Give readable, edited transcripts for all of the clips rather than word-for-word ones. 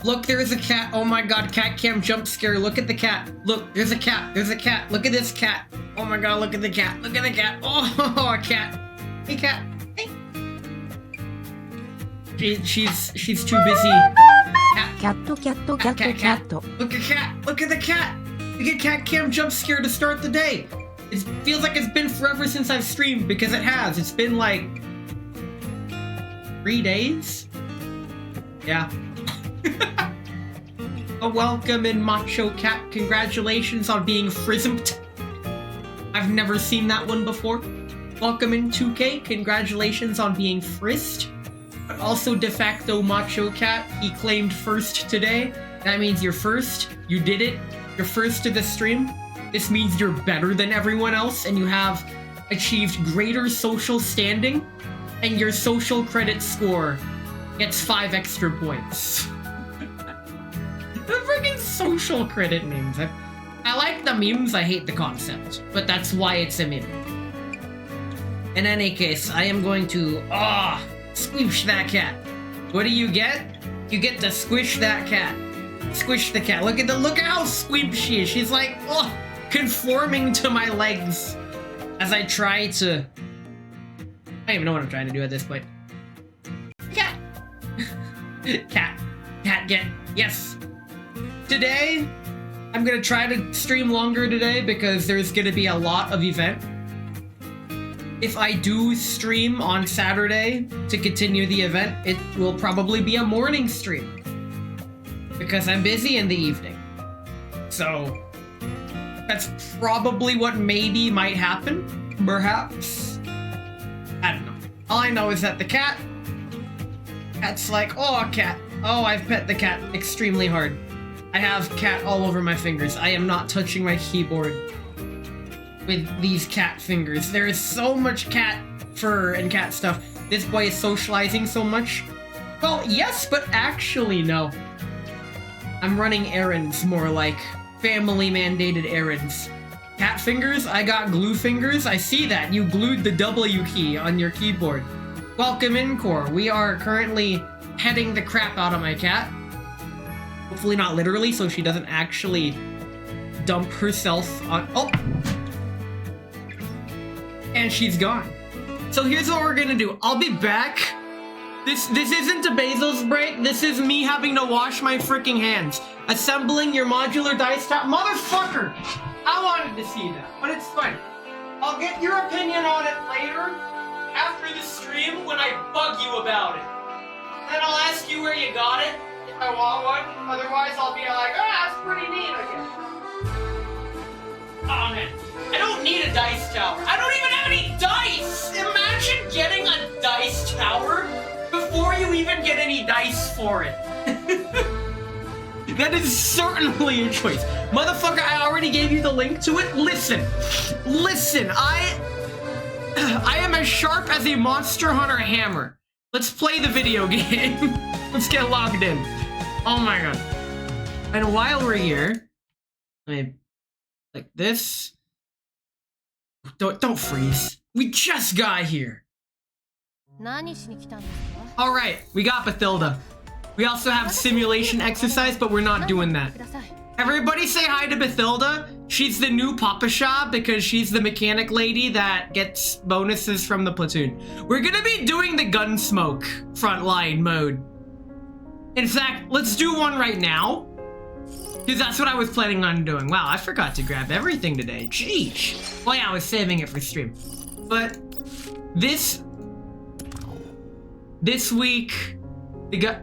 Look, there's a cat. Oh my god, cat cam jump scare. Look at the cat. Look, there's a cat. There's a cat. Look at this cat. Oh my god, look at the cat. Look at the cat. Oh, a cat. Hey, cat. Hey. She's too busy. Cat. Cat. Look at cat. Look at the cat. We get cat cam jump scare to start the day. It feels like it's been forever since I've streamed, because it has. It's been like 3 days? Yeah. A welcome in Macho Cat. Congratulations on being frismed. I've never seen that one before. Welcome in 2K. Congratulations on being frisked. But also de facto Macho Cat. He claimed first today. That means you're first. You did it. You're first to the stream. This means you're better than everyone else and you have achieved greater social standing, and your social credit score gets 5 extra points. The freaking social credit memes. I like the memes, I hate the concept, but that's why it's a meme. In any case, I am going to squish that cat. What do you get? You get to squish that cat. Squish the cat. Look at how squeamish she is. She's like, conforming to my legs as I try to... I don't even know what I'm trying to do at this point. Cat! Cat, get. Yes! Today, I'm gonna try to stream longer today because there's gonna be a lot of event. If I do stream on Saturday to continue the event, it will probably be a morning stream, because I'm busy in the evening. So that's probably what maybe might happen, perhaps. I don't know. All I know is that the cat's like, oh, cat. Oh, I've pet the cat extremely hard. I have cat all over my fingers. I am not touching my keyboard with these cat fingers. There is so much cat fur and cat stuff. This boy is socializing so much. Well, yes, but actually no. I'm running errands, more like family mandated errands. Cat fingers? I got glue fingers? I see that. You glued the W key on your keyboard. Welcome in, Core. We are currently petting the crap out of my cat. Hopefully not literally, so she doesn't actually dump herself on... Oh! And she's gone. So here's what we're gonna do. I'll be back. This isn't a Bezos break. This is me having to wash my freaking hands. Assembling your modular dice tower. Motherfucker! I wanted to see that, but it's fine. I'll get your opinion on it later, after the stream, when I bug you about it. Then I'll ask you where you got it, if I want one. Otherwise, I'll be like, that's pretty neat, I guess. Oh, man. I don't need a dice tower. I don't even have any dice! Imagine getting a dice tower before you even get any dice for it. That is certainly a choice. Motherfucker, I already gave you the link to it. Listen, I am as sharp as a Monster Hunter hammer. Let's play the video game. Let's get logged in. Oh my god. And while we're here, let me like this. Don't freeze. We just got here. Alright, we got Bathilda. We also have simulation exercise, but we're not doing that. Everybody say hi to Bathilda. She's the new Papasha because she's the mechanic lady that gets bonuses from the platoon. We're gonna be doing the Gunsmoke frontline mode. In fact, let's do one right now, because that's what I was planning on doing. Wow, I forgot to grab everything today. Jeez. Well, yeah, I was saving it for stream. But this week, we got...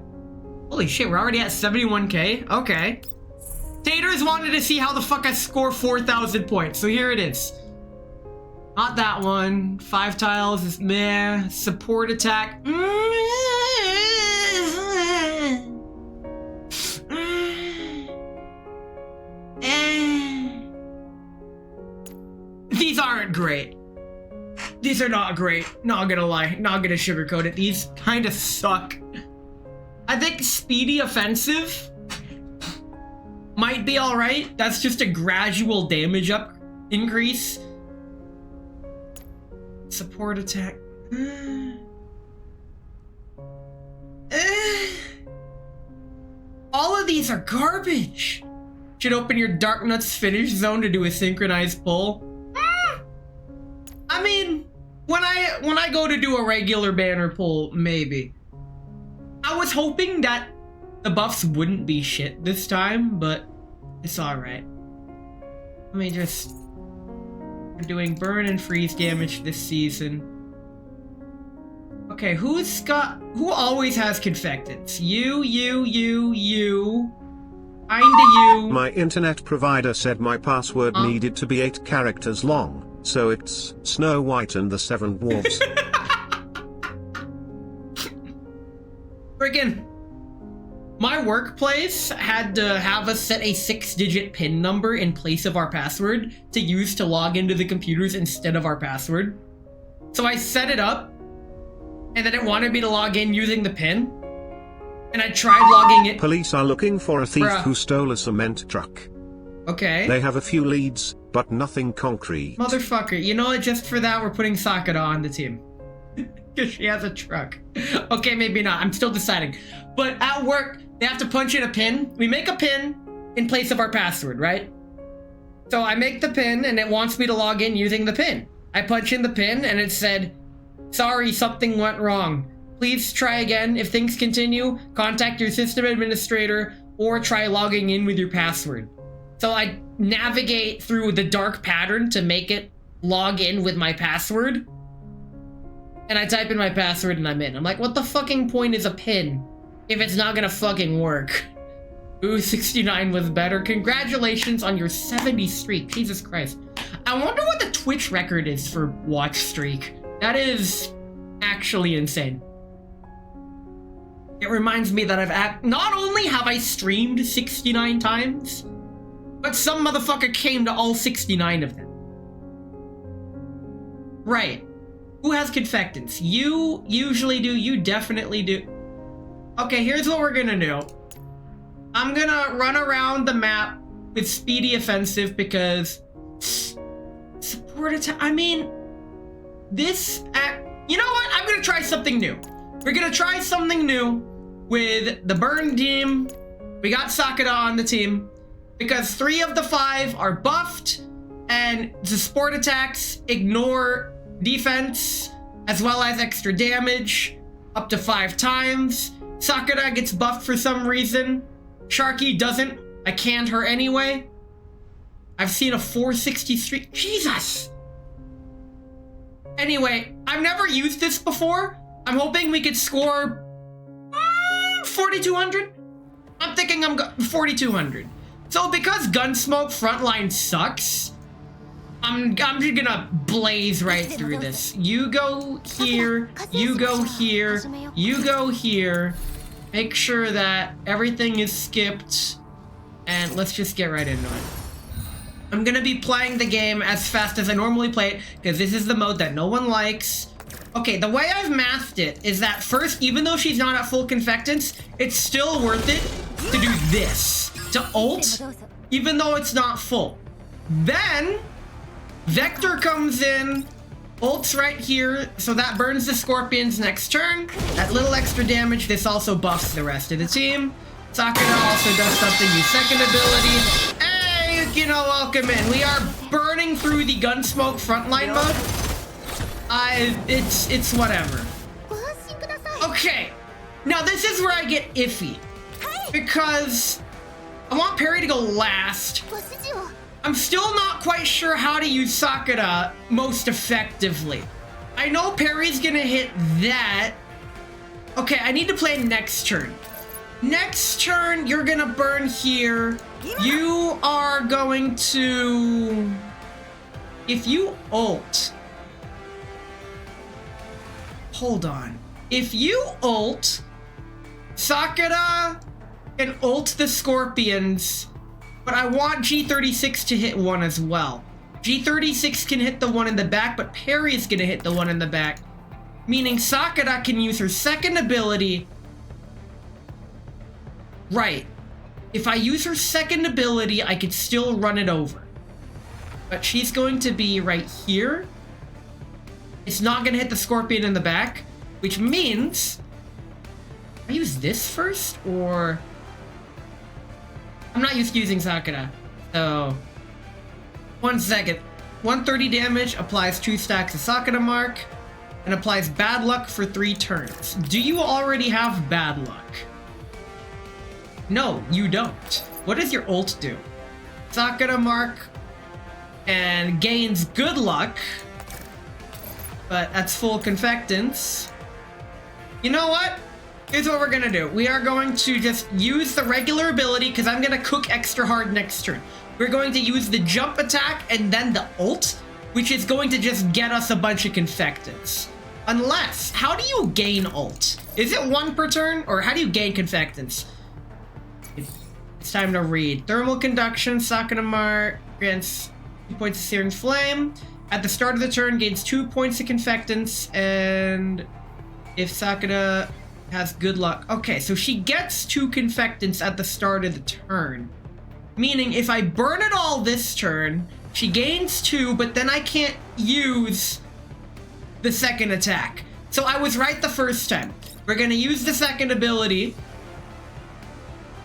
Holy shit, we're already at 71k? Okay. Taters wanted to see how the fuck I score 4,000 points, so here it is. Not that one. 5 tiles is meh. Support attack. These aren't great. These are not great. Not gonna lie. Not gonna sugarcoat it. These kind of suck. I think speedy offensive might be alright. That's just a gradual damage up increase. Support attack. All of these are garbage. Should open your Dark Nuts finish zone to do a synchronized pull. I mean, when I go to do a regular banner pull, maybe. I was hoping that the buffs wouldn't be shit this time, but it's alright. Let me just... We're doing burn and freeze damage this season. Okay, who always has confectants? You. Kinda you. My internet provider said my password needed to be 8 characters long, so it's Snow White and the 7 Dwarfs. Friggin'. My workplace had to have us set a 6-digit PIN number in place of our password to use to log into the computers instead of our password. So I set it up, and then it wanted me to log in using the PIN. And I tried logging it. Police are looking for a thief who stole a cement truck. Okay. They have a few leads, but nothing concrete. Motherfucker, you know what? Just for that, we're putting Sakura on the team. Because she has a truck. Okay, maybe not. I'm still deciding. But at work, they have to punch in a PIN. We make a PIN in place of our password, right? So I make the PIN, and it wants me to log in using the PIN. I punch in the PIN, and it said, "Sorry, something went wrong. Please try again. If things continue, contact your system administrator or try logging in with your password." So I navigate through the dark pattern to make it log in with my password. And I type in my password and I'm in. I'm like, what the fucking point is a PIN if it's not gonna fucking work? Ooh, 69 was better. Congratulations on your 70 streak. Jesus Christ. I wonder what the Twitch record is for watch streak. That is actually insane. It reminds me that not only have I streamed 69 times, but some motherfucker came to all 69 of them. Right. Who has confectants? You usually do, you definitely do. Okay, here's what we're gonna do. I'm gonna run around the map with Speedy Offensive because support attack, I mean, this, you know what? I'm gonna try something new. We're gonna try something new with the burn team. We got Sakura on the team because 3 of the 5 are buffed and the support attacks ignore defense as well as extra damage up to 5 times. Sakura gets buffed for some reason. Sharky doesn't. I canned her anyway. I've seen a 460 streak. Jesus! Anyway, I've never used this before. I'm hoping we could score 4,200? I'm thinking I'm 4,200. So because Gunsmoke Frontline sucks, I'm just gonna blaze right through this. You go here, you go here, you go here. Make sure that everything is skipped, and let's just get right into it. I'm gonna be playing the game as fast as I normally play it, because this is the mode that no one likes. Okay, the way I've mathed it is that first, even though she's not at full confectance, it's still worth it to do this. To ult, even though it's not full. Then, Vector comes in, ults right here, so that burns the Scorpions next turn. That little extra damage, this also buffs the rest of the team. Sakura also does something, use second ability. Hey, Yukino, welcome in. We are burning through the Gunsmoke Frontline mode. It's whatever. Okay, now this is where I get iffy. Because I want Perry to go last. I'm still not quite sure how to use Sakura most effectively. I know Perry's gonna hit that. Okay, I need to play next turn. Next turn, you're gonna burn here. You are going to... If you ult... Hold on. If you ult, Sakura can ult the Scorpions, but I want G36 to hit one as well. G36 can hit the one in the back, but Perry is gonna hit the one in the back, meaning Sakura can use her second ability. Right. If I use her second ability, I could still run it over. But she's going to be right here. It's not gonna hit the Scorpion in the back, which means I use this first, or I'm not used to using Sakura. So, 1 second. 130 damage, applies 2 stacks of Sakura mark, and applies bad luck for 3 turns. Do you already have bad luck? No, you don't. What does your ult do? Sakura mark and gains good luck, but that's full confectance. You know what? Here's what we're gonna do. We are going to just use the regular ability because I'm gonna cook extra hard next turn. We're going to use the jump attack and then the ult, which is going to just get us a bunch of confectance. Unless, how do you gain ult? Is it 1 per turn, or how do you gain confectance? It's time to read. Thermal conduction, Sakura mark grants 2 points of searing flame. At the start of the turn, gains 2 points of confectance, and if Sakura has good luck. Okay, so she gets 2 confectance at the start of the turn. Meaning, if I burn it all this turn, she gains 2, but then I can't use the second attack. So I was right the first time. We're gonna use the second ability.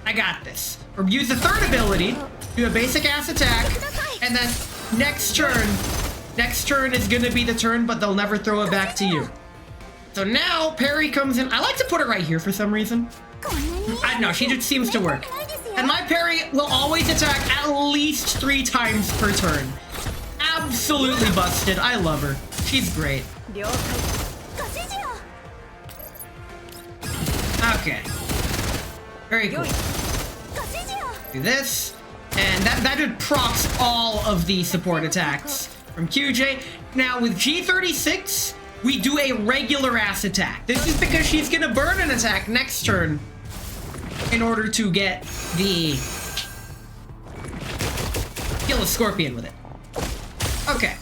I got this. Or use the third ability, do a basic ass attack, and then next turn is gonna be the turn, but they'll never throw it back to you. So now parry comes in. I like to put it right here for some reason. I don't know, she just seems to work. And my parry will always attack at least 3 times per turn. Absolutely busted. I love her. She's great. Okay. Very cool. Do this. And that did procs all of the support attacks from QJ. Now with G36, we do a regular ass attack. This is because she's gonna burn an attack next turn in order to get the kill a scorpion with it. Okay.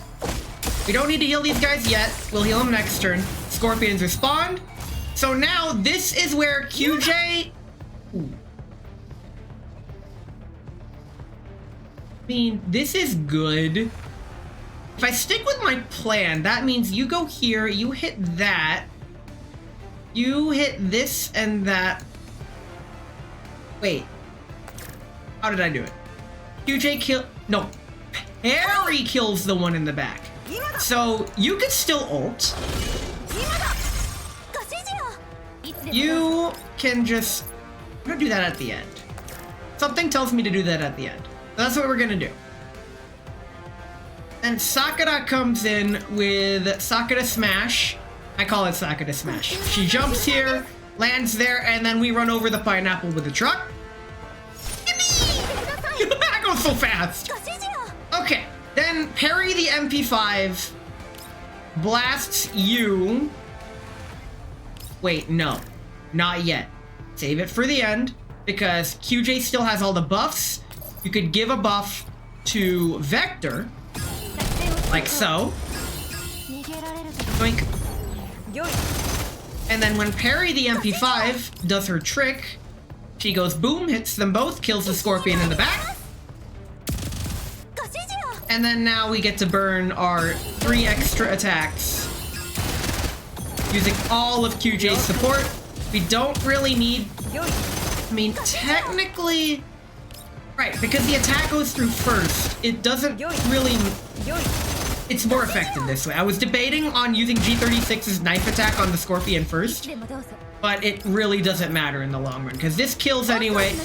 We don't need to heal these guys yet. We'll heal them next turn. Scorpions respond. So now this is where QJ... Ooh. I mean, this is good. If I stick with my plan, that means you go here, you hit that, you hit this and that. Wait. How did I do it? QJ kill... No. Harry kills the one in the back. So, you could still ult. You can just... I'm gonna do that at the end. Something tells me to do that at the end. That's what we're gonna do. And Sakura comes in with Sakura Smash. I call it Sakura Smash. She jumps here, lands there, and then we run over the pineapple with a truck. That goes so fast. Okay, then parry the MP5, blasts you. Wait, no, not yet. Save it for the end, because QJ still has all the buffs. You could give a buff to Vector, like so. Boink. And then when parry the MP5 does her trick, she goes boom, hits them both, kills the scorpion in the back. And then now we get to burn our 3 extra attacks using all of QJ's support. We don't really need... I mean, technically... Right, because the attack goes through first, it doesn't really... It's more effective this way. I was debating on using G36's knife attack on the scorpion first, but it really doesn't matter in the long run, because this kills anyway,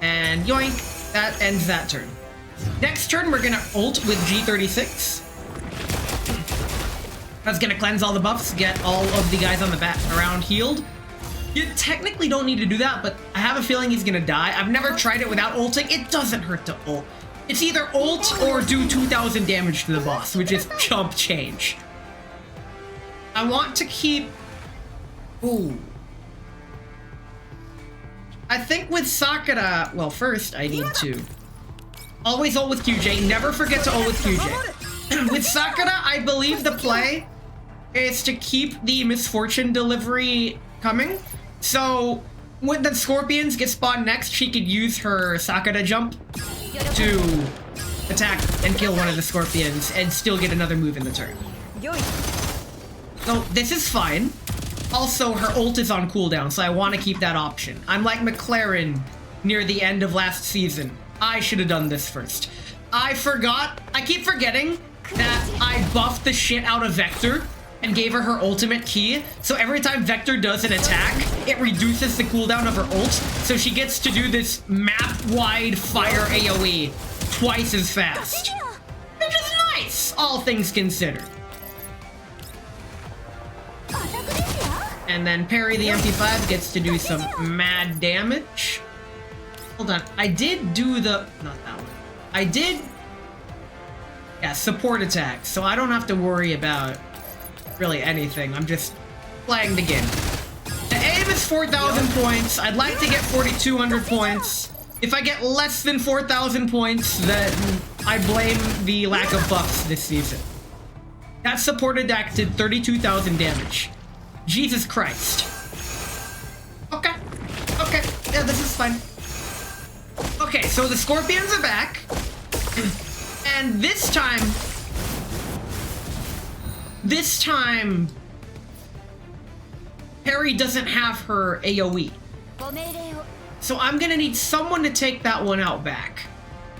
and yoink, that ends that turn. Next turn, we're gonna ult with G36. That's gonna cleanse all the buffs, get all of the guys on the back around healed. You technically don't need to do that, but I have a feeling he's gonna die. I've never tried it without ulting. It doesn't hurt to ult. It's either ult or do 2,000 damage to the boss, which is chump change. I want to keep... Ooh. I think with Sakura... Well, first I need to... Always ult with QJ. Never forget to ult with QJ. With Sakura, I believe the play is to keep the misfortune delivery coming. So, when the scorpions get spawned next, she could use her Sakura jump to attack and kill one of the scorpions and still get another move in the turn. So this is fine. Also, her ult is on cooldown, so I want to keep that option. I'm like McLaren near the end of last season. I should have done this first. I forgot. I keep forgetting that I buffed the shit out of Vector and gave her her ultimate key. So every time Vector does an attack, it reduces the cooldown of her ult. So she gets to do this map-wide fire AoE twice as fast. Which is nice, all things considered. And then Parry the MP5 gets to do some mad damage. Hold on, I did do the... not that one. I did... yeah, support attack, so I don't have to worry about really anything. I'm just playing the game. The aim is 4,000 points. I'd like to get 4,200 points. If I get less than 4,000 points, then I blame the lack of buffs this season. That support attack did 32,000 damage. Jesus Christ. Okay. Okay. Yeah, this is fine. Okay, so the Scorpions are back. And this time, Parry doesn't have her AoE. So I'm gonna need someone to take that one out back.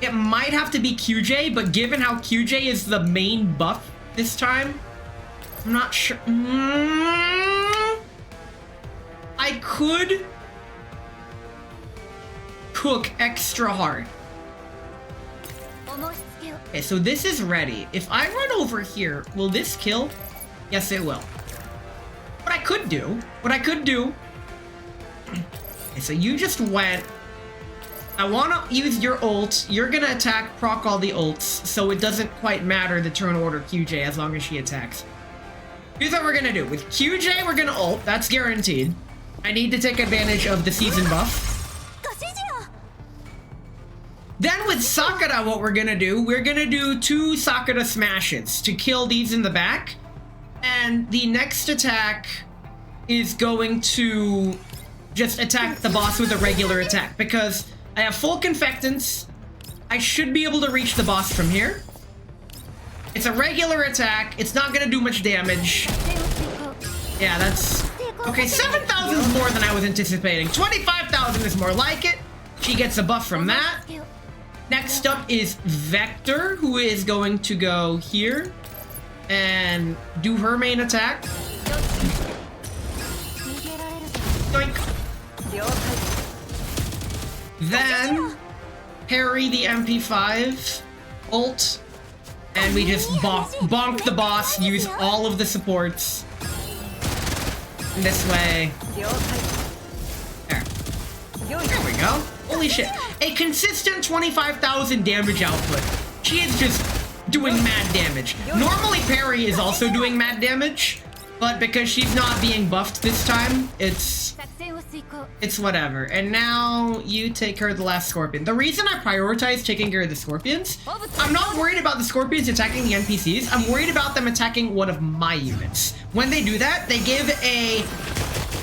It might have to be QJ, but given how QJ is the main buff this time, I'm not sure. I could cook extra hard. Okay, so this is ready. If I run over here, will this kill? Yes, it will. What I could do, okay, so you just went. I want to use your ult. You're gonna attack, proc all the ults, so it doesn't quite matter the turn order QJ as long as she attacks. Here's what we're gonna do. With QJ, we're gonna ult. That's guaranteed. I need to take advantage of the season buff. Then with Sakura, what we're gonna do 2 Sakura smashes to kill these in the back. And the next attack is going to just attack the boss with a regular attack. Because I have full Confectance. I should be able to reach the boss from here. It's a regular attack. It's not gonna do much damage. Yeah, that's... okay, 7,000 is more than I was anticipating. 25,000 is more like it. She gets a buff from that. Next up is Vector, who is going to go here and do her main attack. Doink. Then parry the MP5, ult, and we just bonk the boss, use all of the supports. And this way. There. There we go. Holy shit. A consistent 25,000 damage output. She is just doing mad damage. Normally Parry is also doing mad damage, but because she's not being buffed this time, it's whatever. And now you take care of the last Scorpion. The reason I prioritize taking care of the Scorpions, I'm not worried about the Scorpions attacking the NPCs. I'm worried about them attacking one of my units. When they do that, they give a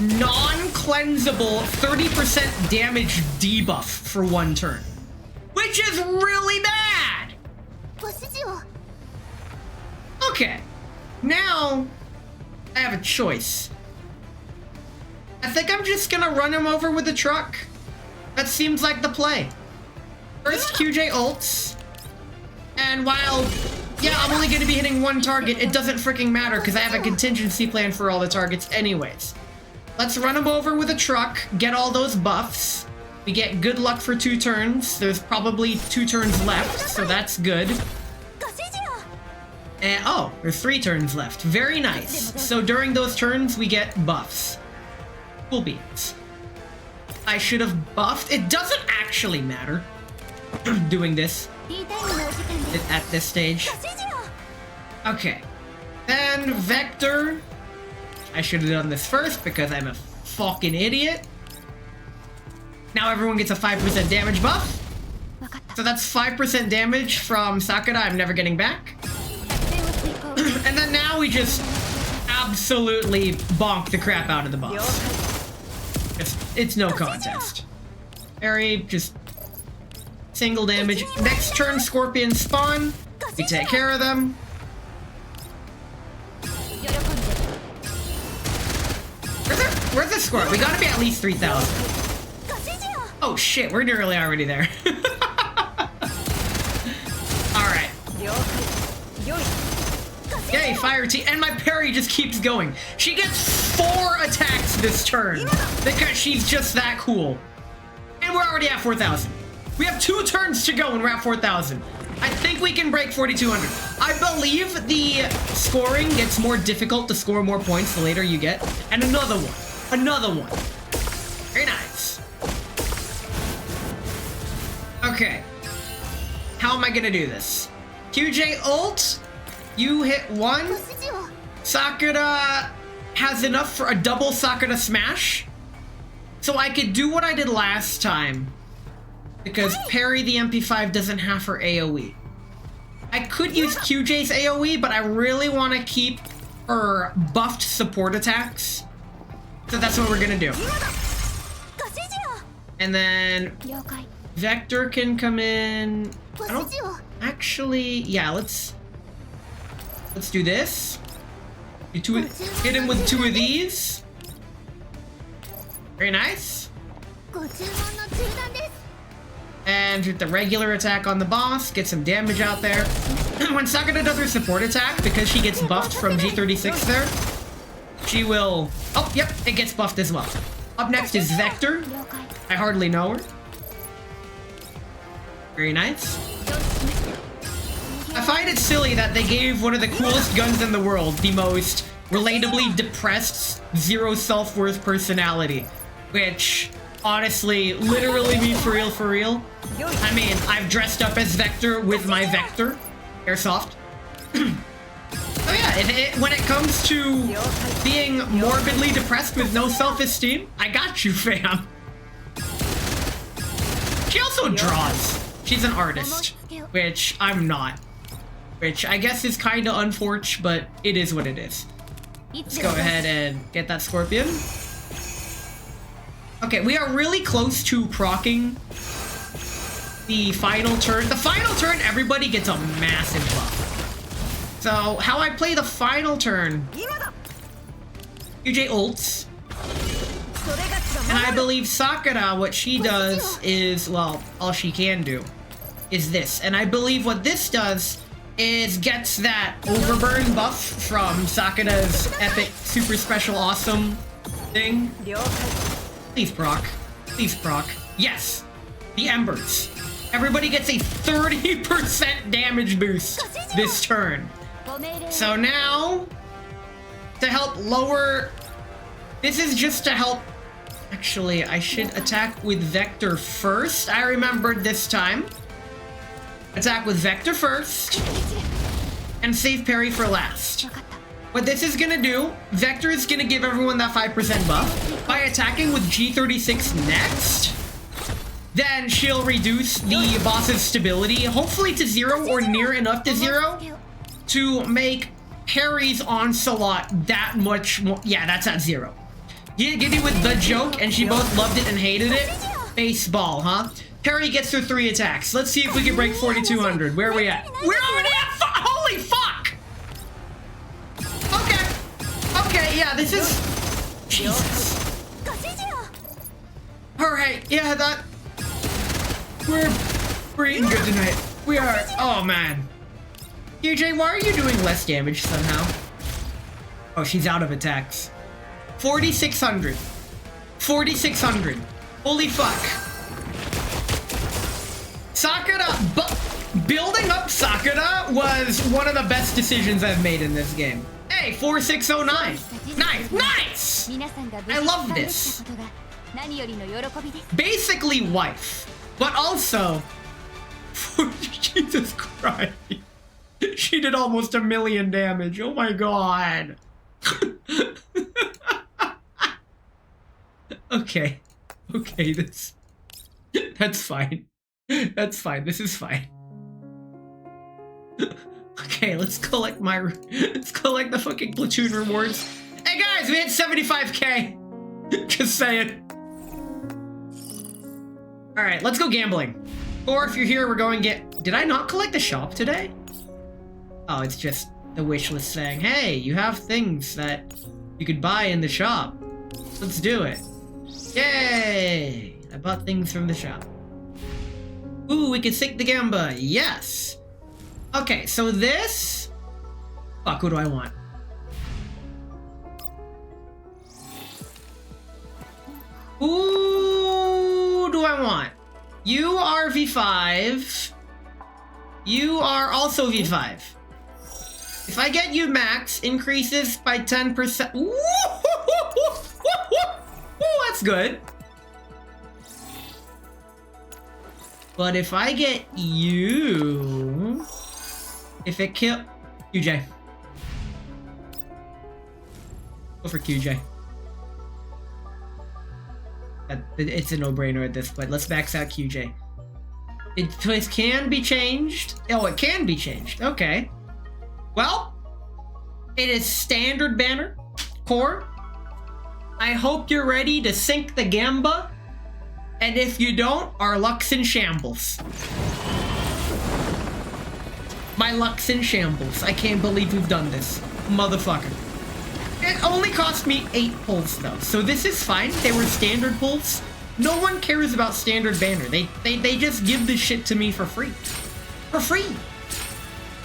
non-cleansable 30% damage debuff for 1 turn, which is really bad. Okay, now I have a choice. I think I'm just gonna run him over with a truck. That seems like the play. First QJ ults, and while yeah, I'm only gonna be hitting 1 target, it doesn't freaking matter because I have a contingency plan for all the targets anyways. Let's run him over with a truck, get all those buffs. We get good luck for 2 turns. There's probably 2 turns left, so that's good. And oh, there's 3 turns left. Very nice. So during those turns, we get buffs. Cool beans. I should have buffed. It doesn't actually matter doing this at this stage. Okay. Then Vector. I should have done this first because I'm a fucking idiot. Now everyone gets a 5% damage buff. So that's 5% damage from Sakura I'm never getting back. And then now we just absolutely bonk the crap out of the boss. It's no contest. Parry, just single damage. Next turn, Scorpions spawn. We take care of them. Where's the score? We gotta be at least 3,000. Oh shit, we're nearly already there. Alright. Yay, fire team. And my parry just keeps going. She gets 4 attacks this turn because she's just that cool. And we're already at 4,000. We have 2 turns to go and we're at 4,000. I think we can break 4,200. I believe the scoring gets more difficult to score more points the later you get. And another one. Another one. Very nice. Okay. How am I gonna do this? QJ ult. You hit 1. Sakura has enough for a double Sakura smash. So I could do what I did last time. Because parry the MP5 doesn't have her AoE. I could use QJ's AoE, but I really want to keep her buffed support attacks. So that's what we're gonna do. And then Vector can come in. I don't actually. Yeah, let's do this. Hit him with 2 of these. Very nice. And with the regular attack on the boss, get some damage out there. When Sakura does her support attack, because she gets buffed from G36 there, she will... Oh, yep, it gets buffed as well. Up next is Vector. I hardly know her. Very nice. I find it silly that they gave one of the coolest guns in the world the most relatably depressed, zero self-worth personality, which... honestly, literally me for real. I mean, I've dressed up as Vector with my Vector. Airsoft. Oh yeah, when it comes to being morbidly depressed with no self-esteem, I got you, fam. She also draws. She's an artist, which I'm not. Which I guess is kind of unfortunate, but it is what it is. Let's go ahead and get that Scorpion. Okay, we are really close to proccing the final turn. The final turn, everybody gets a massive buff. So, how I play the final turn, QJ ults. And I believe Sakura, what she does is, well, all she can do is this. And I believe what this does is gets that overburn buff from Sakura's epic, super special, awesome thing. Please proc. Please proc. Yes! The Embers. Everybody gets a 30% damage boost this turn. So now, to help lower... This is just to help... Actually, I should attack with Vector first. I remembered this time. Attack with Vector first. And save parry for last. What this is gonna do, Vector is gonna give everyone that 5% buff by attacking with G36 next. Then she'll reduce the boss's stability, hopefully to 0 or near enough to 0, to make Parry's onslaught that much more. Yeah, that's at 0. Giddy with the joke, and she both loved it and hated it. Baseball, huh? Parry gets her 3 attacks. Let's see if we can break 4,200. Where are we at? We're already at holy fuck! Okay, yeah, this is... Jesus. Alright, yeah, that... We're eating good tonight. We are... Oh, man. QJ, why are you doing less damage somehow? Oh, she's out of attacks. 4,600. 4,600. Holy fuck. Sakura... Building up Sakura was one of the best decisions I've made in this game. Hey, 4609. Nice, nice! I love this. Basically wife, but also... Jesus Christ. She did almost 1,000,000 damage. Oh my god. Okay. Okay, that's fine. That's fine. This is fine. Okay, let's collect the fucking platoon rewards. Hey guys, we hit 75k. Just saying. All right, let's go gambling. Or if you're here, we're going get... Did I not collect the shop today? Oh, it's just the wish list saying, hey, you have things that you could buy in the shop. Let's do it. Yay! I bought things from the shop. Ooh, we can sink the Gamba. Yes. Okay, so this... Fuck, who do I want? Who do I want? You are V5. You are also V5. If I get you max, increases by 10%. Ooh, that's good. But if I get you... If it kill... QJ. Go for QJ. It's a no-brainer at this point. Let's max out QJ. It can be changed. Oh, it can be changed. Okay. Well, it is standard banner. Core. I hope you're ready to sink the Gamba. And if you don't, our luck's in shambles. My luck's in shambles. I can't believe we've done this. Motherfucker. It only cost me 8 pulls though, so this is fine. They were standard pulls. No one cares about standard banner. They just give this shit to me for free. For free.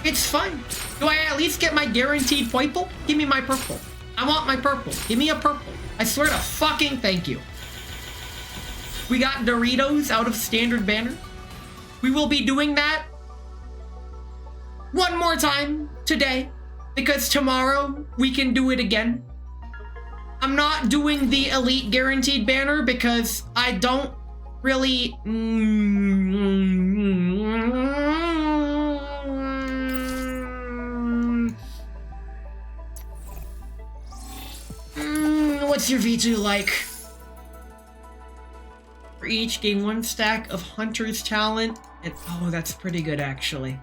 It's fine. Do I at least get my guaranteed purple? Give me my purple. I want my purple. Give me a purple. I swear to fucking thank you. We got Doritos out of standard banner. We will be doing that one more time today, because tomorrow we can do it again. I'm not doing the elite guaranteed banner because I don't really what's your V2 like? For each, gain 1 stack of Hunter's Talent. And oh, that's pretty good actually.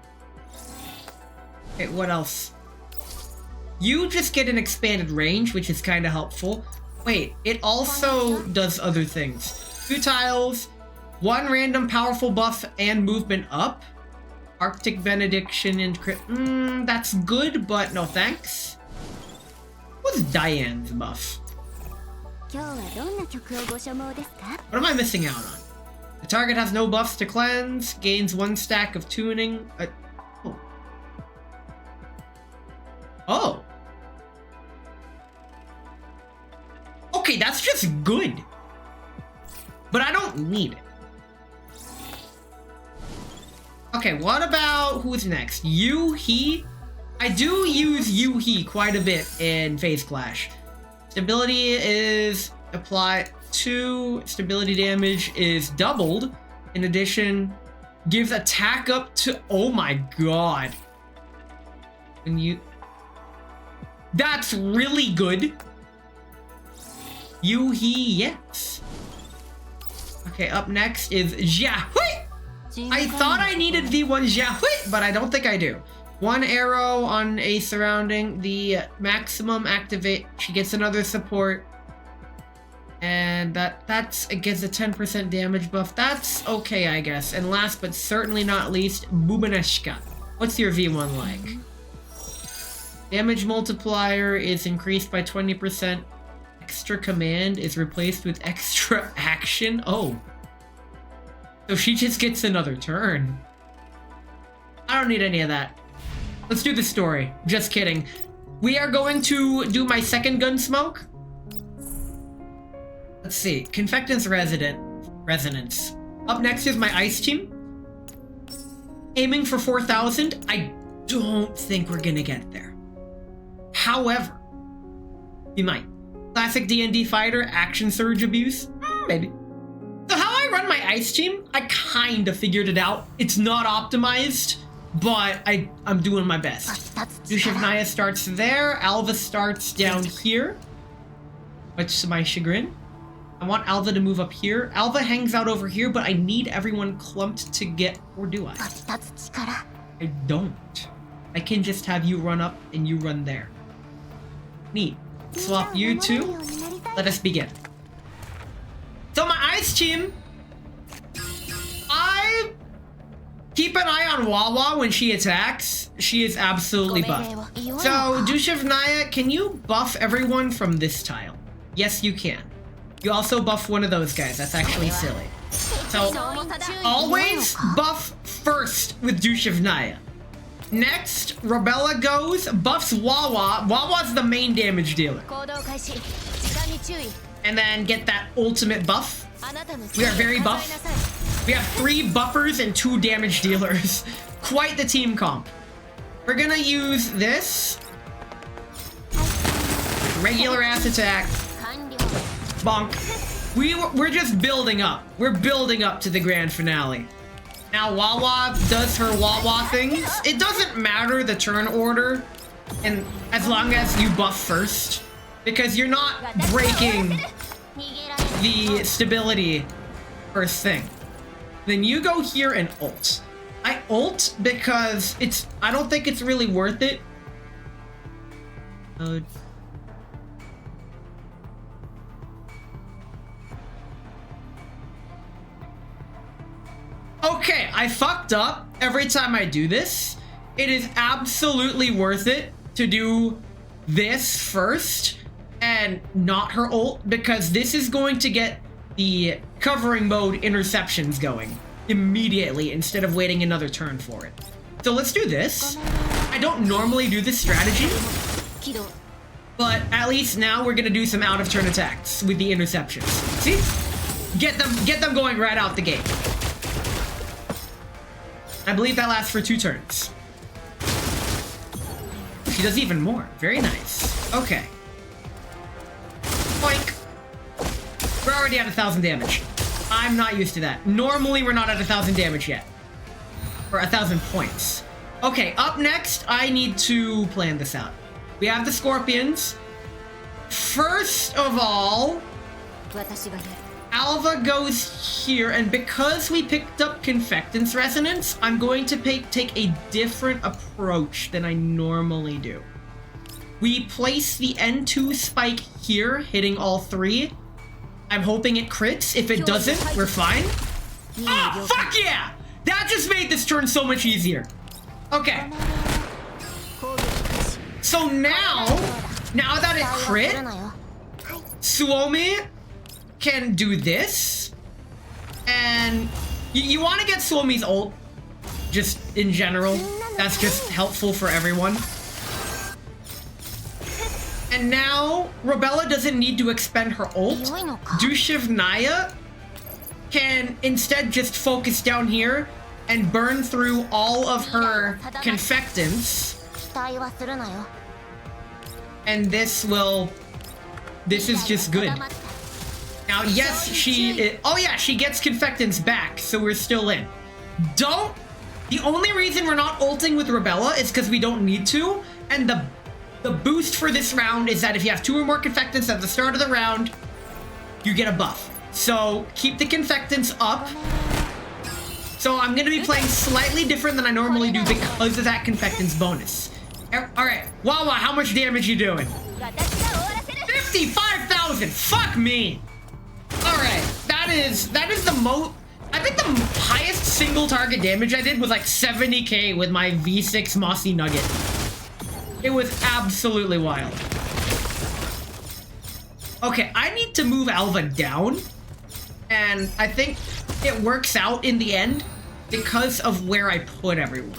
Okay, what else? You just get an expanded range, which is kind of helpful. Wait, it also does other things. 2 tiles, 1 random powerful buff and movement up. Arctic Benediction and crit. That's good, but no thanks. What's Diane's buff? What am I missing out on? The target has no buffs to cleanse, gains 1 stack of tuning. Oh. Okay, that's just good. But I don't need it. Okay, what about who's next? You, he? I do use you, he quite a bit in Phase Clash. Stability is applied 2. Stability damage is doubled. In addition, gives attack up to... Oh my god. When you... That's really good. You, he, yes. Okay, up next is Jiahui. I thought I needed V1 Jiahui, but I don't think I do. 1 arrow on a surrounding. The maximum activate. She gets another support. And that's it gives a 10% damage buff. That's okay, I guess. And last but certainly not least, Bubaneshka. What's your V1 like? Damage multiplier is increased by 20%. Extra command is replaced with extra action. Oh. So she just gets another turn. I don't need any of that. Let's do the story. Just kidding. We are going to do my second Gunsmoke. Let's see. Confectant's Resonance. Up next is my Ice Team. Aiming for 4,000. I don't think we're gonna get there. However, we might. Classic D&D fighter, action surge abuse, maybe. So how I run my Ice Team, I kind of figured it out. It's not optimized, but I'm doing my best. Dushevnaya starts there, Alva starts down here, much to my chagrin. I want Alva to move up here. Alva hangs out over here, but I need everyone clumped to get, or do I? I don't. I can just have you run up and you run there. Neat. Swap you two. Let us begin. So my Ice Team, I keep an eye on Wawa when she attacks. She is absolutely buffed. So Dushevnaya, can you buff everyone from this tile? Yes, you can. You also buff one of those guys. That's actually silly. So always buff first with Dushivnaya. Next, Rebella goes, buffs Wawa. Wawa's the main damage dealer. And then get that ultimate buff. We are very buff. We have 3 buffers and 2 damage dealers. Quite the team comp. We're gonna use this. Regular ass attack. Bonk. We're just building up. We're building up to the grand finale. Now Wawa does her Wawa things. It doesn't matter the turn order, and as long as you buff first, because you're not breaking the stability first thing. Then you go here and ult. I ult because I don't think it's really worth it. Okay, I fucked up every time I do this. It is absolutely worth it to do this first and not her ult, because this is going to get the covering mode interceptions going immediately instead of waiting another turn for it. So let's do this. I don't normally do this strategy, but at least now we're gonna do some out of turn attacks with the interceptions. See? Get them going right out the gate. I believe that lasts for 2 turns. She does even more. Very nice. Okay. Boink. We're already at 1,000 damage. I'm not used to that. Normally, we're not at 1,000 damage yet. Or 1,000 points. Okay, up next, I need to plan this out. We have the scorpions. First of all, Alva goes here, and because we picked up Confectance Resonance, I'm going to take a different approach than I normally do. We place the N2 spike here, hitting all 3. I'm hoping it crits. If it doesn't, we're fine. Oh, fuck yeah! That just made this turn so much easier. Okay. So now that it crit, Suomi can do this, and you want to get Suomi's ult, just in general. That's just helpful for everyone. And now Rebella doesn't need to expend her ult. Dushivnaya can instead just focus down here and burn through all of her confectants. And this is just good. Now, yes, she gets confectants back, so we're still in. The only reason we're not ulting with Rebella is because we don't need to, and the boost for this round is that if you have 2 or more confectants at the start of the round, you get a buff. So keep the confectants up. So I'm gonna be playing slightly different than I normally do because of that confectants bonus. Alright, Wawa, how much damage you doing? 55,000! Fuck me! Alright, that is the most... I think the highest single target damage I did was like 70k with my V6 Mossy Nugget. It was absolutely wild. Okay, I need to move Alva down. And I think it works out in the end because of where I put everyone.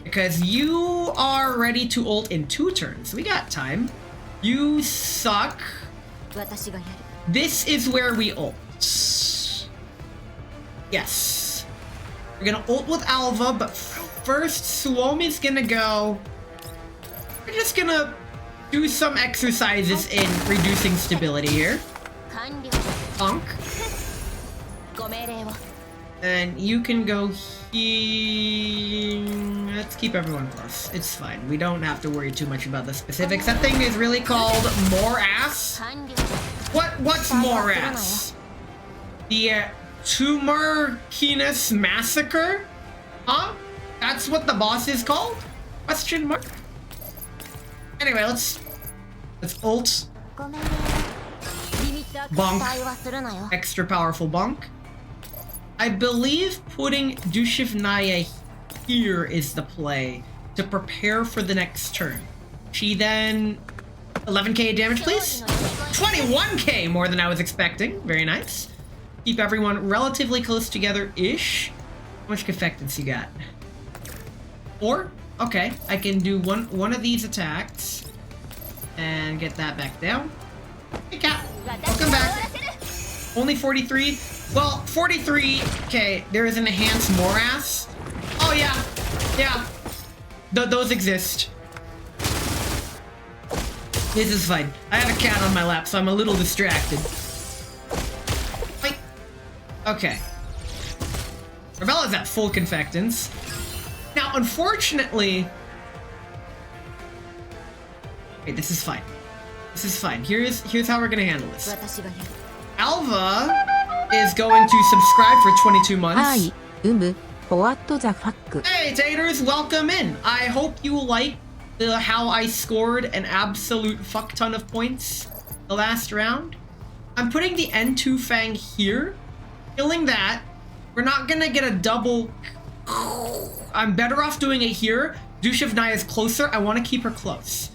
Because you are ready to ult in 2 turns. We got time. You suck. This is where we ult. Yes. We're gonna ult with Alva, but first Suomi's gonna go... We're just gonna do some exercises in reducing stability here. Punk. And you can go here. Let's keep everyone close. It's fine. We don't have to worry too much about the specifics. That thing is really called Morass. What's Morass? The Tumorkinus Massacre? Huh? That's what the boss is called? Question mark? Anyway, let's ult. Bonk. Extra powerful bonk. I believe putting Dushivnaya here is the play to prepare for the next turn. She then... 11k damage, please? 21k more than I was expecting. Very nice. keep everyone relatively close together-ish. How much confectance you got? 4? Okay, I can do one of these attacks and get that back down. Hey cat, welcome back. Only 43? Well, 43, okay, there is an enhanced morass. Oh yeah, yeah, those exist. This is fine. I have a cat on my lap, so I'm a little distracted. Wait. Okay. Rabella's at full confectance. Now, unfortunately... Wait, this is fine. This is fine. Here's how we're gonna handle this. Alva is going to subscribe for 22 months. Hey, taters, welcome in. I hope you like how I scored an absolute fuck ton of points the last round. I'm putting the N2 Fang here. Killing that. We're not gonna get a double... I'm better off doing it here. Douche of Naya is closer. I want to keep her close.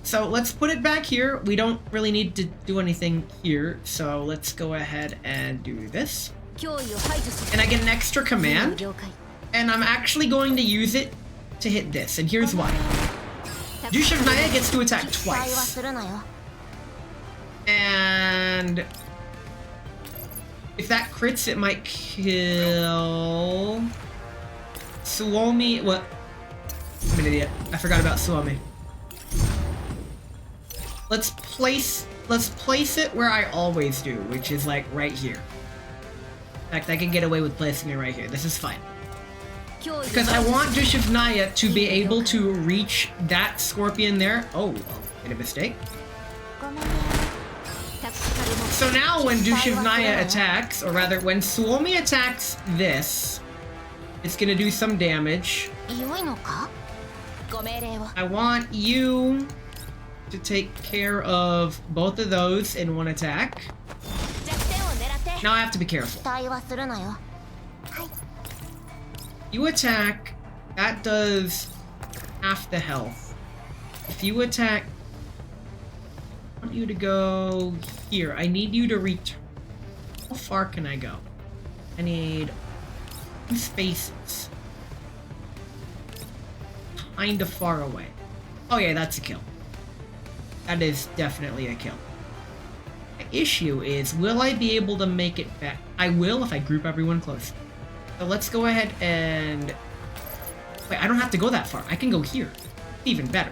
So let's put it back here. We don't really need to do anything here. So let's go ahead and do this. And I get an extra command. And I'm actually going to use it to hit this. And here's why. Douche of Naya gets to attack twice. And if that crits, it might kill Suomi. What? I'm an idiot. I forgot about Suomi. Let's place it where I always do, which is like right here. In fact, I can get away with placing it right here. This is fine. Because I want Douche of Naya to be able to reach that scorpion there. Oh, made a mistake. So now when Douche of Naya attacks, or rather when Suomi attacks this, it's gonna do some damage. I want you to take care of both of those in one attack. Now I have to be careful. You attack, that does half the health. If you attack, I want you to go here. I need you to return. How far can I go? I need 2 spaces. Kinda far away. Oh yeah, that's a kill. That is definitely a kill. The issue is, will I be able to make it back? I will if I group everyone close. So let's go ahead and... Wait, I don't have to go that far. I can go here. Even better.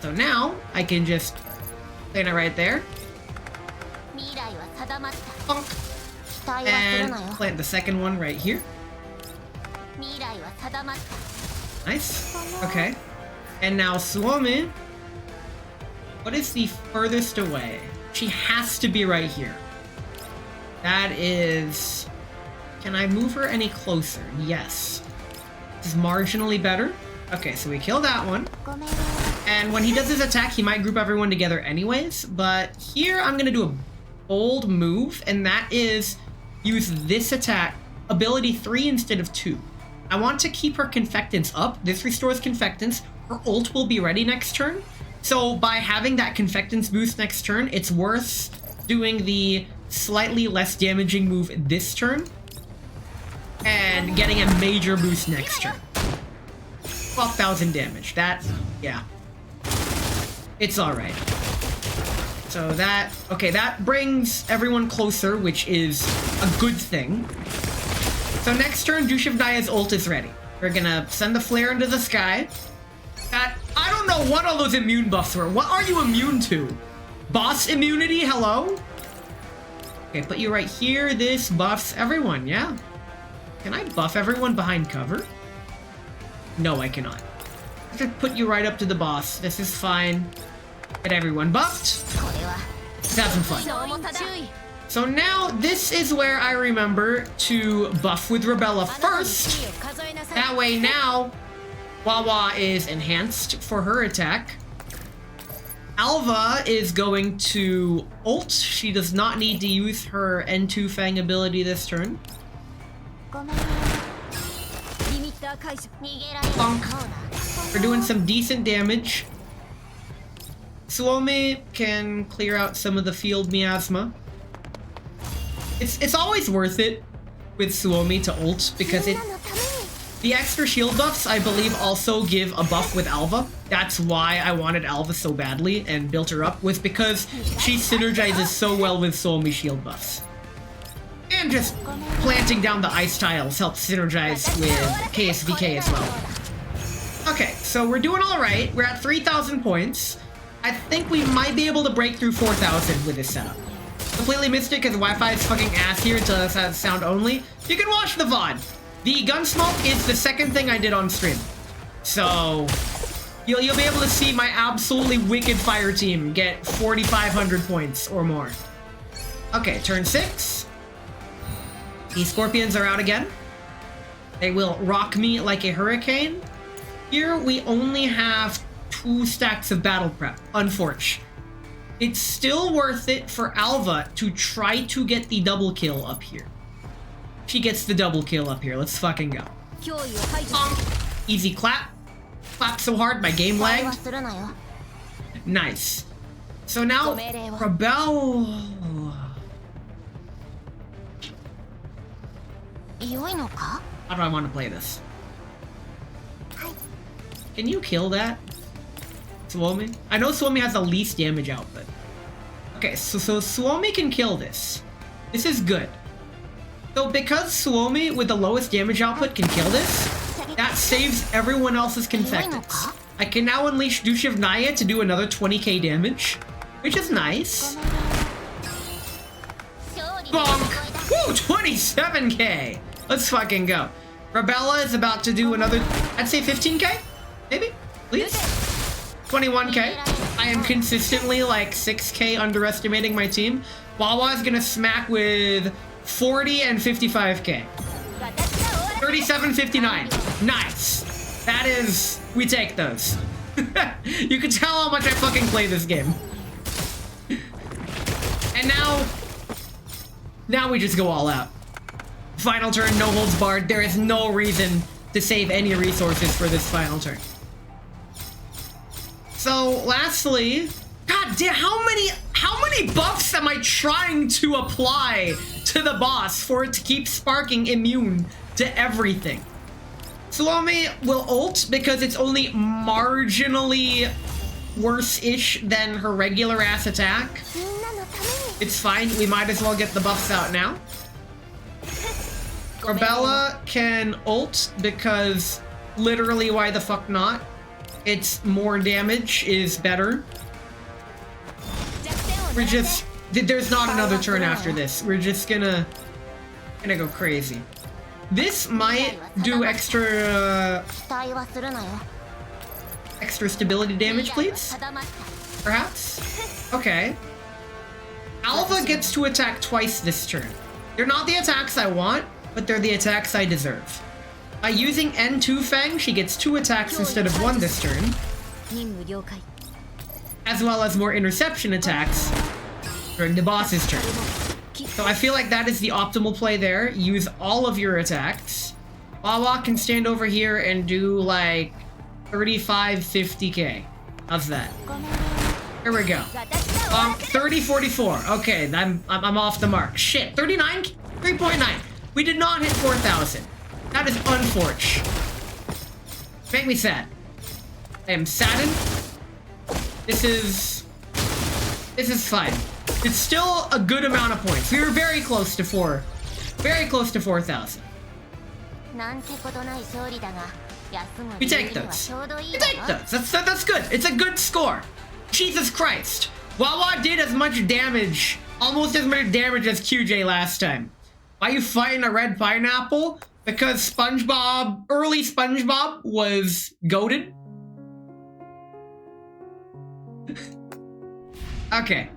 So now, I can just plant it right there. Bonk. And plant the second one right here. Nice. Okay. And now Suomi. What is the furthest away? She has to be right here. That is... Can I move her any closer? Yes. This is marginally better. Okay, so we kill that one. And when he does his attack, he might group everyone together anyways. But here, I'm going to do a bold move, and that is use this attack, ability 3 instead of 2. I want to keep her confectance up. This restores confectance. Her ult will be ready next turn. So by having that confectance boost next turn, it's worth doing the slightly less damaging move this turn and getting a major boost next turn. 12,000 damage. That, yeah. It's alright. So that, okay, that brings everyone closer, which is a good thing. So next turn, Douche of Naya's ult is ready. We're gonna send the flare into the sky. I don't know what all those immune buffs were. What are you immune to? Boss immunity? Hello? Okay, put you right here. This buffs everyone, yeah? Can I buff everyone behind cover? No, I cannot. I should put you right up to the boss. This is fine. Get everyone buffed. Let's have some fun. So now, this is where I remember to buff with Rabella first. That way now, Wawa is enhanced for her attack. Alva is going to ult. She does not need to use her N2 Fang ability this turn. Bonk. We're doing some decent damage. Suomi can clear out some of the field miasma. It's always worth it with Suomi to ult because the extra shield buffs, I believe, also give a buff with Alva. That's why I wanted Alva so badly and built her up, was because she synergizes so well with Suomi shield buffs. And just planting down the ice tiles helps synergize with KSVK as well. Okay, so we're doing all right. We're at 3,000 points. I think we might be able to break through 4,000 with this setup. Completely missed it because Wi-Fi is fucking ass here until it has sound only. You can watch the VOD. The Gunsmoke is the second thing I did on stream. So you'll be able to see my absolutely wicked fire team get 4,500 points or more. Okay, turn 6. The Scorpions are out again. They will rock me like a hurricane. Here we only have 2 stacks of battle prep, unfortunately. It's still worth it for Alva to try to get the double kill up here. She gets the double kill up here. Let's fucking go. Easy clap. Clap so hard my game lagged. Nice. So now, Rebel. How do I want to play this? Can you kill that? Suomi? I know Suomi has the least damage output. Okay, so Suomi can kill this. This is good. So because Suomi with the lowest damage output can kill this, that saves everyone else's Confectants. I can now unleash Dushiv Naya to do another 20k damage, which is nice. Bonk! Woo, 27k! Let's fucking go. Rebella is about to do another, I'd say 15k? Maybe? Please? 21k. I am consistently like 6k underestimating my team. Wawa is gonna smack with 40 and 55k. 37.59. Nice. That is, we take those. You can tell how much I fucking play this game. And now we just go all out. Final turn, no holds barred. There is no reason to save any resources for this final turn. So lastly, god damn, how many buffs am I trying to apply to the boss for it to keep sparking immune to everything? Suomi will ult because it's only marginally worse-ish than her regular ass attack. It's fine, we might as well get the buffs out now. Rebella can ult because literally why the fuck not? It's more damage is better. We're just, there's not another turn after this. We're just gonna go crazy. This might do extra stability damage, please? Perhaps? Okay. Alva gets to attack twice this turn. They're not the attacks I want, but they're the attacks I deserve. By using N2 Fang, she gets 2 attacks instead of 1 this turn, as well as more interception attacks during the boss's turn. So I feel like that is the optimal play there. Use all of your attacks. Wawa can stand over here and do like 35, 50k. How's that? Here we go. 30, 44. Okay, I'm off the mark. Shit, 39? 3.9. We did not hit 4,000. That is unfortunate. Make me sad. I am saddened. This is fine. It's still a good amount of points. We were very close to 4,000. We take those. We take those. That's good. It's a good score. Jesus Christ. Wawa did as much damage, almost as much damage as QJ last time. Why are you fighting a red pineapple? Because SpongeBob, early SpongeBob was goated. Okay.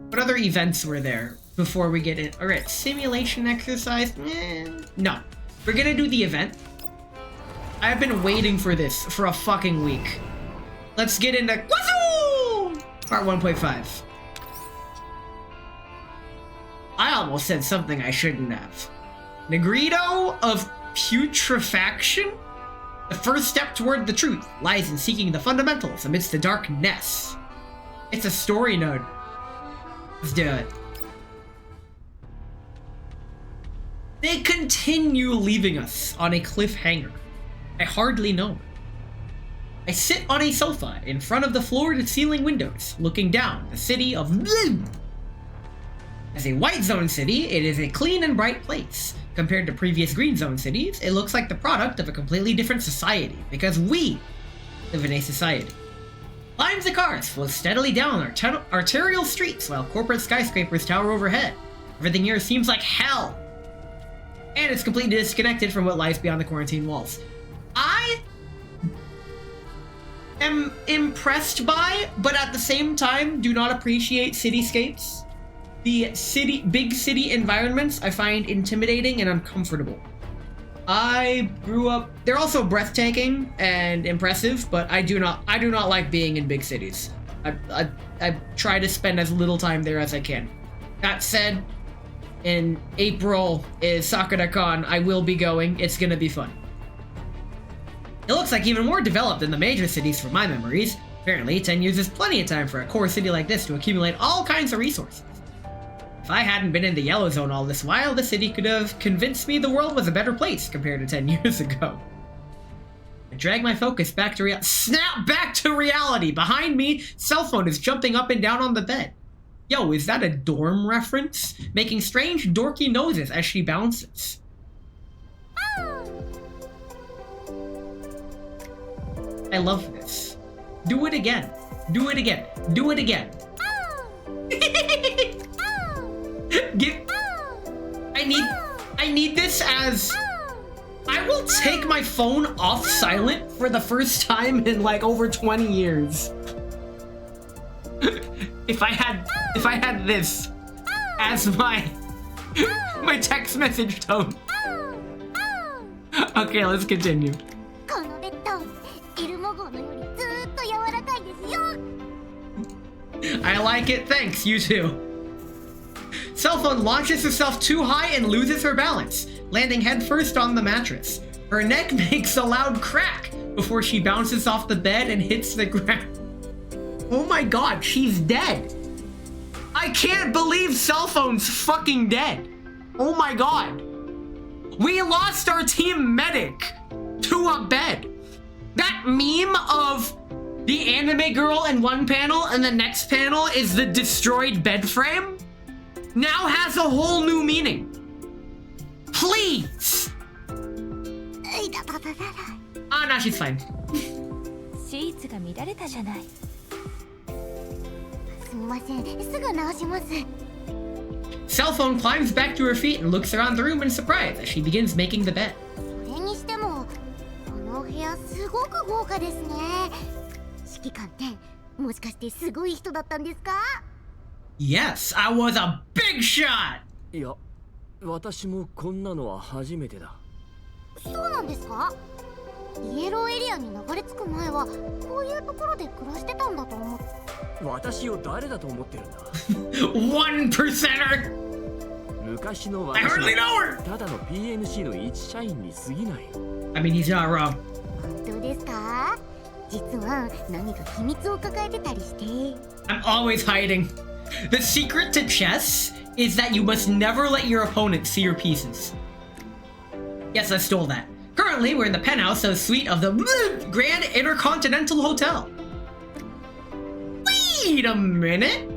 What other events were there before we get in? Alright, simulation exercise? No. We're gonna do the event. I've been waiting for this for a fucking week. Let's get into Wazoo! Part 1.5. I almost said something I shouldn't have. Negrito of Putrefaction? The first step toward the truth lies in seeking the fundamentals amidst the darkness. It's a story node. Let's do it. They continue leaving us on a cliffhanger. I hardly know. I sit on a sofa in front of the floor-to-ceiling windows, looking down the city of... As a white zone city, it is a clean and bright place. Compared to previous green zone cities, it looks like the product of a completely different society, because we live in a society. Lines of cars flow steadily down arterial streets while corporate skyscrapers tower overhead. Everything here seems like hell. And it's completely disconnected from what lies beyond the quarantine walls. I am impressed by, but at the same time, do not appreciate cityscapes. The big city environments I find intimidating and uncomfortable. I grew up, they're also breathtaking and impressive, but I do not like being in big cities. I try to spend as little time there as I can. That said, in April is SakuraCon. I will be going. It's gonna be fun. It looks like even more developed than the major cities from my memories. Apparently, 10 years is plenty of time for a core city like this to accumulate all kinds of resources. If I hadn't been in the yellow zone all this while, the city could have convinced me the world was a better place compared to 10 years ago. I drag my focus back to snap back to reality! Behind me, cell phone is jumping up and down on the bed. Yo, is that a dorm reference? Making strange dorky noises as she bounces. I love this. Do it again. Do it again. Do it again. I need this as... I will take my phone off silent for the first time in like over 20 years. If I had this as my text message tone. Okay, let's continue. I like it, thanks, you too. Cell phone launches herself too high and loses her balance, landing headfirst on the mattress. Her neck makes a loud crack before she bounces off the bed and hits the ground. Oh my god, she's dead. I can't believe cell phone's fucking dead. Oh my god. We lost our team medic to a bed. That meme of the anime girl in one panel and the next panel is the destroyed bed frame now has a whole new meaning. Please. Ah, no, she's fine. Cell phone climbs back to her feet and looks around the room in surprise as she begins making the bed. Yes, I was a big shot! いや、私もこんなのは初めてだ。そうなんですか？イエローエリアに流れ着く前はこういうところで暮らしてたんだと思って。私を誰だと思ってるんだ。1 percenter! 昔の I 私 hardly know her! ただの PNC の一社員に過ぎない。I mean, he's not wrong. 本当ですか？実は何か秘密を抱えてたりして。I'm always hiding. The secret to chess is that you must never let your opponent see your pieces. Yes, I stole that. Currently, we're in the penthouse of suite of the Grand Intercontinental Hotel. Wait a minute.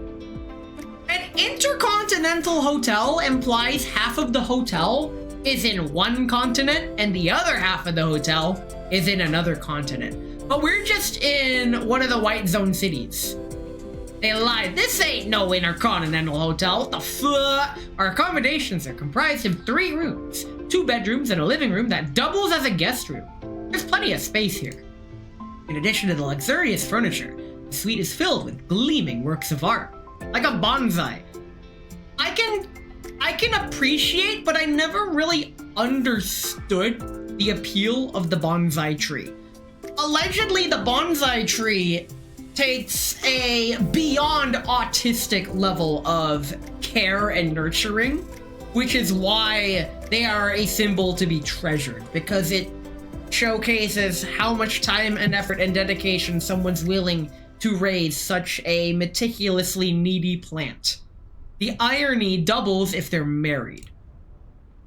An intercontinental hotel implies half of the hotel is in one continent and the other half of the hotel is in another continent. But we're just in one of the white zone cities. They lied. This ain't no intercontinental hotel. What the fuck? Our accommodations are comprised of 3 rooms, 2 bedrooms, and a living room that doubles as a guest room. There's plenty of space here. In addition to the luxurious furniture, the suite is filled with gleaming works of art, like a bonsai. I can appreciate, but I never really understood the appeal of the bonsai tree. Allegedly, the bonsai tree takes a beyond autistic level of care and nurturing, which is why they are a symbol to be treasured, because it showcases how much time and effort and dedication someone's willing to raise such a meticulously needy plant. The irony doubles if they're married.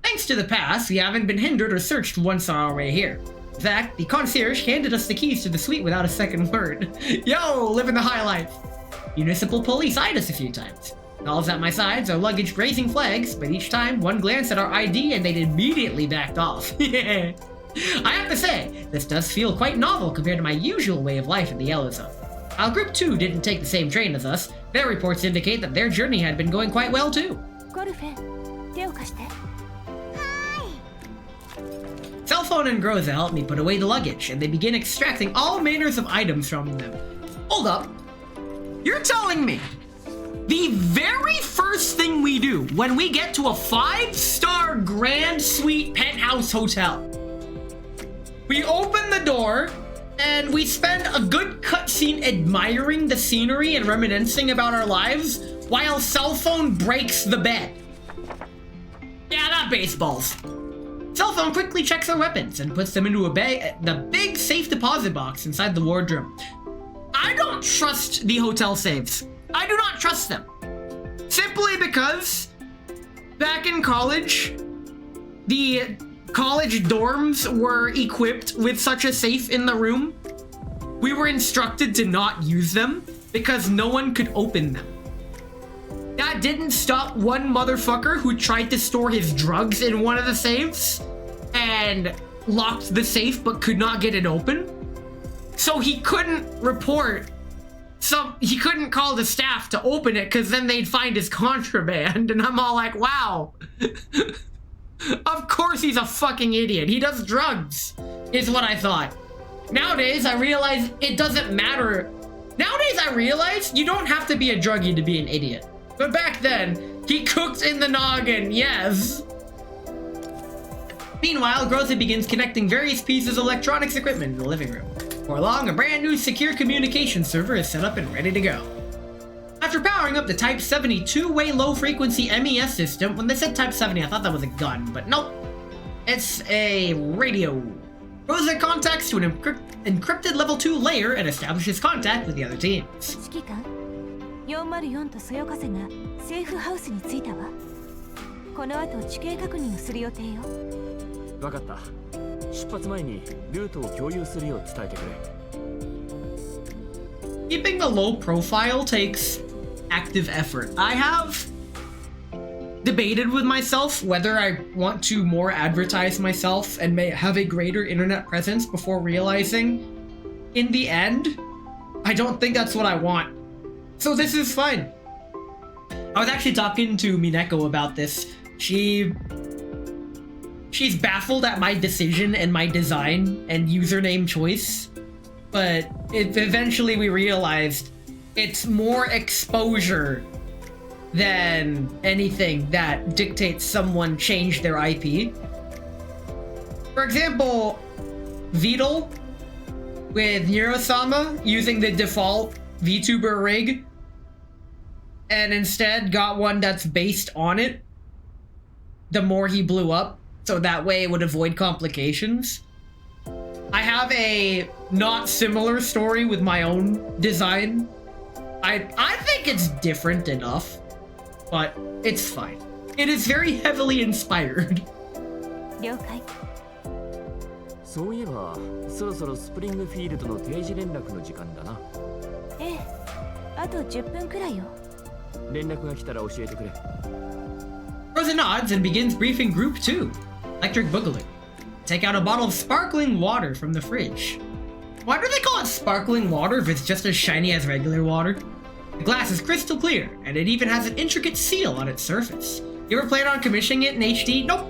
Thanks to the pass, we haven't been hindered or searched once on our way here. In fact, the concierge handed us the keys to the suite without a second word. Yo, living the high life. Municipal police eyed us a few times. Dolls at my sides, our luggage grazing flags, but each time, one glance at our ID and they'd immediately backed off. I have to say, this does feel quite novel compared to my usual way of life in the Yellow Zone. While Group 2 didn't take the same train as us, their reports indicate that their journey had been going quite well too. Cell phone and Groza help me put away the luggage, and they begin extracting all manners of items from them. Hold up. You're telling me the very first thing we do when we get to a 5-star grand suite penthouse hotel, we open the door and we spend a good cutscene admiring the scenery and reminiscing about our lives while cell phone breaks the bed? Yeah, not baseballs. Cell phone quickly checks our weapons and puts them into the big safe deposit box inside the wardrobe. I don't trust the hotel safes. I do not trust them. Simply because back in college, the college dorms were equipped with such a safe in the room. We were instructed to not use them because no one could open them. That didn't stop one motherfucker who tried to store his drugs in one of the safes and locked the safe but could not get it open. So he couldn't report. He couldn't call the staff to open it because then they'd find his contraband. And I'm all like, wow. Of course he's a fucking idiot. He does drugs, is what I thought. Nowadays, I realize it doesn't matter. Nowadays, I realize you don't have to be a druggie to be an idiot. But back then, he cooked in the noggin, yes. Meanwhile, Groza begins connecting various pieces of electronics equipment in the living room. Before long, a brand new secure communication server is set up and ready to go. After powering up the Type 72-way low-frequency MES system, when they said Type 70, I thought that was a gun, but nope. It's a radio. Groza contacts to an encrypted level 2 layer and establishes contact with the other teams. 404とそよ風がセーフハウスに着いたわ。この後地形確認をする予定よ。わかった。出発前にルートを共有するよう伝えてくれ。Keeping a low profile takes active effort. I have debated with myself whether I want to more advertise myself and may have a greater internet presence before realizing, in the end, I don't think that's what I want. So this is fine. I was actually talking to Mineko about this. She's baffled at my decision and my design and username choice. But eventually we realized it's more exposure than anything that dictates someone change their IP. For example, Vidal with Neurosama using the default VTuber rig and instead got one that's based on it the more he blew up, so that way it would avoid complications. I have a not similar story with my own design. I think it's different enough, but it's fine. It is very heavily inspired. 了解。そういえば、そろそろスプリングフィールドの定時連絡の時間だな。ええ、あと10分くらいよ。連絡が来たら教えてくれ。Rosa nods and begins briefing Group 2, Electric Boogaloo. Take out a bottle of sparkling water from the fridge. Why do they call it sparkling water if it's just as shiny as regular water? The glass is crystal clear, and it even has an intricate seal on its surface. You ever plan on commissioning it in HD? Nope.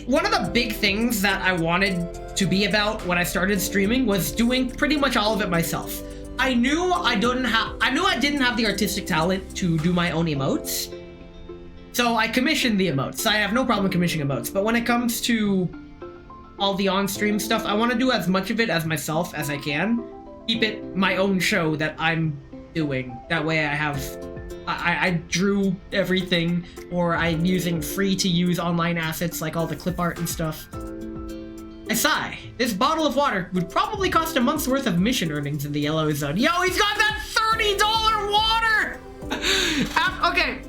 One of the big things that I wanted to be about when I started streaming was doing pretty much all of it myself. I knew I didn't have the artistic talent to do my own emotes, so I commissioned the emotes. I have no problem commissioning emotes, but when it comes to all the on-stream stuff, I want to do as much of it as myself as I can. Keep it my own show that I'm doing. That way I drew everything, or I'm using free-to-use online assets like all the clip art and stuff. I sigh. This bottle of water would probably cost a month's worth of mission earnings in the Yellow Zone. Yo, he's got that $30 water! Okay.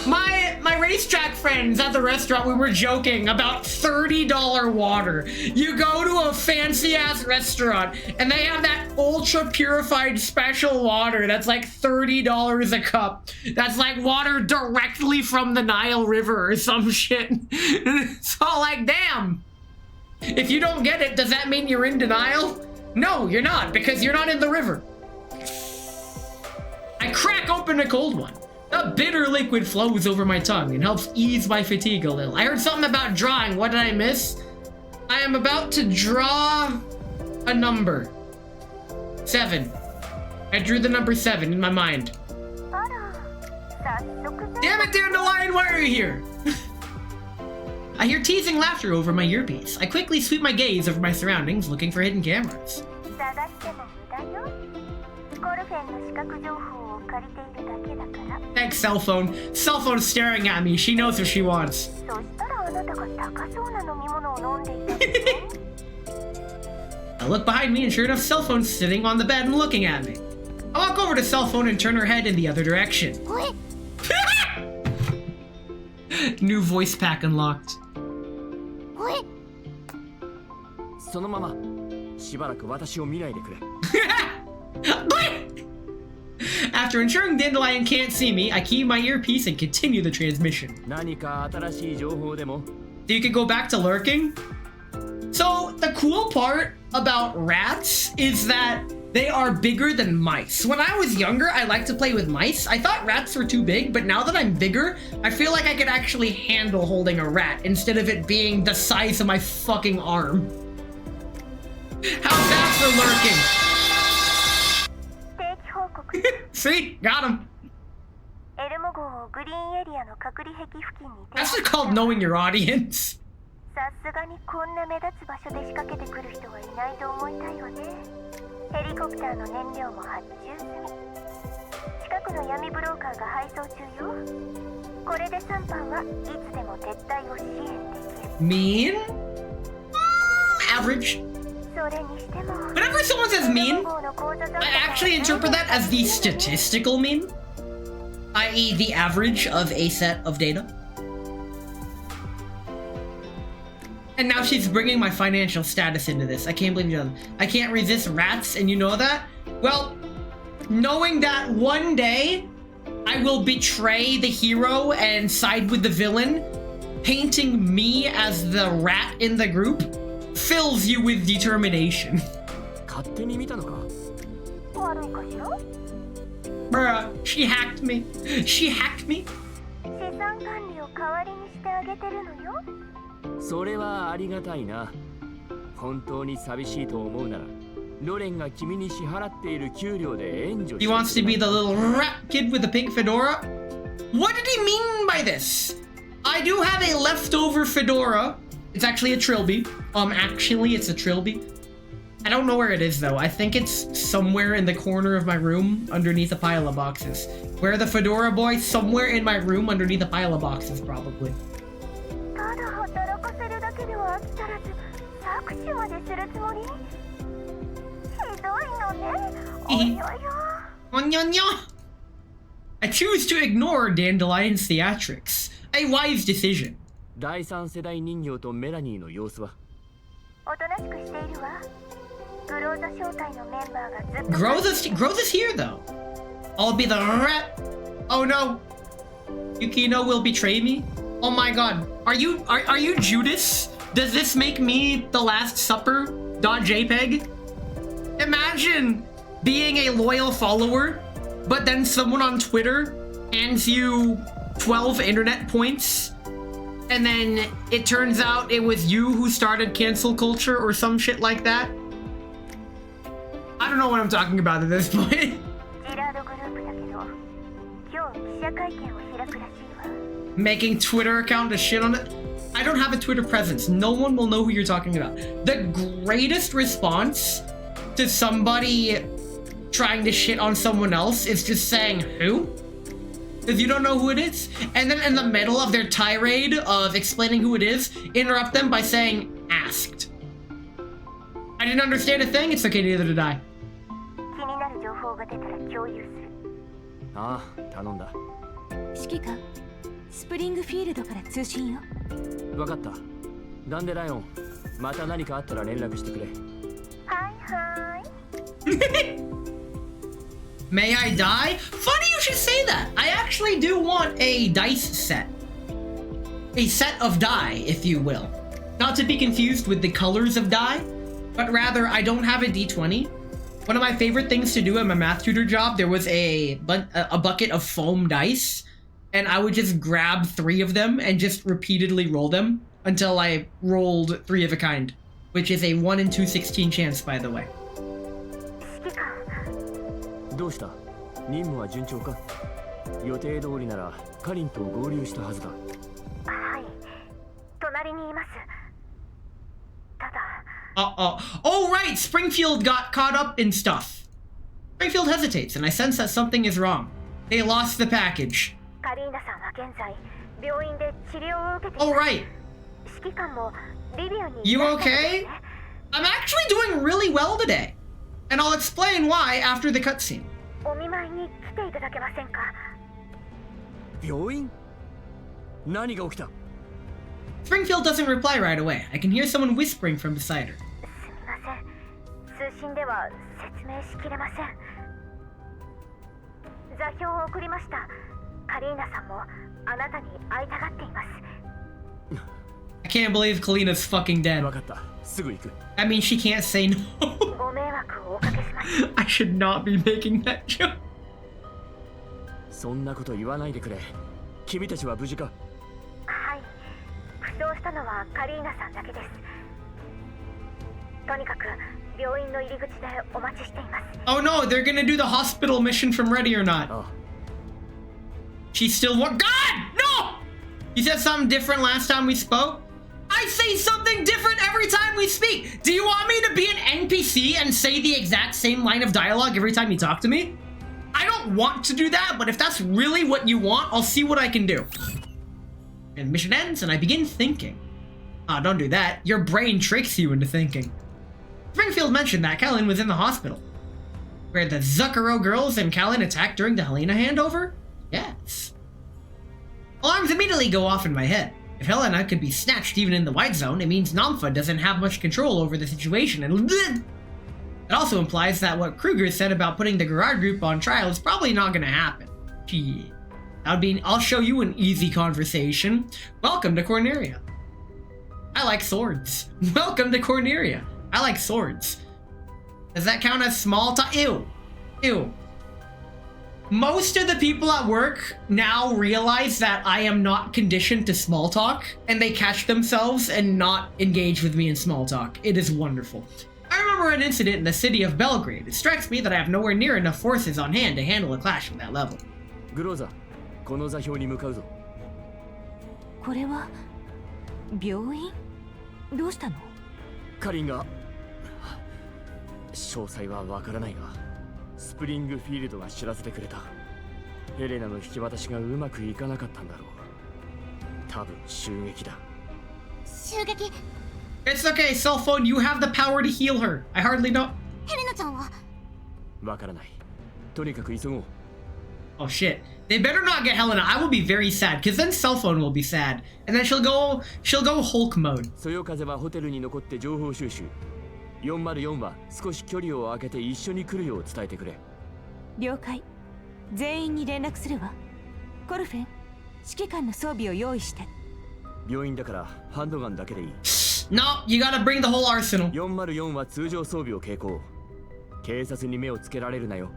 My racetrack friends at the restaurant, we were joking about $30 water. You go to a fancy ass restaurant and they have that ultra purified special water that's like $30 a cup. That's like water directly from the Nile River or some shit. So like, damn. If you don't get it, does that mean you're in denial? No, you're not, because you're not in the river. I crack open a cold one. A bitter liquid flows over my tongue and helps ease my fatigue a little. I heard something about drawing. What did I miss? I am about to draw a number. 7. I drew the number 7 in my mind. Damn it, Dandelion, why are you here? I hear teasing laughter over my earpiece. I quickly sweep my gaze over my surroundings, looking for hidden cameras. Thanks, cell phone. Cell phone's staring at me. She knows what she wants. I look behind me and sure enough, cell phone's sitting on the bed and looking at me. I walk over to cell phone and turn her head in the other direction. New voice pack unlocked. After ensuring Dandelion can't see me, I key my earpiece and continue the transmission. So you can go back to lurking? So the cool part about rats is that they are bigger than mice. When I was younger, I liked to play with mice. I thought rats were too big, but now that I'm bigger, I feel like I could actually handle holding a rat instead of it being the size of my fucking arm. How's that for lurking? Sweet, got him. That's just called knowing your audience. Mean? Average. Whenever someone says mean, I actually interpret that as the statistical mean, i.e. the average of a set of data. And now she's bringing my financial status into this. I can't believe you know that. I can't resist rats, and you know that? Well, knowing that one day I will betray the hero and side with the villain, painting me as the rat in the group fills you with determination. Bruh, she hacked me. She hacked me. He wants to be the little rat kid with the pink fedora? What did he mean by this? I do have a leftover fedora. It's actually a trilby. Actually, it's a trilby. I don't know where it is, though. I think it's somewhere in the corner of my room underneath a pile of boxes. Where the fedora boy? Somewhere in my room underneath a pile of boxes, probably. I choose to ignore Dandelion's theatrics. A wise decision. Growth is here though. I'll be the rat. Oh no. Yukino will betray me. Oh my god. Are you Judas? Does this make me the Last Supper? .jpg? Imagine being a loyal follower, but then someone on Twitter hands you 12 internet points, and then it turns out it was you who started cancel culture or some shit like that. I don't know what I'm talking about at this point. Making Twitter account to shit on it. I don't have a Twitter presence. No one will know who you're talking about. The greatest response to somebody trying to shit on someone else is just saying, who? Because you don't know who it is. And then in the middle of their tirade of explaining who it is, interrupt them by saying, asked. I didn't understand a thing. It's okay, neither did I. スプリングフィールドから通信よ。分かった。ダンデライオン、また何かあったら連絡してくれ。May I die? Funny you should say that. I actually do want a dice set. A set of die, if you will. Not to be confused with the colors of die, but rather I don't have a d20. One of my favorite things to do at my math tutor job, there was a bucket of foam dice, and I would just grab 3 of them and just repeatedly roll them until I rolled 3 of a kind, which is a 1 in 216 chance, by the way. どうした？任務は順調か？予定通りならカリンと合流したはずだ。はい、隣にいます。ただ。Oh right, Springfield got caught up in stuff. Springfield hesitates, and I sense that something is wrong. They lost the package. カリーナさんは現在病院で治療を受けています。Oh right. 指揮官もリビアに。You okay? I'm actually doing really well today. And I'll explain why after the cutscene. お見舞いに来ていただけませんか？病院？何が起きた？ Springfield doesn't reply right away. I can hear someone whispering from beside her. すみません。通信では説明しきれません。座標を送りました。カリーナさんもあなたに会いたがっています。I can't believe Kalina's fucking dead. 分かった。すぐ行く。I mean, she can't say no. ご迷惑をおかけします。I should not be making that joke. そんなこと言わないでくれ。君たちは無事か？はい。負傷したのはカリーナさんだけです。とにかく病院の入り口でお待ちしています。Oh no, they're gonna do the hospital mission from Ready or Not. Oh. She's still God! No! You said something different last time we spoke? I say something different every time we speak! Do you want me to be an NPC and say the exact same line of dialogue every time you talk to me? I don't want to do that, but if that's really what you want, I'll see what I can do. And mission ends, and I begin thinking. Ah, don't do that. Your brain tricks you into thinking. Springfield mentioned that Kellen was in the hospital. Where the Zucchero girls and Kellen attacked during the Helena handover? Yes. Alarms immediately go off in my head. If Helena could be snatched even in the white zone, it means Namfa doesn't have much control over the situation, and it also implies that what Kruger said about putting the Gerard group on trial is probably not gonna happen. Gee. That would be I'll show you an easy conversation. Welcome to Corneria. I like swords. Welcome to Corneria. I like swords. Does that count as small talk? Ew. Ew. Most of the people at work now realize that I am not conditioned to small talk, and they catch themselves and not engage with me in small talk. It is wonderful. I remember an incident in the city of Belgrade. It strikes me that I have nowhere near enough forces on hand to handle a clash of that level. グローザ、この座標に向かうぞ。これは病院？どうしたの？カリンが詳細はわからないが、スプリングフィールドが知らせてくれた。ヘレナの引き渡しがうまくいかなかったんだろう。多分襲撃だ。襲撃？ It's okay, cell phone. You have the power to heal her. I hardly know. ヘレナちゃんは？わからない。とにかく急ごう。Oh shit. They better not get Helena. I will be very sad, because then cell phone will be sad. And then she'll go Hulk mode. そよ風はホテルに残って情報収集。404は少し距離を空けて一緒に来るよう伝えてくれ。了解。全員に連絡するわ。コルフェン、指揮官の装備を用意して。病院だからハンドガンだけでいい。No, you gotta bring the whole arsenal. 404は通常装備を携行。警察に目をつけられるなよ。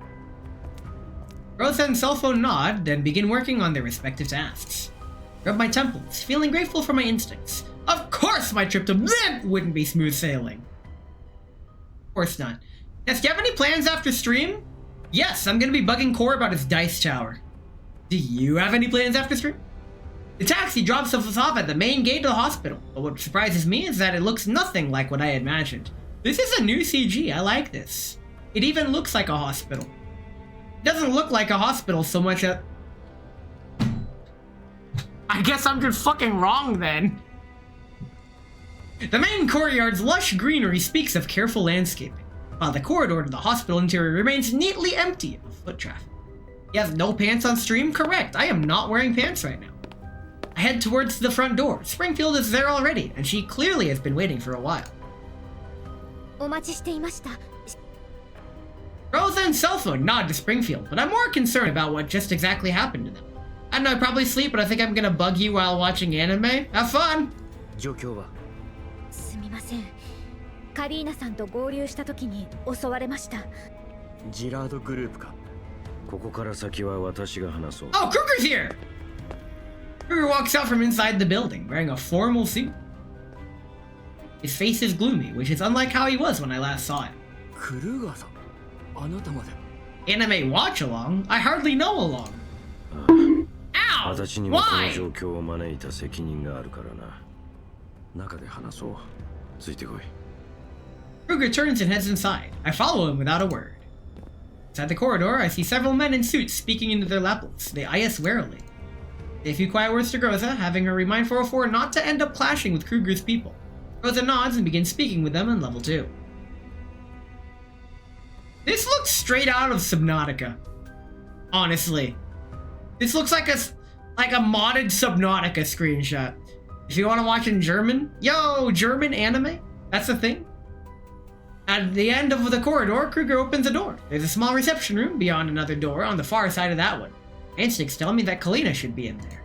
Rose and cell phone nod, then begin working on their respective tasks. Rub my temples, feeling grateful for my instincts. Of course my trip to Blimp wouldn't be smooth sailing. Of course not. Yes, do you have any plans after stream? Yes, I'm gonna be bugging Core about his dice tower. Do you have any plans after stream? The taxi drops us off at the main gate of the hospital, but what surprises me is that it looks nothing like what I had imagined. This is a new CG, I like this. It even looks like a hospital. It doesn't look like a hospital so much as... I guess I'm just fucking wrong then. The main courtyard's lush greenery speaks of careful landscaping, while the corridor to the hospital interior remains neatly empty of foot traffic. He has no pants on stream? Correct, I am not wearing pants right now. I head towards the front door. Springfield is there already, and she clearly has been waiting for a while. お待ちしていました。 Rosa and cell phone nod to Springfield, but I'm more concerned about what just exactly happened to them. I don't know, I probably sleep, but I think I'm gonna bug you while watching anime. Have fun! 状況はすみません。カリーナさんと合流した時に襲われました。ジラードグループか。ここから先は私が話そう。 Oh, Kruger's here! Kruger walks out from inside the building, wearing a formal suit. His face is gloomy, which is unlike how he was when I last saw him. クルーガーさん、あなたまで。 Anime watch along? I hardly know along. ああ、 Ow! 私にもこの Why? 状況を招いた責任があるからな。中で話そう。ついてこい。 Kruger turns and heads inside. I follow him without a word. Inside the corridor, I see several men in suits speaking into their lapels. They eye us warily. Say a few quiet words to Rosa, having her remind 404 not to end up clashing with Kruger's people. Rosa nods and begins speaking with them on level 2. This looks straight out of Subnautica. Honestly. This looks like a modded Subnautica screenshot. If you want to watch in German, yo, German anime? That's a thing? At the end of the corridor, Kruger opens a door. There's a small reception room beyond another door on the far side of that one. Instincts tell me that Kalina should be in there.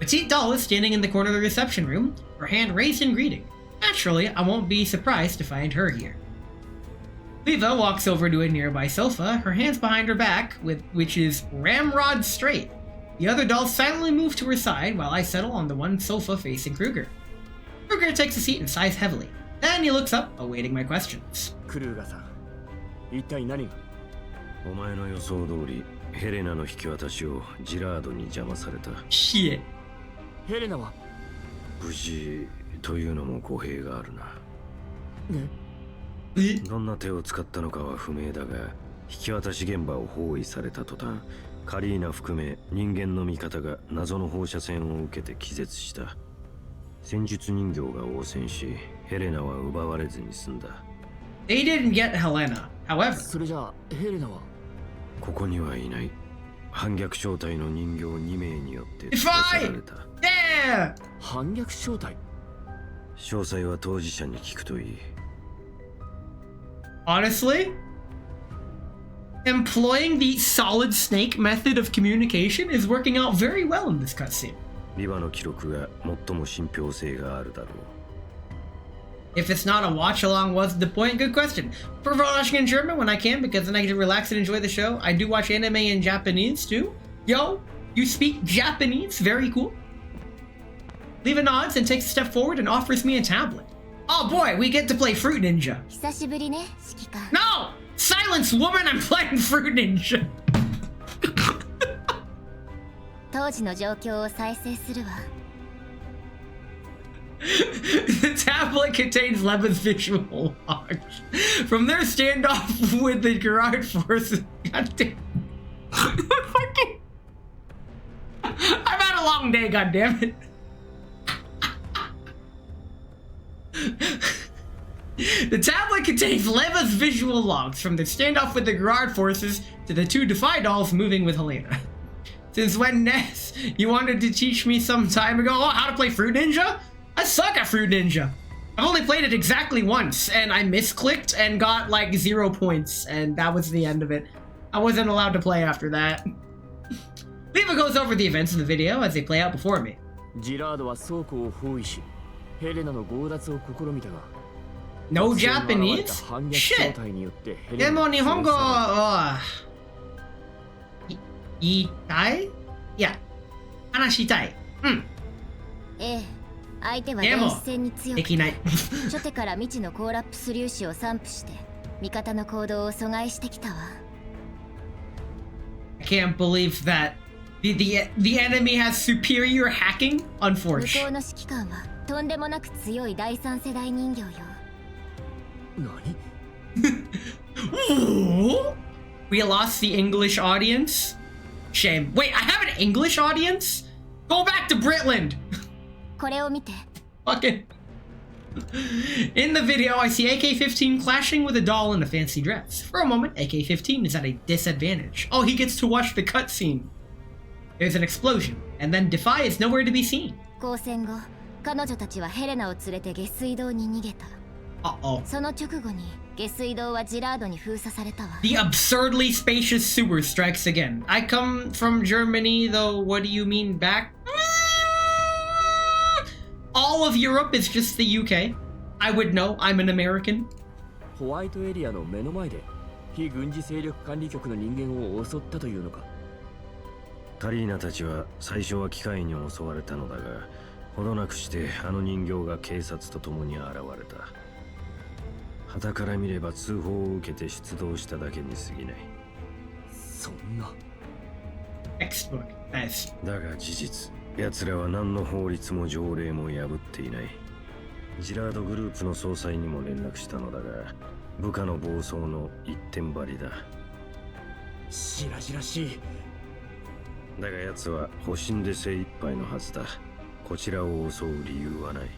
Petite doll is standing in the corner of the reception room, her hand raised in greeting. Naturally, I won't be surprised to find her here. Viva walks over to a nearby sofa, her hands behind her back, which is ramrod straight. The other dolls silently move to her side while I settle on the one sofa facing Kruger. Kruger takes a seat and sighs heavily. Then he looks up, awaiting my questions. クルーガーさん、一体何が。お前の予想通り、ヘレナの引き渡しをジラードに邪魔された。Shit. ヘレナは。無事というのも語弊があるな。ね。どんな手を使ったのかは不明だが、引き渡し現場を包囲された途端、カリーナ含め人間の味方が謎の放射線を受けて気絶した。戦術人形が応戦し、ヘレナは奪われずに済んだ。They didn't get Helena. However, それじゃあヘレナは。ここにはいない。反逆正体の人形2名によってIf 殺さ I- れた。yeah! 反逆正体。詳細は当事者に聞くといい。Honestly, employing the solid snake method of communication is working out very well in this cutscene. リバの記録が最も信憑性があるだろう。If it's not a watch along, what's the point? Good question. Prefer watching in German when I can because then I get to relax and enjoy the show. I do watch anime in Japanese too. Yo, you speak Japanese? Very cool. Leva nods and takes a step forward and offers me a tablet. Oh boy, we get to play Fruit Ninja. 久しぶりね、指揮官。 No! Silence, woman! I'm playing Fruit Ninja. 当時の状況を再生するわ。The tablet contains Leva's visual logs from their standoff with the Gerard forces. Goddamn. Fucking. I've had a long day, goddammit. The tablet contains Leva's visual logs from their standoff with the Gerard forces to the two Defy dolls moving with Helena. Since when, Ness, you wanted to teach me some time ago how to play Fruit Ninja? I suck at Fruit Ninja. I've only played it exactly once, and I misclicked and got like 0 points, and that was the end of it. I wasn't allowed to play after that. Leva goes over the events in the video as they play out before me. ジラードは倉庫を包囲し、ヘレナの強奪を試みたが。 No Japanese? Shit! でも日本語は言いたい？いや、話したい。うん。ええ、相手は電子戦に強くできない。初手から未知のコーラップス粒子を散布して味方の行動を阻害してきたわ。I can't believe that the enemy has superior hacking on 向 Forge. こうの指揮官はとんでもなく強い第三世代人形よ。何？ Ooh. We lost the English audience? Shame. Wait, I have an English audience? Go back to Britland! これを見て。 Fucking. In the video, I see AK-15 clashing with a doll in a fancy dress. For a moment, AK-15 is at a disadvantage. Oh, he gets to watch the cutscene. There's an explosion, and then Defy is nowhere to be seen. 交戦後、彼女たちはヘレナを連れて下水道に逃げた。Uh-oh. その直後に下水道はジラードに封鎖されたわ。The absurdly spacious sewer strikes again. I come from Germany, though what do you mean back? All of Europe is just the UK. I would know, I'm an American. ホワイトエリアの目の前で非軍事勢力管理局の人間を襲ったというのか。カリーナたちは最初は機械に襲われたのだが、ほどなくしてあの人形が警察と共に現れた。傍から見れば通報を受けて出動しただけに過ぎない。そんな。Textbook. Nice. だが事実、奴らは何の法律も条例も破っていない。ジラードグループの総裁にも連絡したのだが、部下の暴走の一点張りだ。しらじらしい。だが奴は保身で精一杯のはずだ。こちらを襲う理由はない。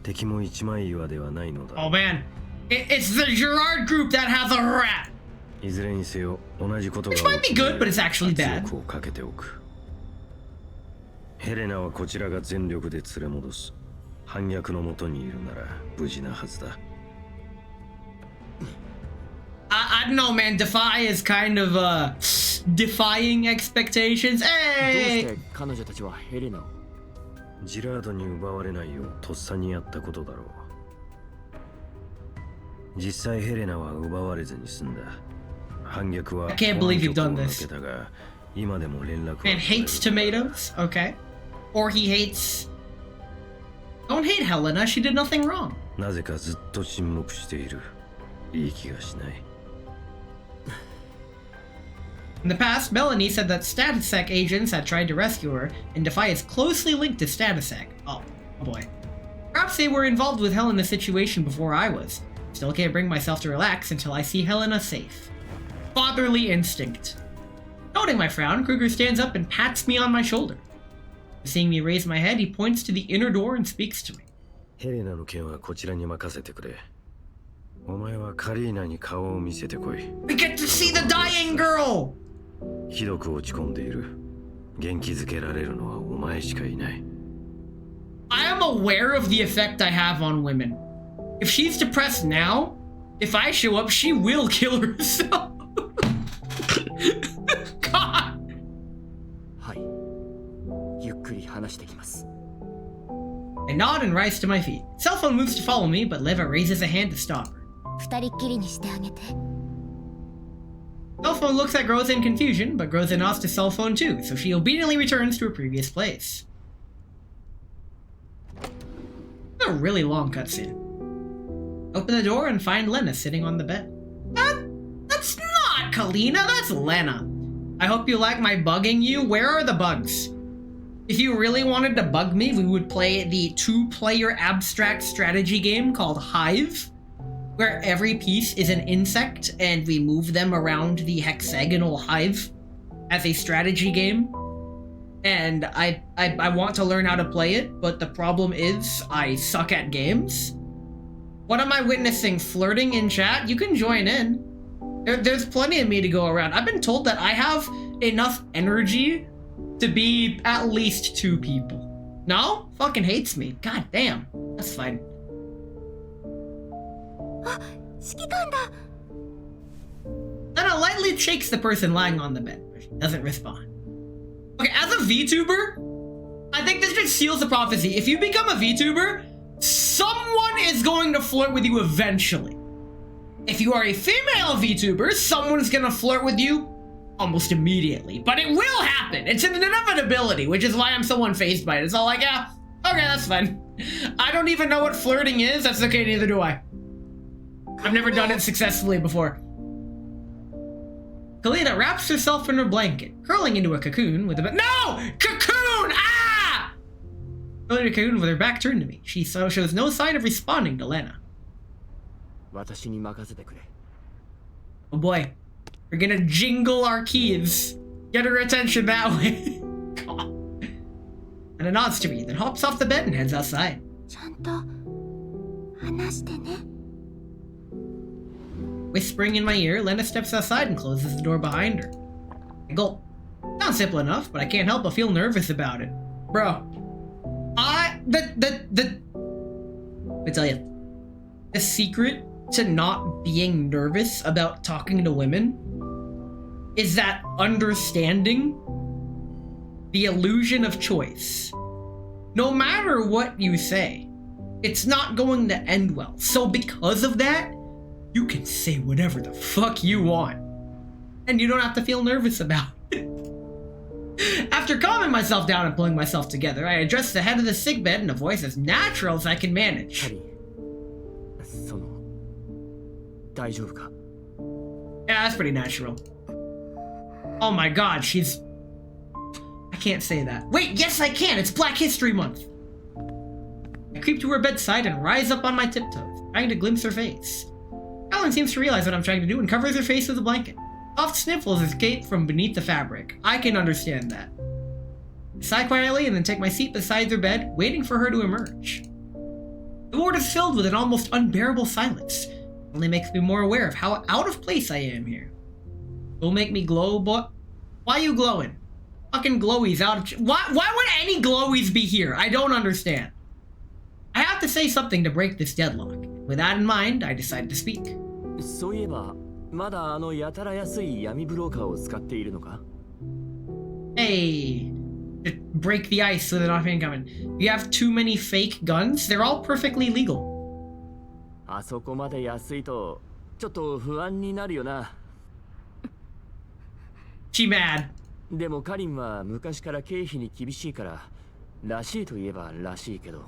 敵も一枚岩ではないのだ。Oh man, it's the Gerard group that has a rat. いずれにせよ同じことが Which might be good, but it's actually 圧 bad. 力をかけておく。ヘレナはこちらが全力で連れ戻す。反逆のもとにいるなら無事なはずだ。I don't know, man. Defy is kind of defying expectations. どうし Hey! て彼女たちはヘレナを。ジラードに奪われないようとっさにやったことだろう。実際ヘレナは奪われずに済んだ。反逆は I can't believe you've done this. 抜けたが、今でも連絡は Man hates tomatoes? Okay. Or he hates... Don't hate Helena, she did nothing wrong. なぜかずっと沈黙している。いい気がしない。In the past, Melanie said that Statusec agents had tried to rescue her, and Defy is closely linked to Statusec. Oh boy. Perhaps they were involved with Helena's situation before I was. Still can't bring myself to relax until I see Helena safe. Fatherly instinct. Noting my frown, Kruger stands up and pats me on my shoulder. Seeing me raise my head, he points to the inner door and speaks to me. ヘレナの件はこちらに任せてくれ。お前はカリーナに顔を見せてこい。We get to see the dying girl! ひどく落ち込んでいる。元気づけられるのはお前しかいない。I am aware of the effect I have on women. If she's depressed now, if I show up, she will kill herself. God! はい。ゆっくり話してきます。I nod and rise to my feet. Cell phone moves to follow me, but Leva raises a hand to stop her. 二人っきりにしてあげて。Cell phone looks at Groza in confusion, but Groza nods to cell phone too, so she obediently returns to her previous place. A really long cutscene. Open the door and find Lena sitting on the bed. That's not Kalina, that's Lena. I hope you like my bugging you. Where are the bugs? If you really wanted to bug me, we would play the 2-player abstract strategy game called Hive, where every piece is an insect and we move them around the hexagonal hive as a strategy game. And I want to learn how to play it, but the problem is I suck at games. What am I witnessing? Flirting in chat? You can join in. There's plenty of me to go around. I've been told that I have enough energy to be at least 2 people. No? Fucking hates me. God damn. That's fine. あ、指揮官だ。 Lena lightly shakes the person lying on the bed, but she doesn't respond. Okay, as a VTuber, I think this just seals the prophecy. If you become a VTuber, someone is going to flirt with you eventually. If you are a female VTuber, someone's gonna flirt with you almost immediately. But it will happen. It's an inevitability, which is why I'm so unfazed by it. It's all like, yeah, okay, that's fine. I don't even know what flirting is. That's okay, neither do I. I've never done it successfully before. Kalina wraps herself in her blanket, curling into a cocoon with a No! Cocoon! Ah! Curling in a cocoon with her back turned to me. She shows no sign of responding to Lena. 私に任せてくれ。 Oh boy. We're gonna jingle our keys. Get her attention that way. God. And a nods to me, then hops off the bed and heads outside. ちゃんと話してね。 Whispering in my ear, Lena steps outside and closes the door behind her. I gulp. Sounds simple enough, but I can't help but feel nervous about it. Bro. Let me tell you. The secret to not being nervous about talking to women is that understanding the illusion of choice. No matter what you say, it's not going to end well. So because of that, you can say whatever the fuck you want. And you don't have to feel nervous about it. After calming myself down and pulling myself together, I addressed the head of the sickbed in a voice as natural as I can manage. ハリー、大丈夫か? Yeah, that's pretty natural. Oh my god, she's... I can't say that. Wait, yes I can! It's Black History Month! I creep to her bedside and rise up on my tiptoes, trying to glimpse her face. Ellen seems to realize what I'm trying to do and covers her face with a blanket. Soft sniffles escape from beneath the fabric. I can understand that. I sigh quietly and then take my seat beside her bed, waiting for her to emerge. The ward is filled with an almost unbearable silence. It only makes me more aware of how out of place I am here. Don't make me glow, boy. Why you glowing? Fucking glowies out of... Why would any glowies be here? I don't understand. I have to say something to break this deadlock. With that in mind, I decided to speak. そういえば、まだあのやたら安い闇ブローカーを使っているのか? Hey, to break the ice so they're not incoming. You have too many fake guns? They're all perfectly legal. あそこまで安いと、ちょっと不安になるよな。She mad. でもカリンは昔から経費に厳しいから、らしいといえばらしいけど。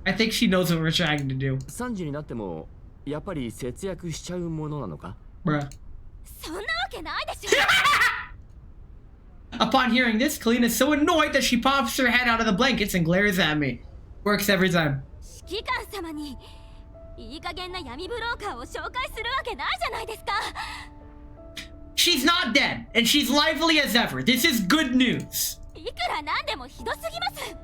I think she knows what we're trying to do. 3時になっても、やっぱり節約しちゃうものなのか? Bruh. そんなわけないでしょ。Upon hearing this, Kalina is so annoyed that she pops her head out of the blankets and glares at me. Works every time. 指揮官様にいい加減な闇ブローカーを紹介するわけないじゃないですか。She's not dead, and she's lively as ever. This is good news. いくらなんでもひどすぎます。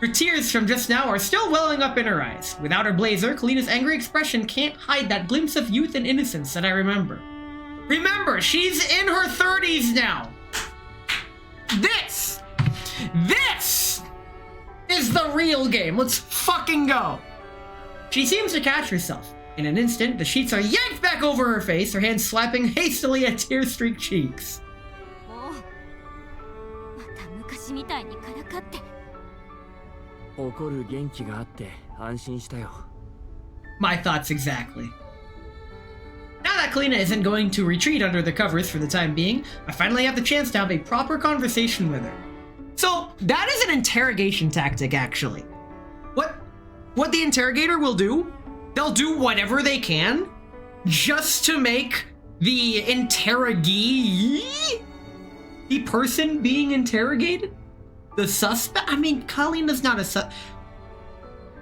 Her tears from just now are still welling up in her eyes. Without her blazer, Kalina's angry expression can't hide that glimpse of youth and innocence that I remember. Remember, she's in her 30s now. This is the real game. Let's fucking go. She seems to catch herself. In an instant, the sheets are yanked back over her face, her hands slapping hastily at tear-streaked cheeks. もうまた昔みたいにからかって。怒る元気があって安心したよ。My thoughts exactly. Now that Kalina isn't going to retreat under the covers for the time being, I finally have the chance to have a proper conversation with her. So, that is an interrogation tactic, actually. What the interrogator will do, they'll do whatever they can just to make the interrogee, the person being interrogated, the suspect. I mean, Kalina's not a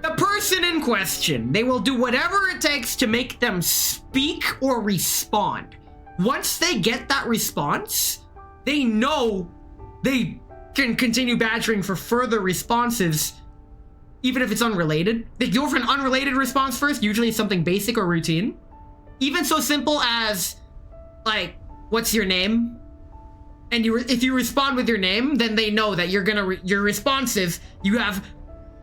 the person in question. They will do whatever it takes to make them speak or respond. Once they get that response, they know they can continue badgering for further responses, even if it's unrelated. They go for an unrelated response first, usually it's something basic or routine. Even so simple as, like, what's your name? And if you respond with your name, then they know that you're responsive, you have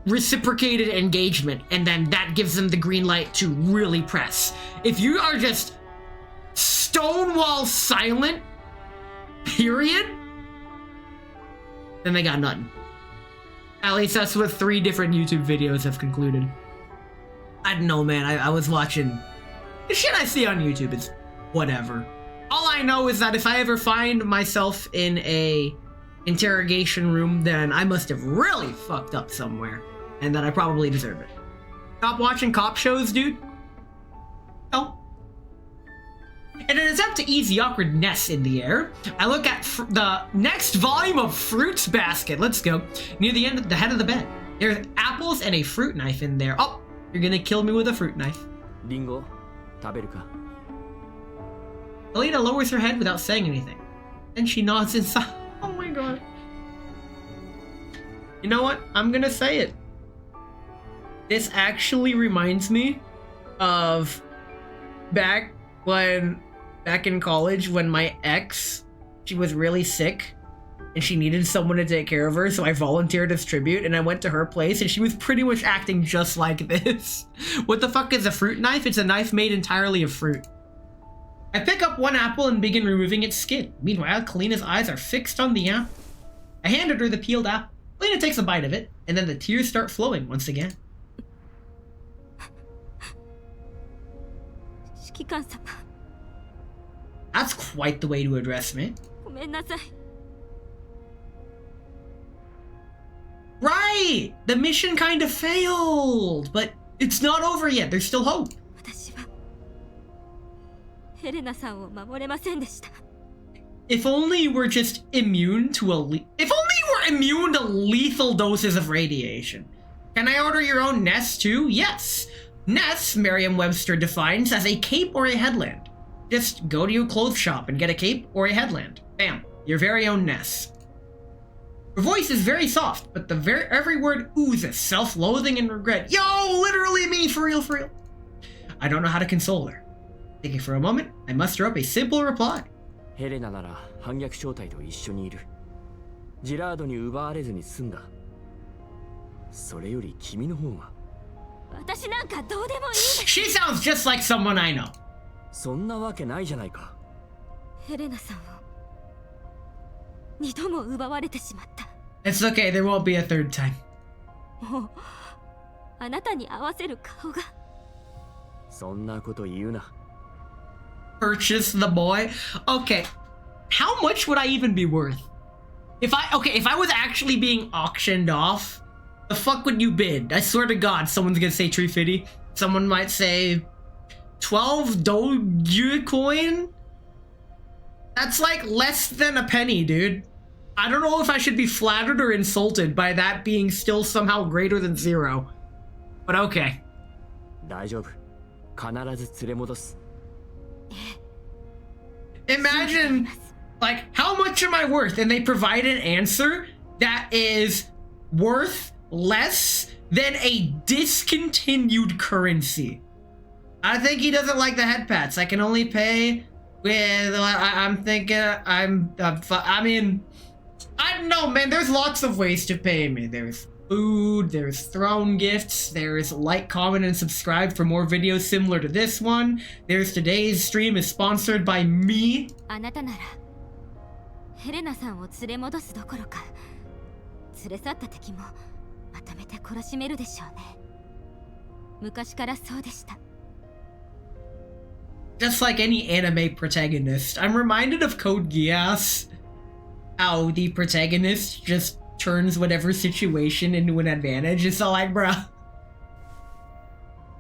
reciprocated engagement, and then that gives them the green light to really press. If you are just stonewall silent, period, then they got nothing. At least that's what 3 different YouTube videos have concluded. I don't know, man. I was watching... The shit I see on YouTube is whatever. All I know is that if I ever find myself in a interrogation room, then I must have really fucked up somewhere. And that I probably deserve it. Stop watching cop shows, dude. No. In an attempt to ease the awkwardness in the air, I look at the next volume of Fruits Basket. Let's go. Near the head of the bed. There's apples and a fruit knife in there. Oh, you're gonna kill me with a fruit knife. リンゴ、食べるか? Alina lowers her head without saying anything. Then she nods inside. Oh my god. You know what? I'm gonna say it. This actually reminds me of back when back in college when my ex, she was really sick and she needed someone to take care of her, so I volunteered as tribute and I went to her place and she was pretty much acting just like this. What the fuck is a fruit knife? It's a knife made entirely of fruit. I pick up one apple and begin removing its skin. Meanwhile, Kalina's eyes are fixed on the apple. I handed her the peeled apple. Kalina takes a bite of it, and then the tears start flowing once again. 指揮官様、 That's quite the way to address me. ごめんなさい。 Right! The mission kind of failed, but it's not over yet. There's still hope. 私はヘレナさんを守れませんでした。 If only you were just immune to if only you were immune to lethal doses of radiation. Can I order your own nest too? Yes. Nest, Merriam-Webster defines as a cape or a headland. Just go to your clothes shop and get a cape or a headland. Bam, your very own nest. Her voice is very soft, but every word oozes self-loathing and regret. Yo, literally me, for real, for real. I don't know how to console her. Thinking for a moment, I muster up a simple reply. ヘレナなら反逆正体と一緒にいる。ジラードに奪われずに済んだ。それより君の方が。私なんかどうでもいいです。 She sounds just like someone I know. そんなわけないじゃないか。ヘレナさんを二度も奪われてしまった。 It's okay, there won't be a third time. もうあなたに合わせる顔が。そんなこと言うな。 Purchase the boy? Okay. How much would I even be worth? If I was actually being auctioned off, the fuck would you bid? I swear to God, someone's gonna say 350. Someone might say 12 Dogecoin? That's like less than a penny, dude. I don't know if I should be flattered or insulted by that being still somehow greater than 0. But okay. 大丈夫。必ず連れ戻す。 Imagine, like, how much am I worth? And they provide an answer that is worth less than a discontinued currency. I think he doesn't like the head pats. I can only pay with, I'm thinking, I mean, I don't know, man. There's lots of ways to pay me. There's food, there's throne gifts, there's like, comment, and subscribe for more videos similar to this one. There's today's stream is sponsored by me. あなたならヘレナさんを連れ戻すどころか連れ去った敵もまとめて懲らしめるでしょうね。昔からそうでした。 Just like any anime protagonist, I'm reminded of Code Geass. How the protagonist just turns whatever situation into an advantage. It's all like, bruh.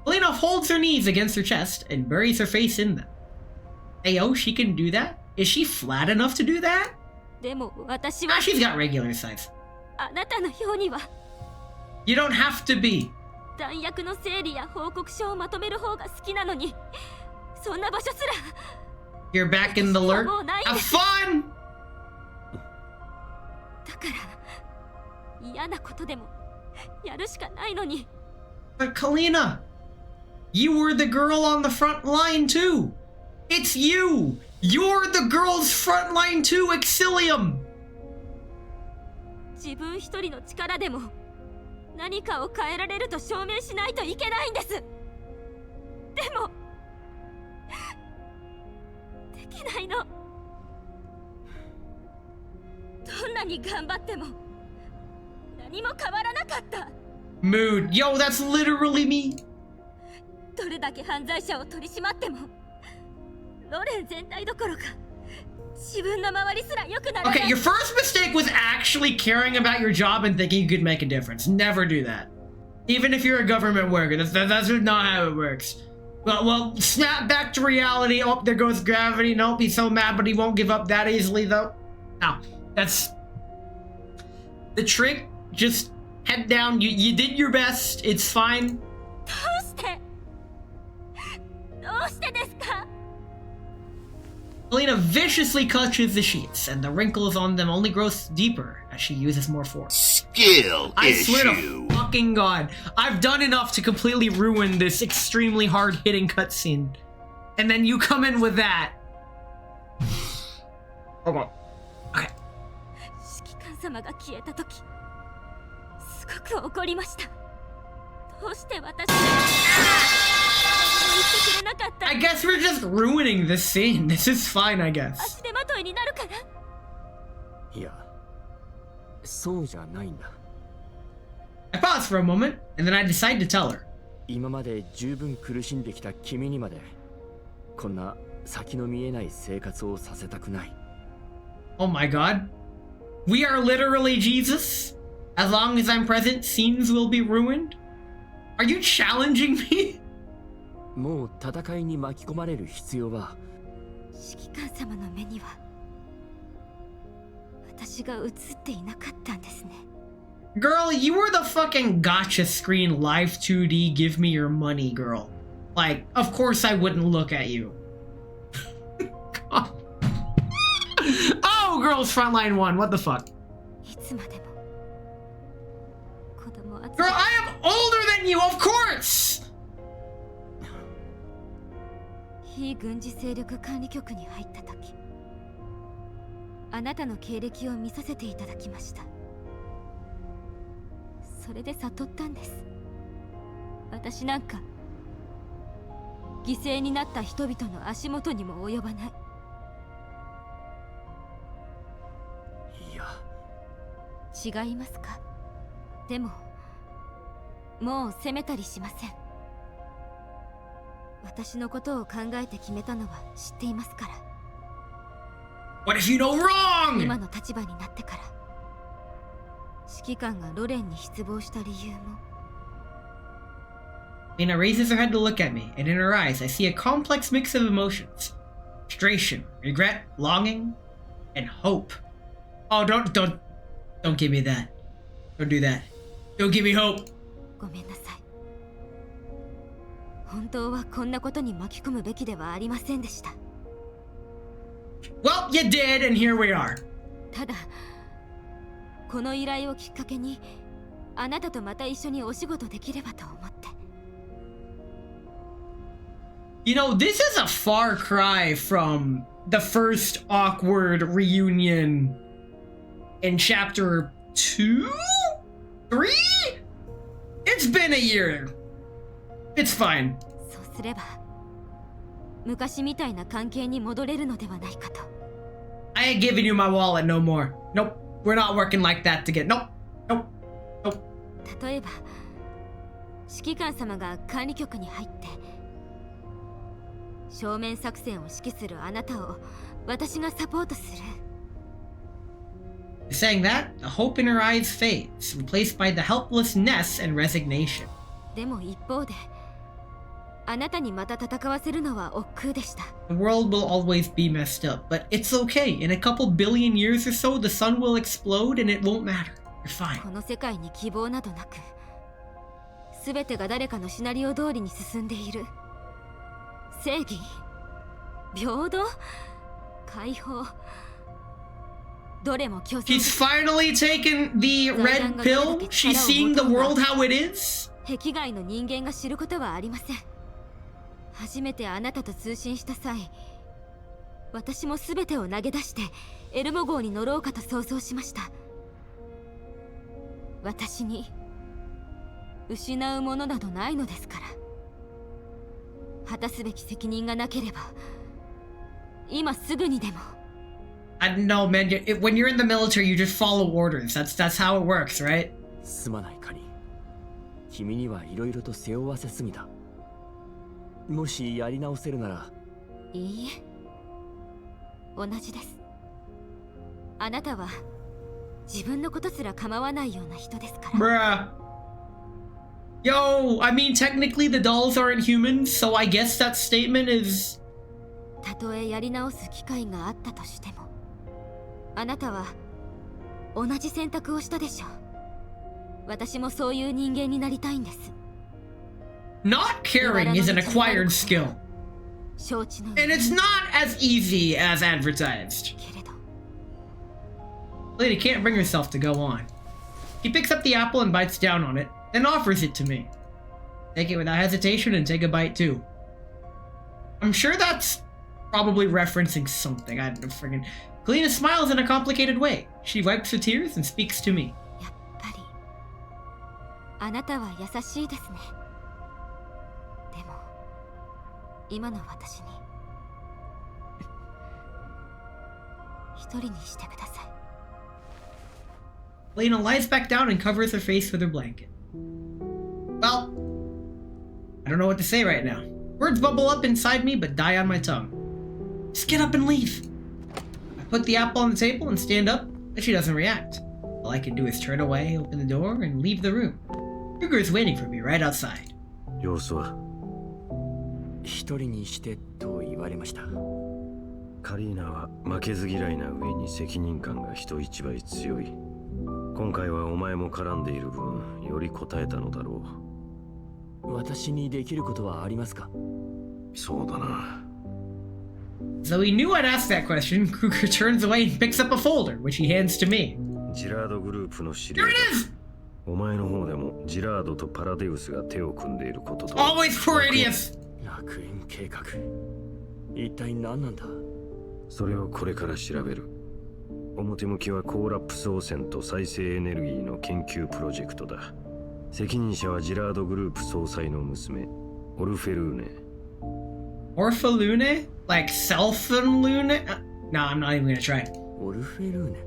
Kalina holds her knees against her chest and buries her face in them. Ayo, she can do that? Is she flat enough to do that? でも私は She's got regular size. あなたのようには You don't have to be. 弾薬の整理や報告書をまとめる方が好きなのにそんな場所すら You're back in the lurk. Have fun! だから嫌なことでもやるしかないのに。 But Kalina, you were the girl on the front line too. It's you. You're the girl's front line too, Exilium. 自分一人の力でも何かを変えられると証明しないといけないんです。でもできないの。どんなに頑張っても何も変わらなかった。 Mood. Yo, that's literally me. どれだけ犯罪者を取り締まってもロレン全体どころか自分の周りすら良くならない。 Okay, your first mistake was actually caring about your job and thinking you could make a difference. Never do that. Even if you're a government worker, that's not how it works. Well, snap back to reality. Oh, there goes gravity. Nope, he's so mad, but he won't give up that easily, though. No, that's the trick. Just head down. You did your best. It's fine. どうしてですか? Kalina viciously clutches the sheets, and the wrinkles on them only grow deeper as she uses more force. Skill I issue. swear to fucking God, I've done enough to completely ruin this extremely hard-hitting cutscene. And then you come in with that. Hold on. Okay. 指揮官様が消えた時すごく怒りました。どうして私に言ってくれなかった I guess we're just ruining this scene. This is fine, I guess. 足手まといになるから。いや、そうじゃないんだ。 I pause for a moment, and then I decide to tell her. 今まで十分苦しんできた君にまでこんな先の見えない生活をさせたくない。 Oh my god. We are literally Jesus? As long as I'm present, scenes will be ruined? Are you challenging me? もう戦いに巻き込まれる必要は。指揮官様の目には私が映っていなかったんですね。 Girl, you were the fucking gotcha screen live 2D give me your money girl. Like, of course I wouldn't look at you. God. Oh, girls frontline 1, what the fuck? いつまでも子供扱い。 Girl, I am older than you, of course! 非軍事勢力管理局に入った時、あなたの経歴を見させていただきました。それで悟ったんです。私なんか犠牲になった人々の足元にも及ばない。いや、違いますか。でももう責めたりしません。私のことを考えて決めたのは知っていますから。 What if you know wrong? 今の立場になってから指揮官がロレンに失望した理由も。 Lena raises her head to look at me, and in her eyes I see a complex mix of emotions. Frustration, regret, longing, and hope. Oh, don't give me that. Don't do that. Don't give me hope. ごめんなさい。本当はこんなことに巻き込むべきではありませんでした。 Well, you did, and here we are. ただこの依頼をきっかけにあなたとまた一緒にお仕事できればと思って。 You know, this is a far cry from the first awkward reunion in chapter 2? 3? It's been a year. It's fine. そうすれば昔みたいな関係に戻れるのではないかと。 I ain't giving you my wallet no more. Nope. We're not working like that to get. Nope. Nope. Nope. 例えば指揮官様が管理局に入って正面作戦を指揮するあなたを私がサポートする。 Saying that, the hope in her eyes fades, replaced by the helplessness and resignation. でも一方であなたにまた戦わせるのは億劫でした。 The world will always be messed up, but it's okay. In a couple billion years or so, the sun will explode and it won't matter. You're fine. この世界に希望などなく、全てが誰かのシナリオ通りに進んでいる。正義、平等、解放、どれも競争。 She's finally taken the red pill. She's seeing the world how it is. 壁外の人間が知ることはありません。初めてあなたと通信した際、私も全てを投げ出してエルモ号に乗ろうかと想像しました。私に失うものなどないのですから。果たすべき責任がなければ今すぐにでも。 I don't know, man. When you're in the military, you just follow orders. That's how it works, right? すまないカニ。君にはいろいろと背負わせすぎた。もしやり直せるなら。いいえ、同じです。あなたは自分のことすら構わないような人ですから。 Bruh. Yo, I mean, technically the dolls aren't humans, so I guess that statement is... たとえやり直す機会があったとしても、あなたは同じ選択をしたでしょう。私もそういう人間になりたいんです。 Not caring is an acquired skill. 承知の And it's not as easy as advertised. けれど、 Lady can't bring herself to go on. He picks up the apple and bites down on it, then offers it to me. Take it without hesitation and take a bite too. I'm sure that's probably referencing something. I don't friggin'. Kalina smiles in a complicated way. She wipes her tears and speaks to me. やっぱりあなたは優しいですね。でも今の私に一人にしてください。 Kalina lies back down and covers her face with her blanket. Well, I don't know what to say right now. Words bubble up inside me but die on my tongue. Just get up and leave. I put the apple on the table and stand up, but she doesn't react. All I can do is turn away, open the door, and leave the room. Kruger is waiting for me right outside. 様子は一人にしてと言われました。カリーナは負けず嫌いな上に責任感が人一倍強い。今回はお前も絡んでいる分より答えたのだろう。私にできることはありますか？そうだな。So he knew I'd ask that question. Kruger turns away and picks up a folder, which he hands to me. ジラードグループの資料 Here だ。 it is! お前の方でもジラードとパラデウスが手を組んでいることと Always Corradius! 楽園計画。一体何なんだ？それをこれから調べる。表向きはコーラップス汚染と再生エネルギーの研究プロジェクトだ。責任者はジラードグループ総裁の娘オルフェルーネ。 Orphalune? Like Selfenlune? No, I'm not even gonna try. オルフェルーネ。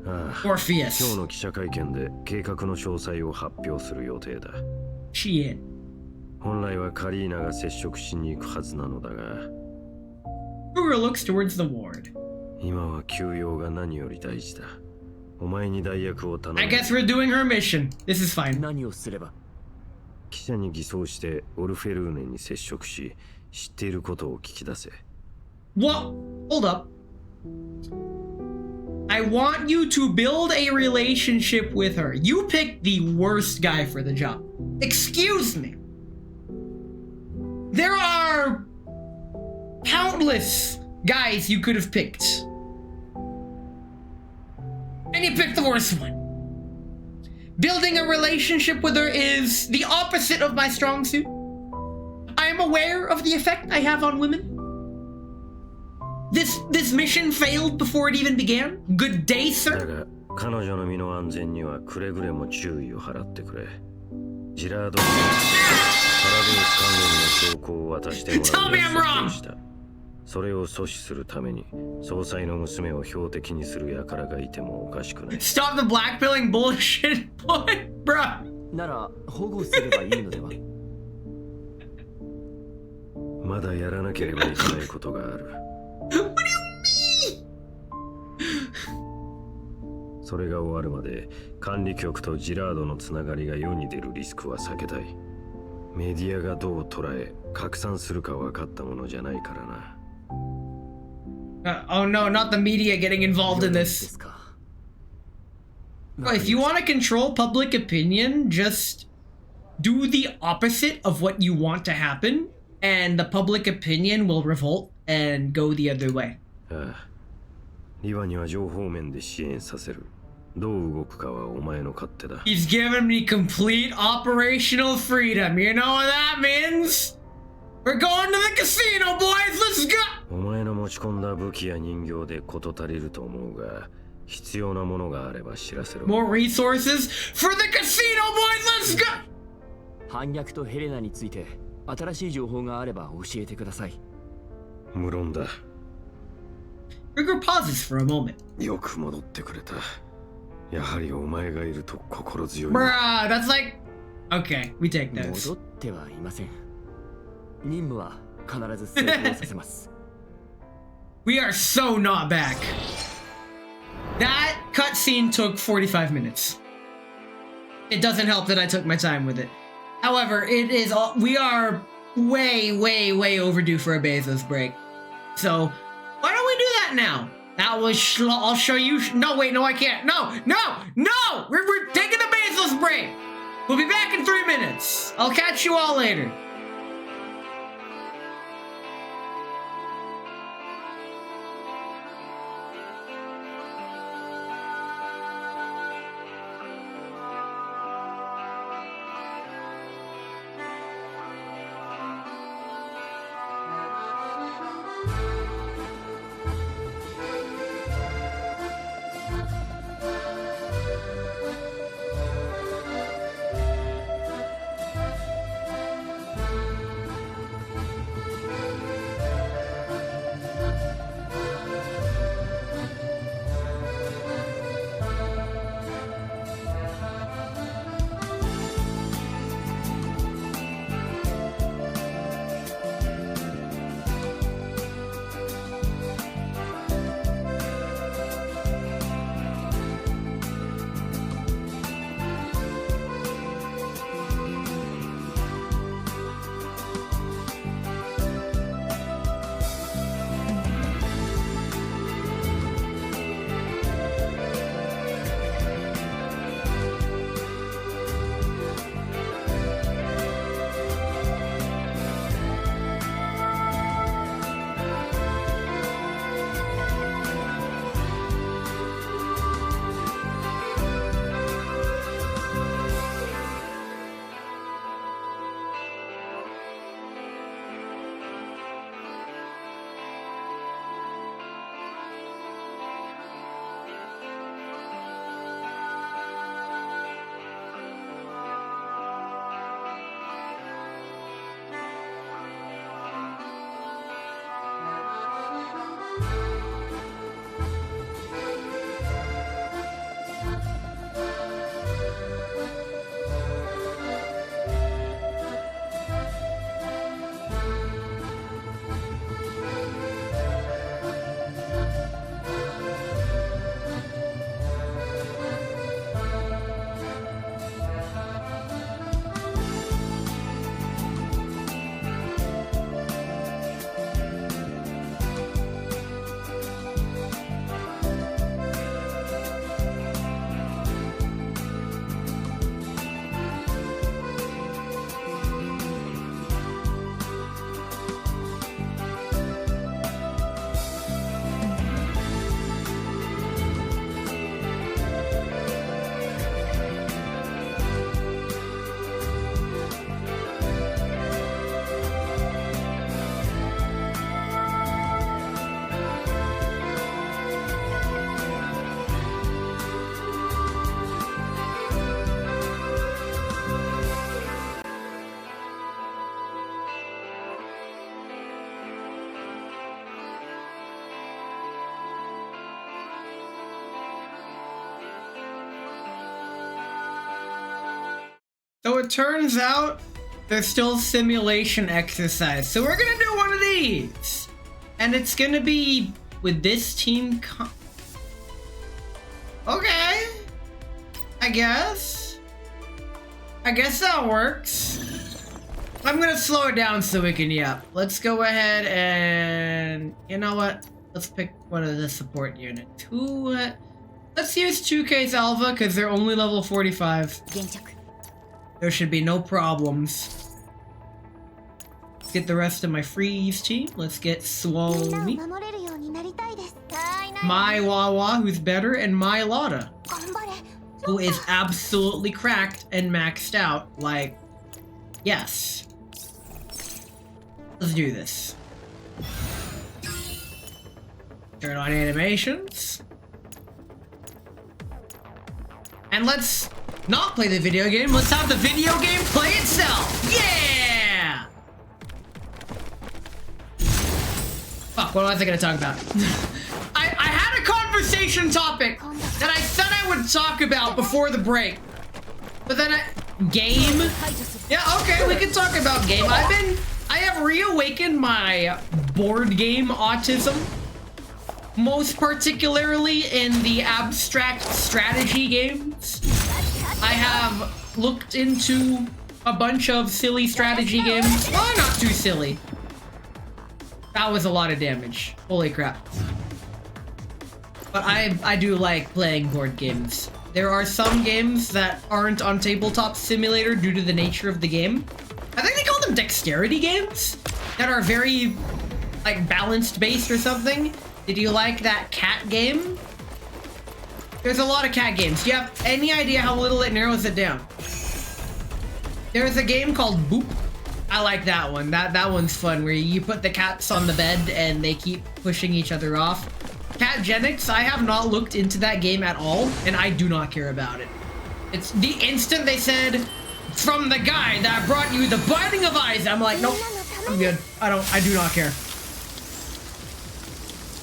ああ、 Orpheus. 今日の記者会見で計画の詳細を発表する予定だ。 She in. 本来はカリーナが接触しに行くはずなのだが、 Kruger looks towards the ward. 今は休養が何より大事だ。お前に代役を頼む。 I guess we're doing her mission. This is fine. 何をすれば？記者に偽装してオルフェルーネに接触し、知っていることを聞き出せ。 What? Hold up. I want you to build a relationship with her. You picked the worst guy for the job. Excuse me. There are countless guys you could have picked. And you picked the worst one. Building a relationship with her is the opposite of my strong suit. I am aware of the effect I have on women. This mission failed before it even began. Good day, だ sir. が彼女の身の安全にはくれぐれも注意を払ってくれ。ジラードにパラデウス関連の証拠を渡してもら Tell う me 約 I'm 束 wrong. をした。それを阻止するために総裁の娘を標的にする輩がいてもおかしくない。 Stop the blackpilling bullshit, boy, bro. なら保護すればいいのでは？まだやらなければいけないことがある。 What do you mean? それが終わるまで管理局とジラードのつながりが世に出るリスクは避けたい。メディアがどう捉え拡散するか分かったものじゃないからな。Oh no, not the media getting involved in で this. すか。 Well, if you want to control public opinion, just do the opposite of what you want to happen, and the public opinion will revolt and go the other way. ああ、リバには情報面で支援させる。どう動くかはお前の勝手だ。 He's given me complete operational freedom. You know what that means? We're going to the casino, boys. Let's go. お前の持ち込んだ武器や人形で事足りると思うが、必要なものがあれば知らせろ。 More resources for the casino, boys. Let's go. 反逆とヘレナについて新しい情報があれば教えてください。無論だ。 Kruger pauses for a moment. よく戻ってくれた。やはりお前がいると心強い。 Bruh, that's like... Okay, we take those. 戻ってはいません。任務は必ず成功させます。We are so not back. That cutscene took 45 minutes. It doesn't help that I took my time with it. However, it is all, we are way overdue for a Bezos break. So, why don't we do that now? That was I'll show you. No, wait, no, I can't. No! We're taking a Bezos break. We'll be back in 3 minutes. I'll catch you all later. turns out there's still simulation exercise. So we're gonna do one of these. And it's gonna be with this team. Okay. I guess that works. I'm gonna slow it down so we can, yeah. Let's go ahead and, you know what? Let's pick one of the support units. Let's use 2K's Alva because they're only level 45. There should be no problems. Let's get the rest of my freeze team. Let's get Swomi, my Wawa, who's better, and my Lotta, who is absolutely cracked and maxed out. Like, yes. Let's do this. Turn on animations. And let's not play the video game. Let's have the video game play itself. Yeah! Fuck, what was I gonna talk about? I had a conversation topic that I said I would talk about before the break. But then game? Yeah, okay, we can talk about game. I have reawakened my board game autism. Most particularly in the abstract strategy games. I have looked into a bunch of silly strategy games. Well, not too silly. That was a lot of damage. Holy crap. But I do like playing board games. There are some games that aren't on Tabletop Simulator due to the nature of the game. I think they call them dexterity games that are very, like, balanced based or something. Did you like that cat game? There's a lot of cat games. Do you have any idea how little it narrows it down? There's a game called Boop. I like that one. That one's fun, where you put the cats on the bed and they keep pushing each other off. Catgenics, I have not looked into that game at all, and I do not care about it. It's the instant they said, from the guy that brought you the Binding of Isaac, I'm like, nope, I'm good. I do not care.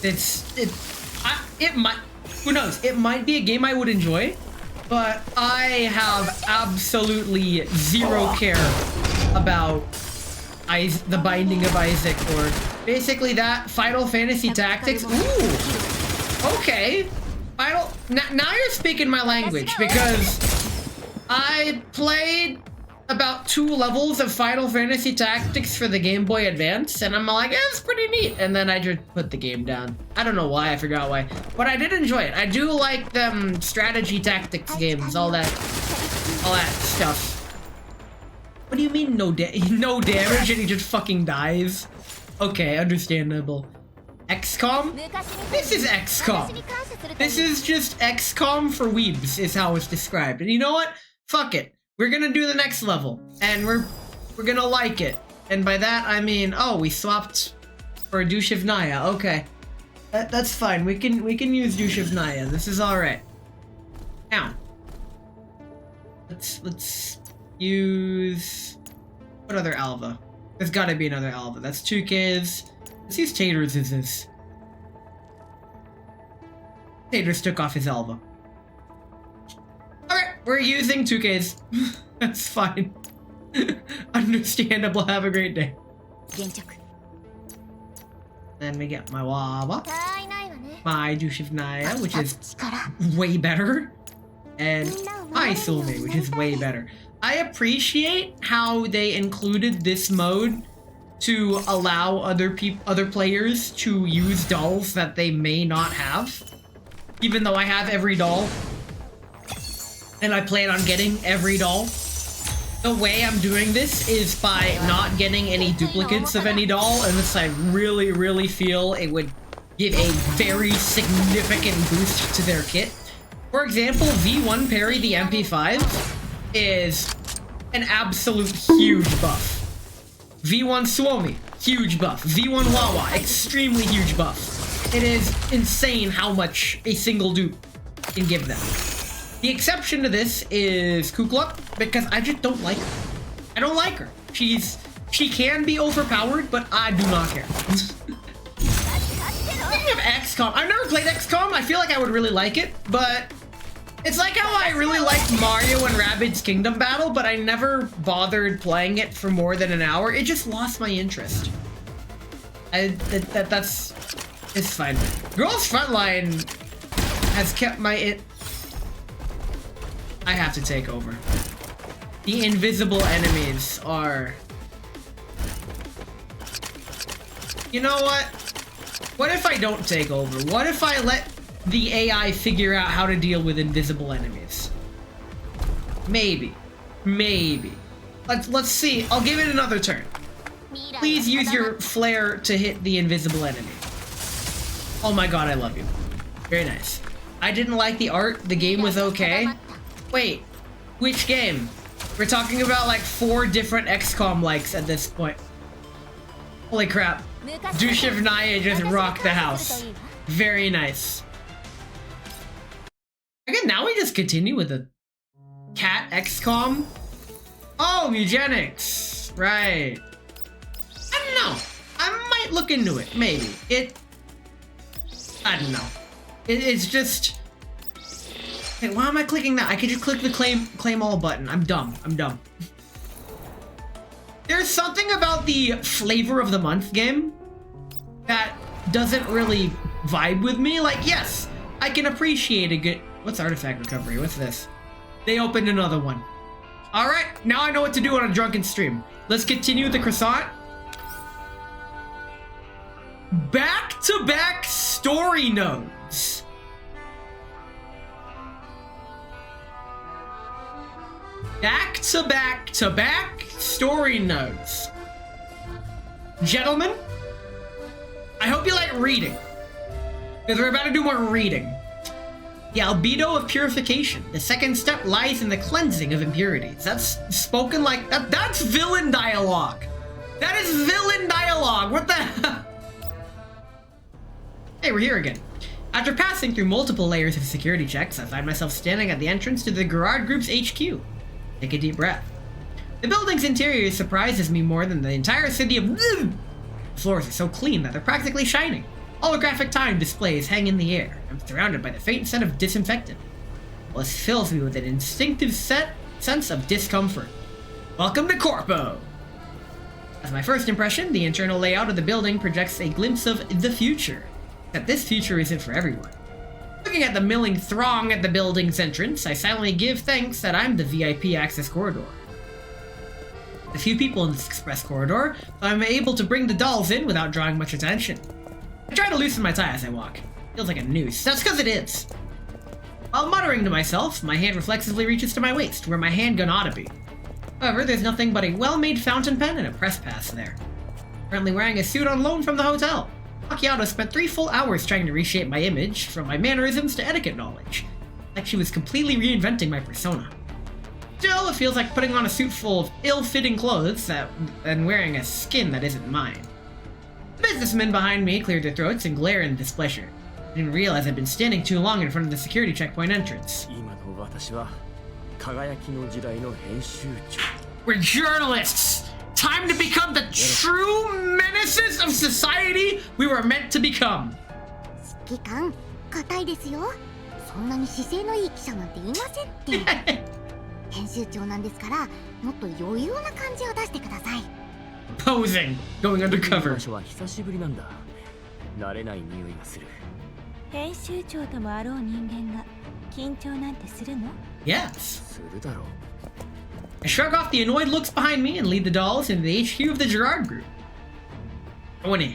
It might, who knows? It might be a game I would enjoy, but I have absolutely zero care about the Binding of Isaac, or basically that Final Fantasy Tactics. Ooh, okay. Now you're speaking my language, because I played about 2 levels of Final Fantasy Tactics for the Game Boy Advance, and I'm like, it's pretty neat. And then I just put the game down. I don't know why, I forgot why. But I did enjoy it. I do like them strategy tactics games, all that stuff. What do you mean no damage and he just fucking dies? Okay, understandable. XCOM? This is XCOM. This is just XCOM for weebs, is how it's described. And you know what? Fuck it. We're gonna do the next level, and we're gonna like it. And by that I mean, oh, we swapped for Dushivnaya. Okay, that's fine. We can use Dushivnaya. This is all right. Now, let's use what other Alva? There's got to be another Alva. That's 2Ks. Let's use Taters as this. Taters took off his Alva. Alright, we're using 2Ks. That's fine. Understandable. Have a great day. Then we get my Wawa, my Dushivnaya, which is way better, and my Sulme, which is way better. I appreciate how they included this mode to allow other players to use dolls that they may not have. Even though I have every doll, and I plan on getting every doll, the way I'm doing this is by not getting any duplicates of any doll unless I really, really feel it would give a very significant boost to their kit. For example, V1 Parry the MP5 is an absolute huge buff. V1 Suomi, huge buff. V1 Wawa, extremely huge buff. It is insane how much a single dupe can give them. The exception to this is Kukla, because I just don't like her. I don't like her. She can be overpowered, but I do not care. Speaking of XCOM, I've never played XCOM. I feel like I would really like it, but It's like how I really liked Mario and Rabbids Kingdom Battle, but I never bothered playing it for more than an hour. It just lost my interest. That's it's fine. Girls Frontline has kept my I have to take over. The invisible enemies are... You know what? What if I don't take over? What if I let the AI figure out how to deal with invisible enemies? Maybe. Maybe. Let's see. I'll give it another turn. Please use your flare to hit the invisible enemy. Oh my god, I love you. Very nice. I didn't like the art. The game was okay. Wait, which game? We're talking about like 4 different XCOM likes at this point. Holy crap. Dushev Naya just rocked the house. Very nice. Okay, now we just continue with the cat XCOM. Oh, eugenics. Right. I don't know. I might look into it. Maybe. I don't know. It's just... Hey, why am I clicking that? I could just click the claim all button. I'm dumb. I'm dumb. There's something about the flavor of the month game that doesn't really vibe with me. Like, yes, I can appreciate a good... What's artifact recovery? What's this? They opened another one. All right, now I know what to do on a drunken stream. Let's continue with the croissant. Back-to-back story nodes. Back-to-back story nodes. Gentlemen, I hope you like reading, because we're about to do more reading. The albedo of purification. The second step lies in the cleansing of impurities. That's spoken like that. That's villain dialogue. That is villain dialogue. What the hell? Hey, we're here again. After passing through multiple layers of security checks, I find myself standing at the entrance to the Gerard Group's HQ. Take a deep breath. The building's interior surprises me more than the entire city of... The floors are so clean that they're practically shining. Holographic time displays hang in the air. I'm surrounded by the faint scent of disinfectant. This fills me with an instinctive sense of discomfort. Welcome to Corpo! As my first impression, the internal layout of the building projects a glimpse of the future. Except this future isn't for everyone. Looking at the milling throng at the building's entrance, I silently give thanks that I'm the VIP access corridor. A few people in this express corridor, so I'm able to bring the dolls in without drawing much attention. I try to loosen my tie as I walk. Feels like a noose. That's because it is. While muttering to myself, my hand reflexively reaches to my waist, where my handgun ought to be. However, there's nothing but a well-made fountain pen and a press pass there. Currently wearing a suit on loan from the hotel. Macchiato spent 3 full hours trying to reshape my image, from my mannerisms to etiquette knowledge. Like she was completely reinventing my persona. Still, it feels like putting on a suit full of ill-fitting clothes and wearing a skin that isn't mine. The businessmen behind me cleared their throats and glare in displeasure. I didn't realize I'd been standing too long in front of the security checkpoint entrance. We're journalists! Time to become the true menaces of society we were meant to become! 指揮官、硬いですよ。そんなに姿勢のいい記者なんていませんって。編集長なんですから、もっと余裕な感じを出してください。Posing, going undercover. 場所は久しぶりなんだ。慣れない匂いがする。編集長ともあろう人間が緊張なんてするの？ Yes. するだろう。I shrug off the annoyed looks behind me and lead the dolls into the HQ of the Gerard Group. Going in.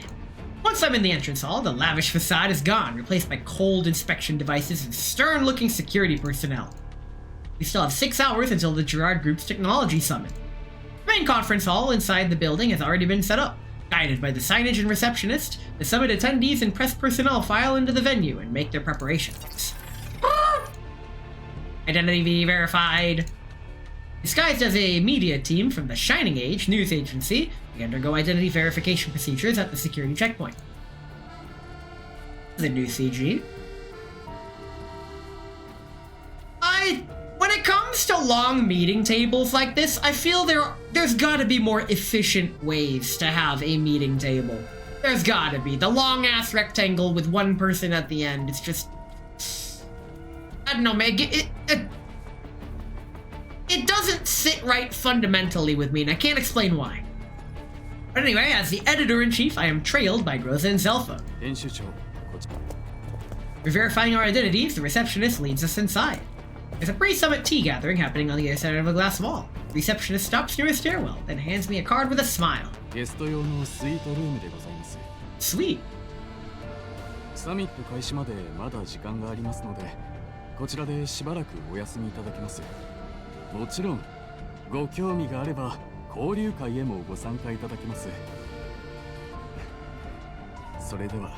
Once I'm in the entrance hall, the lavish facade is gone, replaced by cold inspection devices and stern-looking security personnel. We still have 6 hours until the Gerard Group's technology summit. The main conference hall inside the building has already been set up. Guided by the signage and receptionist, the summit attendees and press personnel file into the venue and make their preparations. Identity verified. Disguised as a media team from the Shining Age news agency, we undergo identity verification procedures at the security checkpoint. The new CG. When it comes to long meeting tables like this, I feel there's gotta be more efficient ways to have a meeting table. There's gotta be. The long-ass rectangle with one person at the end, it's just... I don't know, man. It doesn't sit right fundamentally with me, and I can't explain why. But anyway, as the editor-in-chief, I am trailed by Groza and Zelfa. 編集長こちら For verifying our identities, the receptionist leads us inside. There's a pre-summit tea gathering happening on the other side of a glass wall. The receptionist stops near a stairwell, then hands me a card with a smile. ゲスト用のスイートルームでございます Sweet. サミット開始までまだ時間がありますのでこちらでしばらくお休みいただけますもちろんご興味があれば交流会へもご参加いただけますそれでは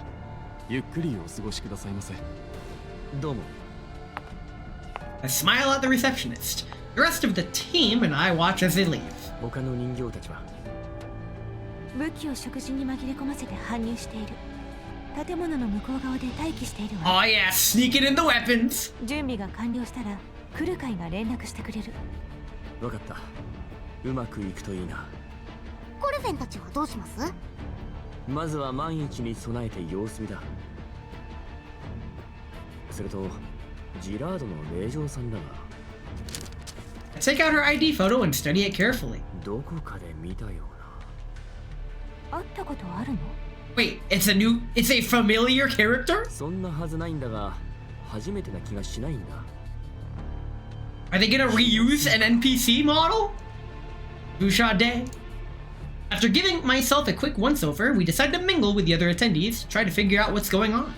ゆっくりお過ごしくださいませどうも I smile at the receptionist. The rest of the team and I watch as they leave. 他の人形たちは武器を食事に紛れ込ませて搬入している建物の向こう側で待機しているわ Oh yeah, sneaking in the weapons. 準備が完了したら来る会が連絡してくれるわかったうまくいくといいなコルフェンたちはどうします？まずは万一に備えて様子見だそれとジラードの令嬢さんだが I take out her ID photo and study it carefully. どこかで見たような会ったことあるの？ Wait, it's a familiar character? そんなはずないんだが初めてな気がしないんだ Are they gonna reuse an NPC model? Bouchade. After giving myself a quick once-over, we decide to mingle with the other attendees to try to figure out what's going on.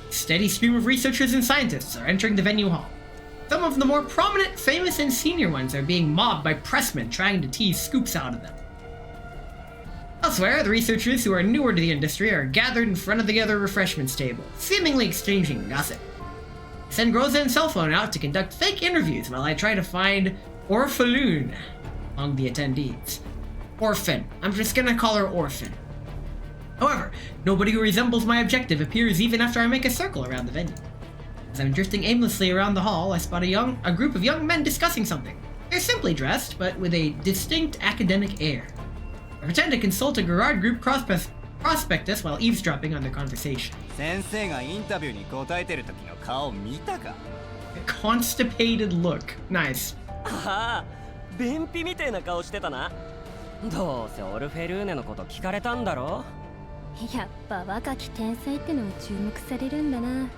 A steady stream of researchers and scientists are entering the venue hall. Some of the more prominent, famous, and senior ones are being mobbed by pressmen trying to tease scoops out of them. Elsewhere, the researchers who are newer to the industry are gathered in front of the other refreshments table, seemingly exchanging gossip. I send Groza and cell phone out to conduct fake interviews while I try to find Orphalune among the attendees. Orphan. I'm just gonna call her Orphan. However, nobody who resembles my objective appears even after I make a circle around the venue. As I'm drifting aimlessly around the hall, I spot a group of young men discussing something. They're simply dressed, but with a distinct academic air. I pretend to consult a Gerard group prospectus while eavesdropping on their conversation. 先生がインタビューに答えてる時の顔見たか A constipated look. Nice. ああ便秘みてえな顔してたなどうせオルフェルーネのこと聞かれたんだろやっぱ若き天才ってのを注目されるんだな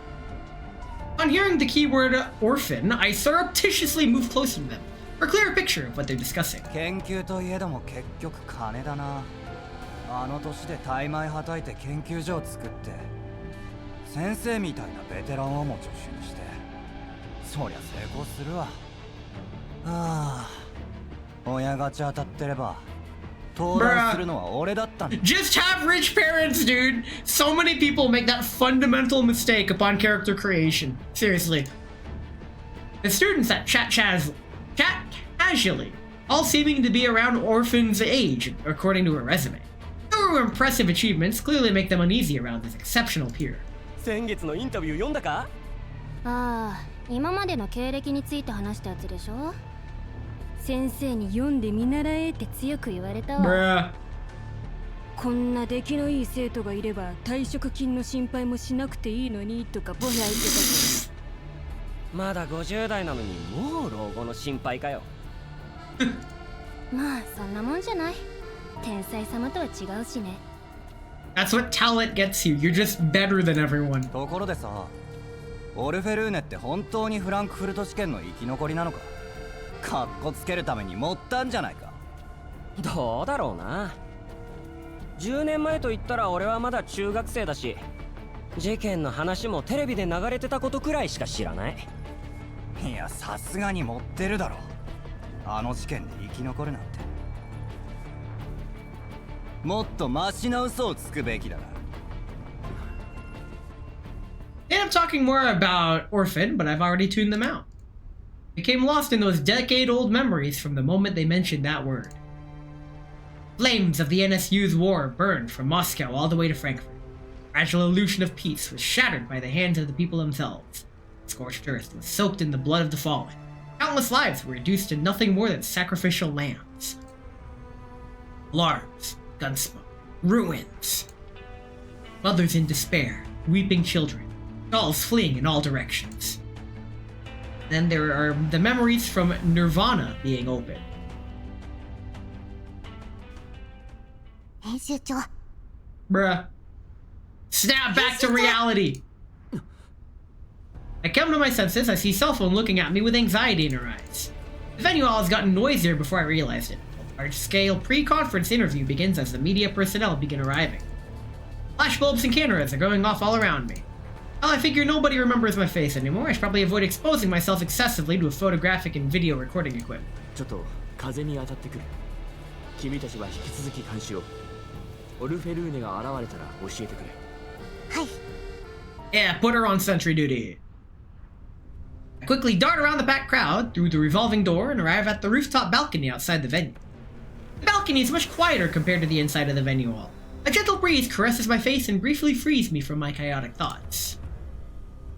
On hearing the keyword orphan, I surreptitiously move closer to them for a clearer picture of what they're discussing. 研究といえども結局金だなあの年で大枚はたいて研究所を作って先生みたいなベテランをも助手にしてそりゃ成功するわああ親ガチ当たってれば登壇するのは俺だったんだ Just have rich parents, dude! So many people make that fundamental mistake upon character creation. Seriously. The students that chat casually, all seeming to be around Orphan's age, according to her resume. Her impressive achievements clearly make them uneasy around this exceptional peer. 先月のインタビュー読んだかああ今までの経歴について話したやつでしょ先生に読んで見習えって強く言われたわ Bruh. こんな出来のいい生徒がいれば退職金の心配もしなくていいのにとかぼやいてたけまだ50代なのにもう老後の心配かよどまあそんなもんじゃない天才様とは違うしね That's what talent gets you. You're just better than everyone. ところでさオルフェルーネって本当にフランクフルト試験の生き残りなのかかっこつけるために持ったんじゃないかどうだろうな10年前と言ったら俺はまだ中学生だし事件の話もテレビで流れてたことくらいしか知らないいやさすがに持ってるだろあの事件で生き残るなんてもっとマシな嘘をつくべきだな They end up talking more about Orphan, but I've already tuned them out. I became lost in those decade-old memories from the moment they mentioned that word. Flames of the NSU's war burned from Moscow all the way to Frankfurt. The fragile illusion of peace was shattered by the hands of the people themselves. Scorched earth was soaked in the blood of the fallen. Countless lives were reduced to nothing more than sacrificial lambs. Alarms, gunsmoke, ruins. Mothers in despair, weeping children, dolls fleeing in all directions. Then there are the memories from Nirvana being open. 編集長 Bruh. Snap back to reality! I come to my senses, I see cell phone looking at me with anxiety in her eyes. The venue hall has gotten noisier before I realized it. A large-scale pre-conference interview begins as the media personnel begin arriving. Flashbulbs and cameras are going off all around me. Well, I figure nobody remembers my face anymore. I should probably avoid exposing myself excessively to a photographic and video recording equipment. ちょっと風に当たってくる。君たちは引き続き監視を。オルフェルーネが現れたら教えてくれ。はい Yeah, put her on sentry duty. I quickly dart around the packed crowd through the revolving door and arrive at the rooftop balcony outside the venue. The balcony is much quieter compared to the inside of the venue hall. A gentle breeze caresses my face and briefly frees me from my chaotic thoughts.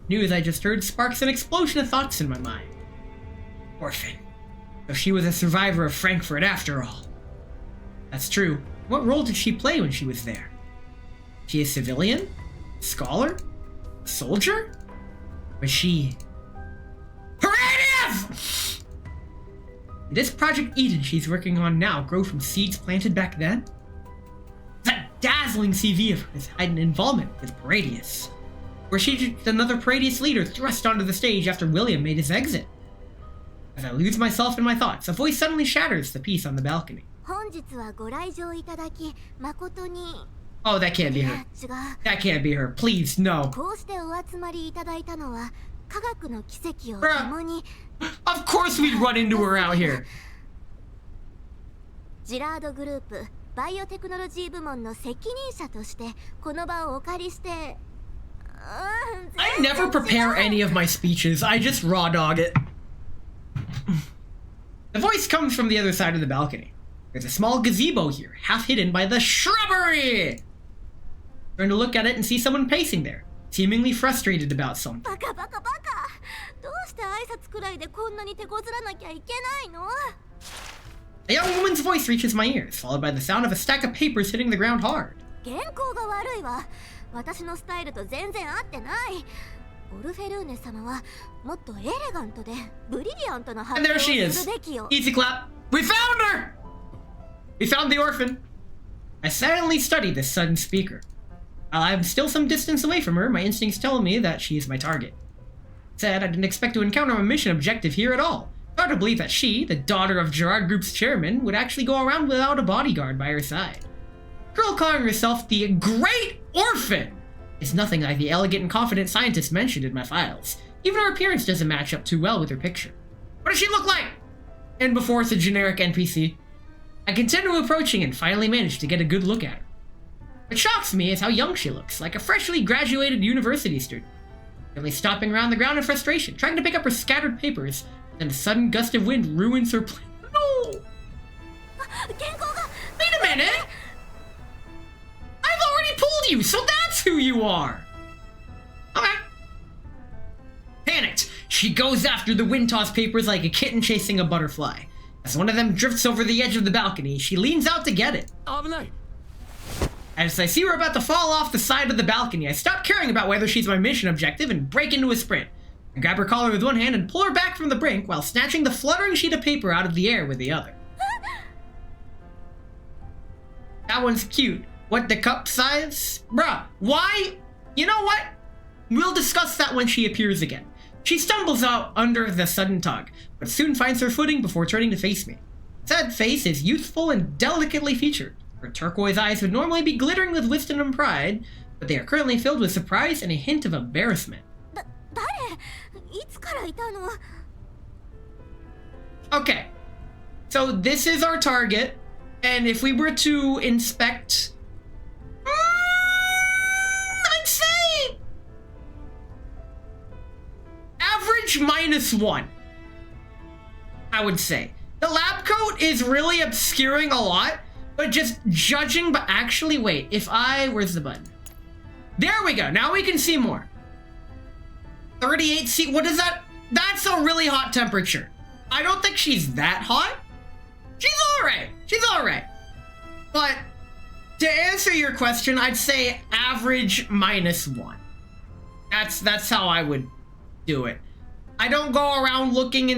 News I just heard sparks an explosion of thoughts in my mind. Orphan. So she was a survivor of Frankfurt after all. That's true. What role did she play when she was there? She a civilian? Scholar? Soldier? Was she... Heredias! Did this Project Eden she's working on now grow from seeds planted back then? That dazzling CV of hers had an involvement with Paradius. Or she just another Paradius leader thrust onto the stage after William made his exit? As I lose myself in my thoughts, a voice suddenly shatters the peace on the balcony. 本日はご来場いただき誠に Oh, that can't be her. 違う That can't be her. Please, no. こうしてお集まりいただいたのは科学の奇跡を Bruh. 共に Of course we'd run into her out here. ジラードグループバイオテクノロジー部門の責任者としてこの場をお借りして I never prepare any of my speeches. I just raw dog it. The voice comes from the other side of the balcony. There's a small gazebo here, half hidden by the shrubbery. Turn to look at it and see someone pacing there, seemingly frustrated about something. バカバカバカどうして挨拶くらいでこんなに手こずらなきゃいけないの A young woman's voice reaches my ears, followed by the sound of a stack of papers hitting the ground hard. 原稿が悪いわ私のスタイルと全然合ってないオルフェルーネ様はもっとエレガントでブリリアントな発 And 表 there を she す is. るべきよ Easy clap. We found her! We found the orphan. I silently study this sudden speaker. While I'm still some distance away from her, my instincts tell me that she is my target. Said I didn't expect to encounter a mission objective here at all. Hard to believe that she, the daughter of Gerard Group's chairman, would actually go around without a bodyguard by her side. Girl calling herself the Great Orphan is nothing like the elegant and confident scientist mentioned in my files. Even her appearance doesn't match up too well with her picture. What does she look like? And before it's a generic NPC. I continue approaching and finally manage to get a good look at her. What shocks me is how young she looks, like a freshly graduated university student. Nearly stopping around the ground in frustration, trying to pick up her scattered papers, then a sudden gust of wind ruins her plan. No! Wait a minute! I've already pulled you, so that's who you are! Okay. Panicked, she goes after the wind-tossed papers like a kitten chasing a butterfly. As one of them drifts over the edge of the balcony, she leans out to get it. As I see her about to fall off the side of the balcony, I stop caring about whether she's my mission objective and break into a sprint. I grab her collar with one hand and pull her back from the brink while snatching the fluttering sheet of paper out of the air with the other. That one's cute. What, the cup size? Bruh, why? You know what? We'll discuss that when she appears again. She stumbles out under the sudden tug, but soon finds her footing before turning to face me. Said face is youthful and delicately featured. Her turquoise eyes would normally be glittering with wisdom and pride, but they are currently filled with surprise and a hint of embarrassment. Okay, so this is our target, and if we were to inspect... I'd say... average -1, I would say. The lab coat is really obscuring a lot, but just judging, but actually, wait, if I... where's the button? There we go, now we can see more. 38C, what is that? That's a really hot temperature. I don't think she's that hot. She's alright, she's alright. But to answer your question, I'd say average -1. That's how I would do it. I don't go around looking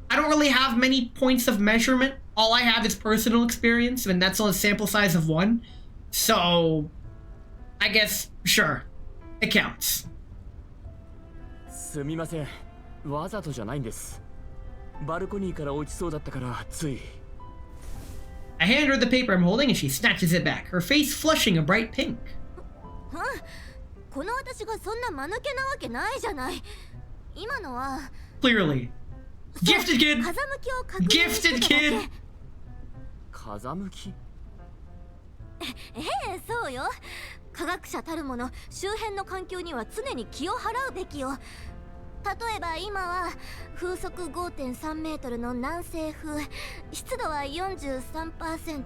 I don't really have many points of measurement. All I have is personal experience, and that's on a sample size of 1. So, I guess, sure, it counts. すみません。わざとじゃないんです。バルコニーから落ちそうだったからつい。I hand her the paper I'm holding and she snatches it back, her face flushing a bright pink. この私がそんな間抜けなわけないじゃない。今のは Clearly. Gifted kid! 風向きを確認して Gifted ただけ。 kid! 風向き？そうよ。科学者たるもの、周辺の環境には常に気を払うべきよ。例えば今は風速 5.3 メートルの南西風、湿度は 43%。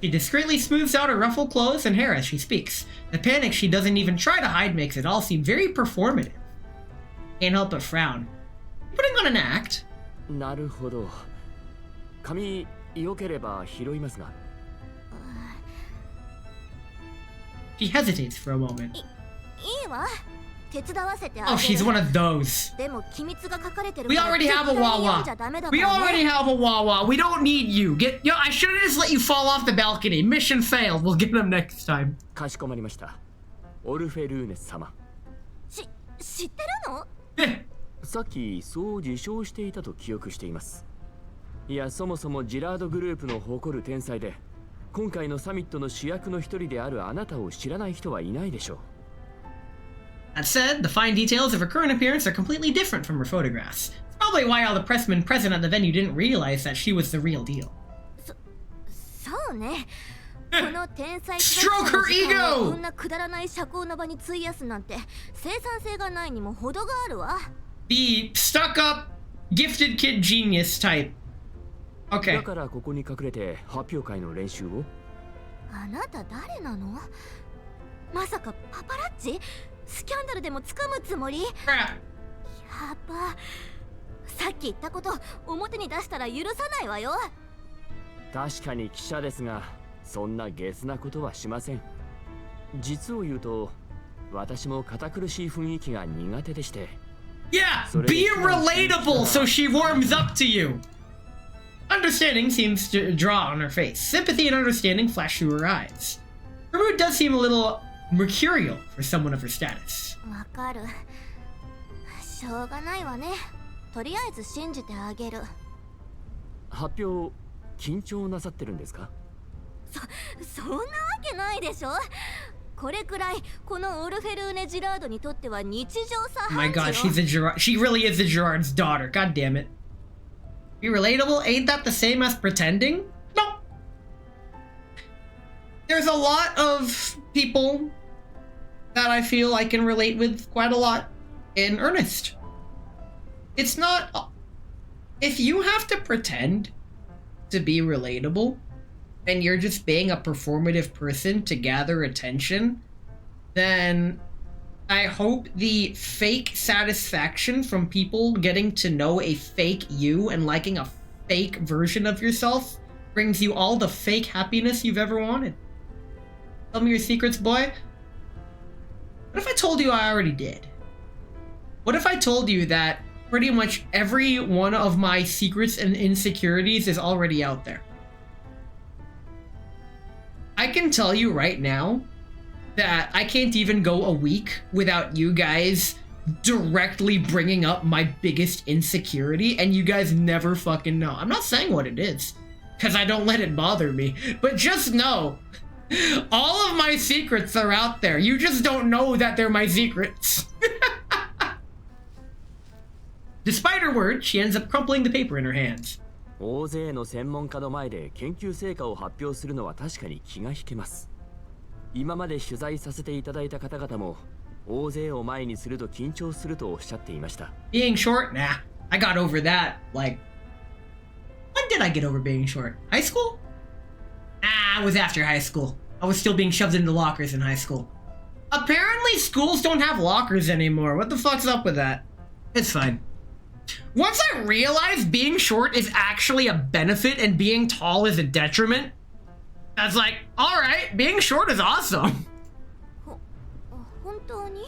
She discreetly smooths out her ruffled clothes and hair as she speaks. The panic she doesn't even try to hide makes it all seem very performative. Can't help but frown. Putting on an act. なるほど。髪良ければ拾いますが。She hesitates for a moment. いいわ。手伝わせてあげる。 Oh, she's one of those. でも機密が書かれてる We から already have a 絶対に読んじゃ Wawa. ダメだか We らね。 already have a Wawa. We don't need you. Yo, I should have just let you fall off the balcony. Mission failed. We'll get him next time. かしこまりました。オルフェルーネス様。知ってるの？さっきそう自称していたと記憶しています。いや、そもそもジラードグループの誇る天才で、今回のサミットの主役の一人であるあなたを知らない人はいないでしょう。That said, the fine details of her current appearance are completely different from her photographs. It's probably why all the pressmen present at the venue didn't realize that she was the real deal. そうね。この天才 Stroke her 科学者の時間を ego! こんなくだらない社交の場に費やすなんて生産性がないにも程があるわ。The stuck-up, gifted kid genius type. だ Okay. からここに隠れて発表会の練習を。あなた誰なの？まさかパパラッチ？スキャンダルでもつかむつもり？ Crap. やば。さっき言ったこと表に出したら許さないわよ。確かに記者ですが、そんなゲスなことはしません。実を言うと、私も堅苦しい雰囲気が苦手でして。Yeah, be relatable so she warms up to you. Understanding seems to draw on her face. Sympathy and understanding flash through her eyes. Her mood does seem a little mercurial for someone of her status. わかる。しょうがないわね。とりあえず信じてあげる。発表、緊張なさってるんですか？そんなわけないでしょ。これくらいこのオルフェルーネ・ジラードにとっては日常茶 Oh my 飯 god, 事よ。 she's a Gerard. She really is a Gerard's daughter. God damn it. Be relatable? Ain't that the same as pretending? No. There's a lot of people that I feel I can relate with quite a lot in earnest. It's not... If you have to pretend to be relatable, and you're just being a performative person to gather attention, then I hope the fake satisfaction from people getting to know a fake you and liking a fake version of yourself brings you all the fake happiness you've ever wanted. Tell me your secrets, boy. What if I told you I already did? What if I told you that pretty much every one of my secrets and insecurities is already out there? I can tell you right now that I can't even go a week without you guys directly bringing up my biggest insecurity, and you guys never fucking know. I'm not saying what it is, because I don't let it bother me, but just know, all of my secrets are out there. You just don't know that they're my secrets. Despite her words, she ends up crumpling the paper in her hands. 大勢の専門家の前で研究成果を発表するのは確かに気が引けます。今まで取材させていただいた方々も大勢を前にすると緊張するとおっしゃっていました。Being short? Nah, I got over that. Like, when did I get over being short? High school? Ah, it was after high school. I was still being shoved into lockers in high school. Apparently schools don't have lockers anymore. What the fuck's up with that? It's fine. Once I realized being short is actually a benefit and being tall is a detriment, I was like, alright, being short is awesome. 本当に？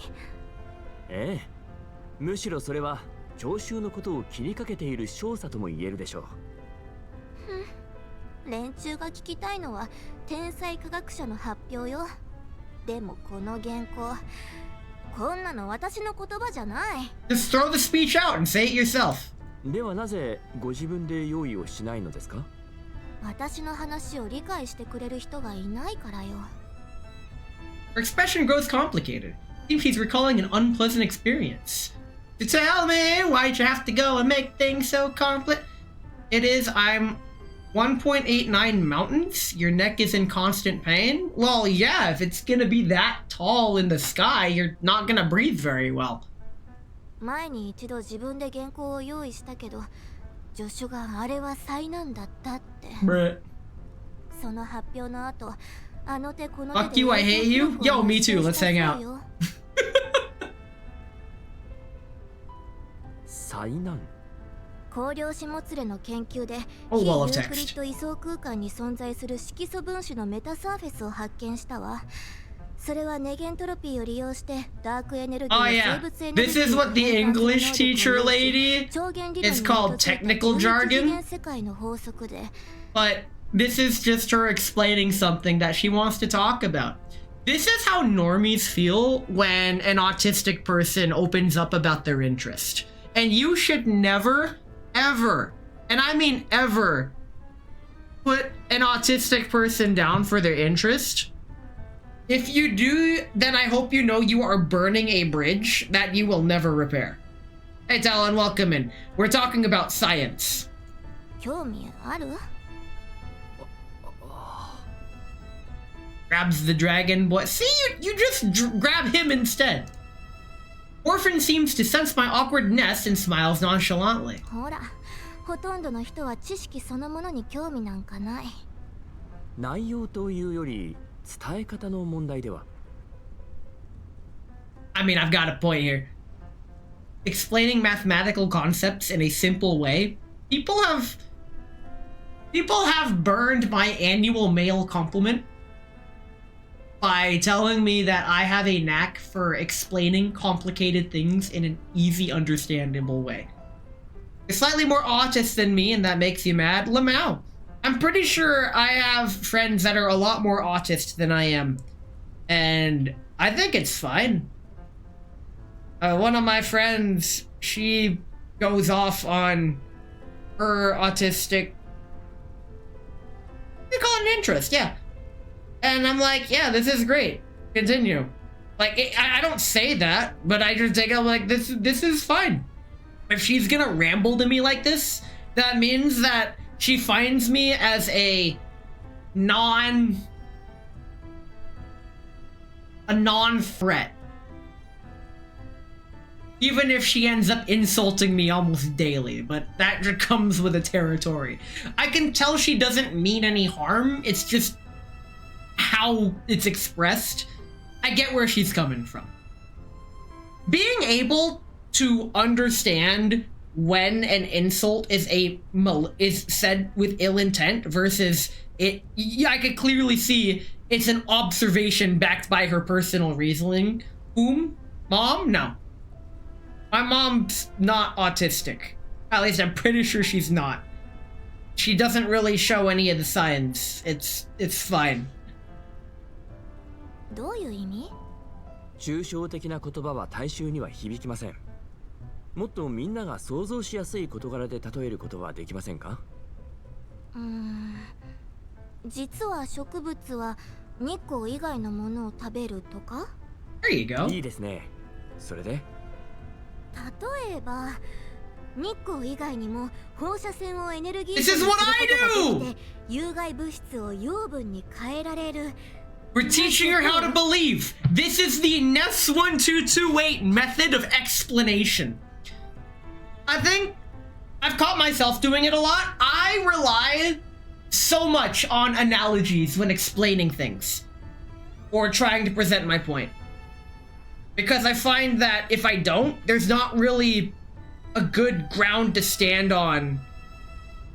ええ。むしろそれは聴衆のことを気にかけている少佐とも言えるでしょう。連中が聞きたいのは天才科学者の発表よ。でもこの原稿、こんなの私の言葉じゃない。 Just throw the speech out and say it yourself. ではなぜご自分で用意をしないのですか？私の話を理解してくれる人がいないからよ。 Her expression grows complicated. Seems she's recalling an unpleasant experience. To tell me why'd you have to go and make things so complex? It is, I'm 1.89 mountains? Your neck is in constant pain? Well, yeah, if it's gonna be that tall in the sky, you're not gonna breathe very well. 前に一度自分で原稿を用意したけど、助手があれは災難だったって。その発表の後、あの手この手で Fuck you, I hate you? Yo, me too, let's hang out. 災難。光量子もつれの研究で、非 Oh, ユ wall of ークリ text. ッド位相空間に存在する色素分子のメタサーフェスを発見したわ。それはネゲントロピーを利用してダークエネルギー Oh や yeah, 生物エネルギ this ー is を what the 変換する能 English 力を teacher 有し lady 超原理論 is に基 called づいた technical 12次 jargon. 元世界の法則で、 But this is just her explaining something that she wants to talk about. This is how normies feel when an autistic person opens up about their interest. And you should never, ever, and I mean ever, put an autistic person down for their interest. If you do, then I hope you know you are burning a bridge that you will never repair. Hey Talon, welcome in. We're talking about science. 興味ある？ Grabs the dragon boy. See, you just grab him instead. Orphan seems to sense my awkwardness and smiles nonchalantly. ほら、ほとんどの人は知識そのものに興味なんかない。内容というより伝え方の問題では。I mean, I've got a point here. Explaining mathematical concepts in a simple way. People have burned my annual mail compliment by telling me that I have a knack for explaining complicated things in an easy, understandable way. You're slightly more autist than me, and that makes you mad? Lamau. I'm pretty sure I have friends that are a lot more autist than I am. And I think it's fine. One of my friends, she goes off on her autistic... You call it an interest, yeah. And I'm like, yeah, this is great. Continue. Like, I don't say that, but I just take it like, this is fine. If she's gonna ramble to me like this, that means that she finds me as a non-threat. Even if she ends up insulting me almost daily, but that just comes with the territory. I can tell she doesn't mean any harm, it's just how it's expressed. I get where she's coming from. Being able to understand when an insult is said with ill intent versus it, yeah, I could clearly see it's an observation backed by her personal reasoning. Whom? Mom? No. My mom's not autistic. At least I'm pretty sure she's not. She doesn't really show any of the signs. It's fine. どういう意味？抽象的な言葉は大衆には響きません。もっとみんなが想像しやすい事柄で例えることはできませんか？実は植物は日光以外のものを食べるとか？ There you go. いいですね。それで？例えば日光以外にも放射線をエネルギー This is what I do! 有害物質を養分に変えられる。 We're teaching her how to believe. This is the NES1228 method of explanation. I think I've caught myself doing it a lot. I rely so much on analogies when explaining things or trying to present my point. Because I find that if I don't, there's not really a good ground to stand on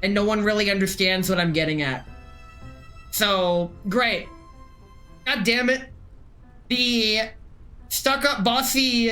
and no one really understands what I'm getting at. So, great. God damn it. The stuck-up bossy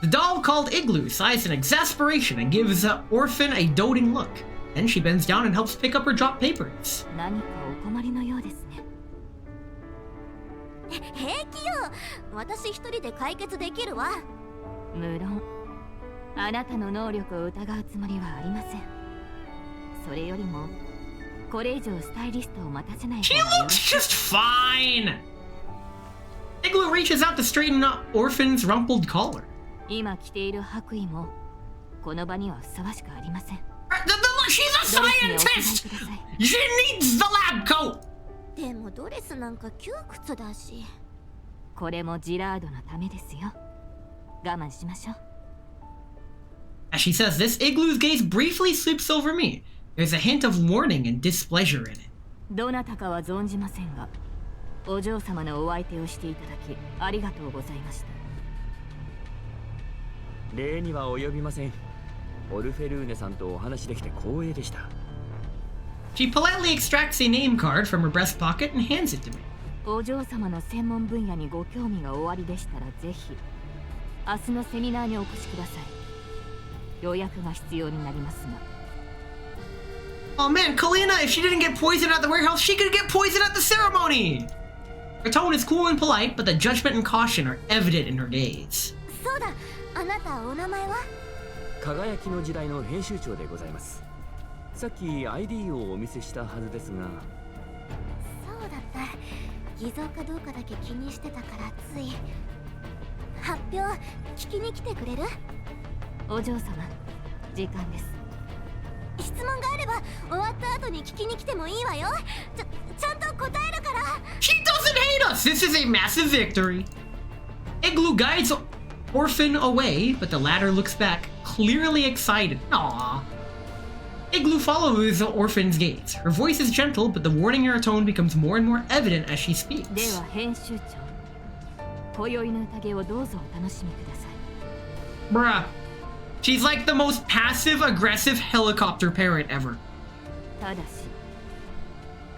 The doll called Igloo sighs in exasperation and gives Orphan a doting look. Then she bends down and helps pick up her dropped papers. 何かお困りのようですね。平気よ。私一人で解決できるわ。無論、あなたの能力を疑うつもりはありません。それよりも、これ以上スタイリストを待たせない She 方がよろ looks しい。 just fine! Igloo reaches out to straighten up Orphan's rumpled collar. 今着ている白衣も、この場にはふさわしくありません。She's a ドレスにお着替 scientist! えください。 She needs the lab coat! でもドレスなんか窮屈だし。これもジラードのためですよ。我慢しましょう。As she says this, Igloo's gaze briefly sweeps over me. There's a hint of warning and displeasure in it. どなたかは存じませんが、お嬢様のお相手をしていただきありがとうございました。礼には及びません。オルフェルーネさんとお話できて光栄でした。She politely extracts a name card from her breast pocket and hands it to me. お嬢様の専門分野にご興味がおありでしたらぜひ明日のセミナーにお越しください。予約が必要になりますが。Oh man, Kalina, if she didn't get poisoned at the warehouse, she could get poisoned at the ceremony! Her tone is cool and polite, but the judgment and caution are evident in her gaze. そうだ。あなたお名前は？輝きの時代の編集長でございます。さっき ID をお見せしたはずですが。そうだった。偽造かどうかだけ気にしてたからつい。発表聞きに来てくれる？お嬢様、時間です。質問があれば終わった後に聞きに来てもいいわよ。ちゃんと答えるから。 She doesn't hate us! This is a massive victory. Igloo guides Orphan away, but the latter looks back, clearly excited. Aww. Igloo follows Orphan's gaze. Her voice is gentle, but the warning in her tone becomes more and more evident as she speaks. では編集長、今宵の宴をどうぞお楽しみください。 Bruh. She's like the most passive-aggressive helicopter parent ever. ただし、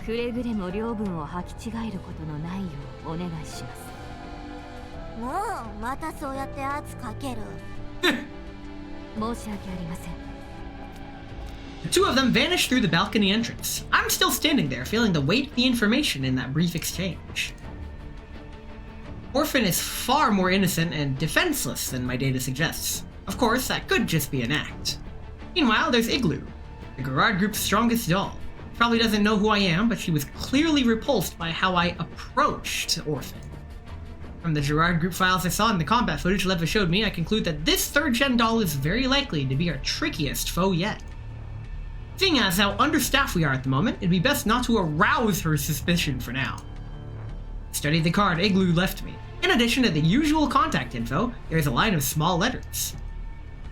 くれぐれも領分を履き違えることのないようお願いします。もうまたそうやって圧かける。申し訳ありません。 The two of them vanish through the balcony entrance. I'm still standing there, feeling the weight of the information in that brief exchange. Orphan is far more innocent and defenseless than my data suggests. Of course, that could just be an act. Meanwhile, there's Igloo, the Gerard Group's strongest doll. She probably doesn't know who I am, but she was clearly repulsed by how I approached Orphan. From the Gerard Group files I saw in the combat footage Leva showed me, I conclude that this third-gen doll is very likely to be our trickiest foe yet. Seeing as how understaffed we are at the moment, it'd be best not to arouse her suspicion for now. Study the card Igloo left me. In addition to the usual contact info, there's a line of small letters.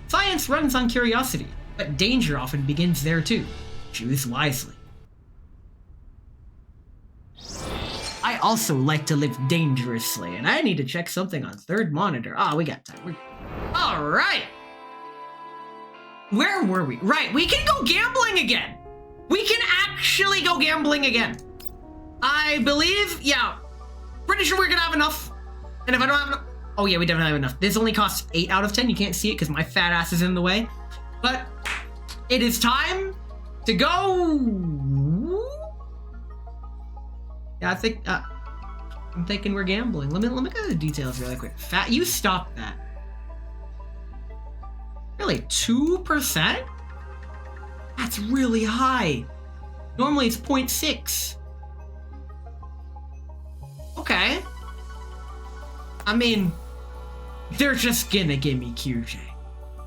Science runs on curiosity, but danger often begins there too. Choose wisely. I also like to live dangerously, and I need to check something on third monitor. Ah, we got time. All right. Where were we? Right, we can go gambling again. We can actually go gambling again. I believe, yeah, pretty sure we're gonna have enough. And if I don't have enough, oh yeah, we definitely have enough. This only costs 8 out of 10. You can't see it because my fat ass is in the way. But it is time to go. Yeah, I'm thinking we're gambling. Let me get the details really quick. Fat, you stop that. Really, 2%? That's really high. Normally it's 0.6. Okay. I mean, they're just gonna give me QJ.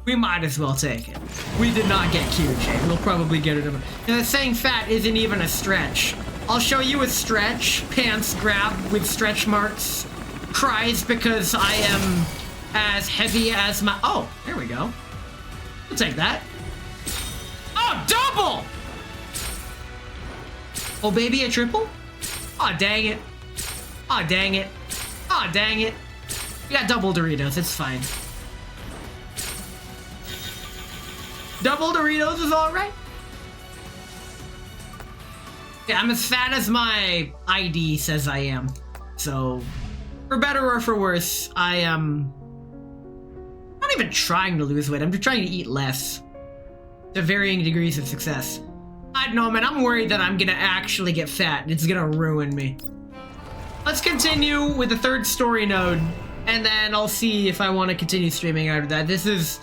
We might as well take it. We did not get QJ. We'll probably get it. And saying fat isn't even a stretch. I'll show you a stretch. Pants grab with stretch marks. Cries because I am as heavy as my... Oh, there we go. We'll take that. Oh, double! Oh, baby, a triple? Oh, dang it. Oh, dang it. Oh, dang it. We got double Doritos. It's fine. Double Doritos is alright. Yeah, I'm as fat as my ID says I am. So, for better or for worse, I am not even trying to lose weight. I'm just trying to eat less. To varying degrees of success. I don't know, man. I'm worried that I'm gonna actually get fat. It's gonna ruin me. Let's continue with the third story node, and then I'll see if I want to continue streaming after that. This is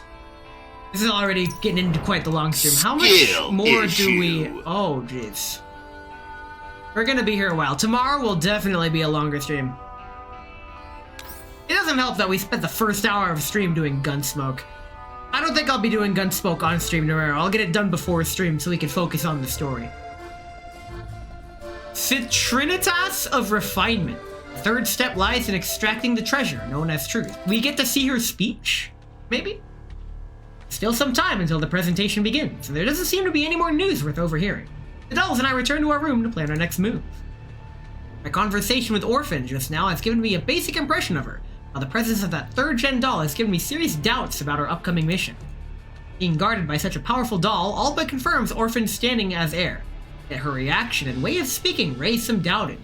already getting into quite the long stream. How much more do we... Oh, jeez. We're gonna be here a while. Tomorrow will definitely be a longer stream. It doesn't help that we spent the first hour of stream doing Gunsmoke. I don't think I'll be doing Gunsmoke on stream tomorrow. I'll get it done before stream so we can focus on the story. Citrinitas of Refinement. The third step lies in extracting the treasure, known as truth. We get to see her speech? Maybe? Still some time until the presentation begins, and there doesn't seem to be any more news worth overhearing. The dolls and I return to our room to plan our next move. My conversation with Orphan just now has given me a basic impression of her, while the presence of that third-gen doll has given me serious doubts about our upcoming mission. Being guarded by such a powerful doll all but confirms Orphan's standing as heir, yet her reaction and way of speaking raise some doubt in me.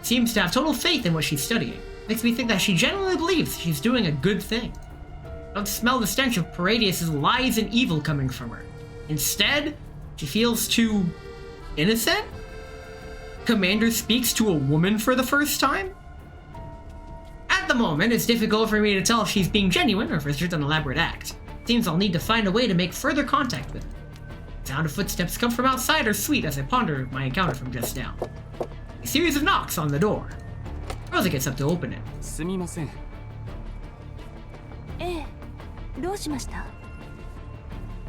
Seems to have total faith in what she's studying. Makes me think that she genuinely believes she's doing a good thing. I don't smell the stench of Paradius' lies and evil coming from her. Instead, she feels too... innocent? Commander speaks to a woman for the first time? At the moment, it's difficult for me to tell if she's being genuine or if it's just an elaborate act. It seems I'll need to find a way to make further contact with her. The sound of footsteps come from outside our suite as I ponder my encounter from just now. A series of knocks on the door. Rosa gets up to open it. すみません。どうしました?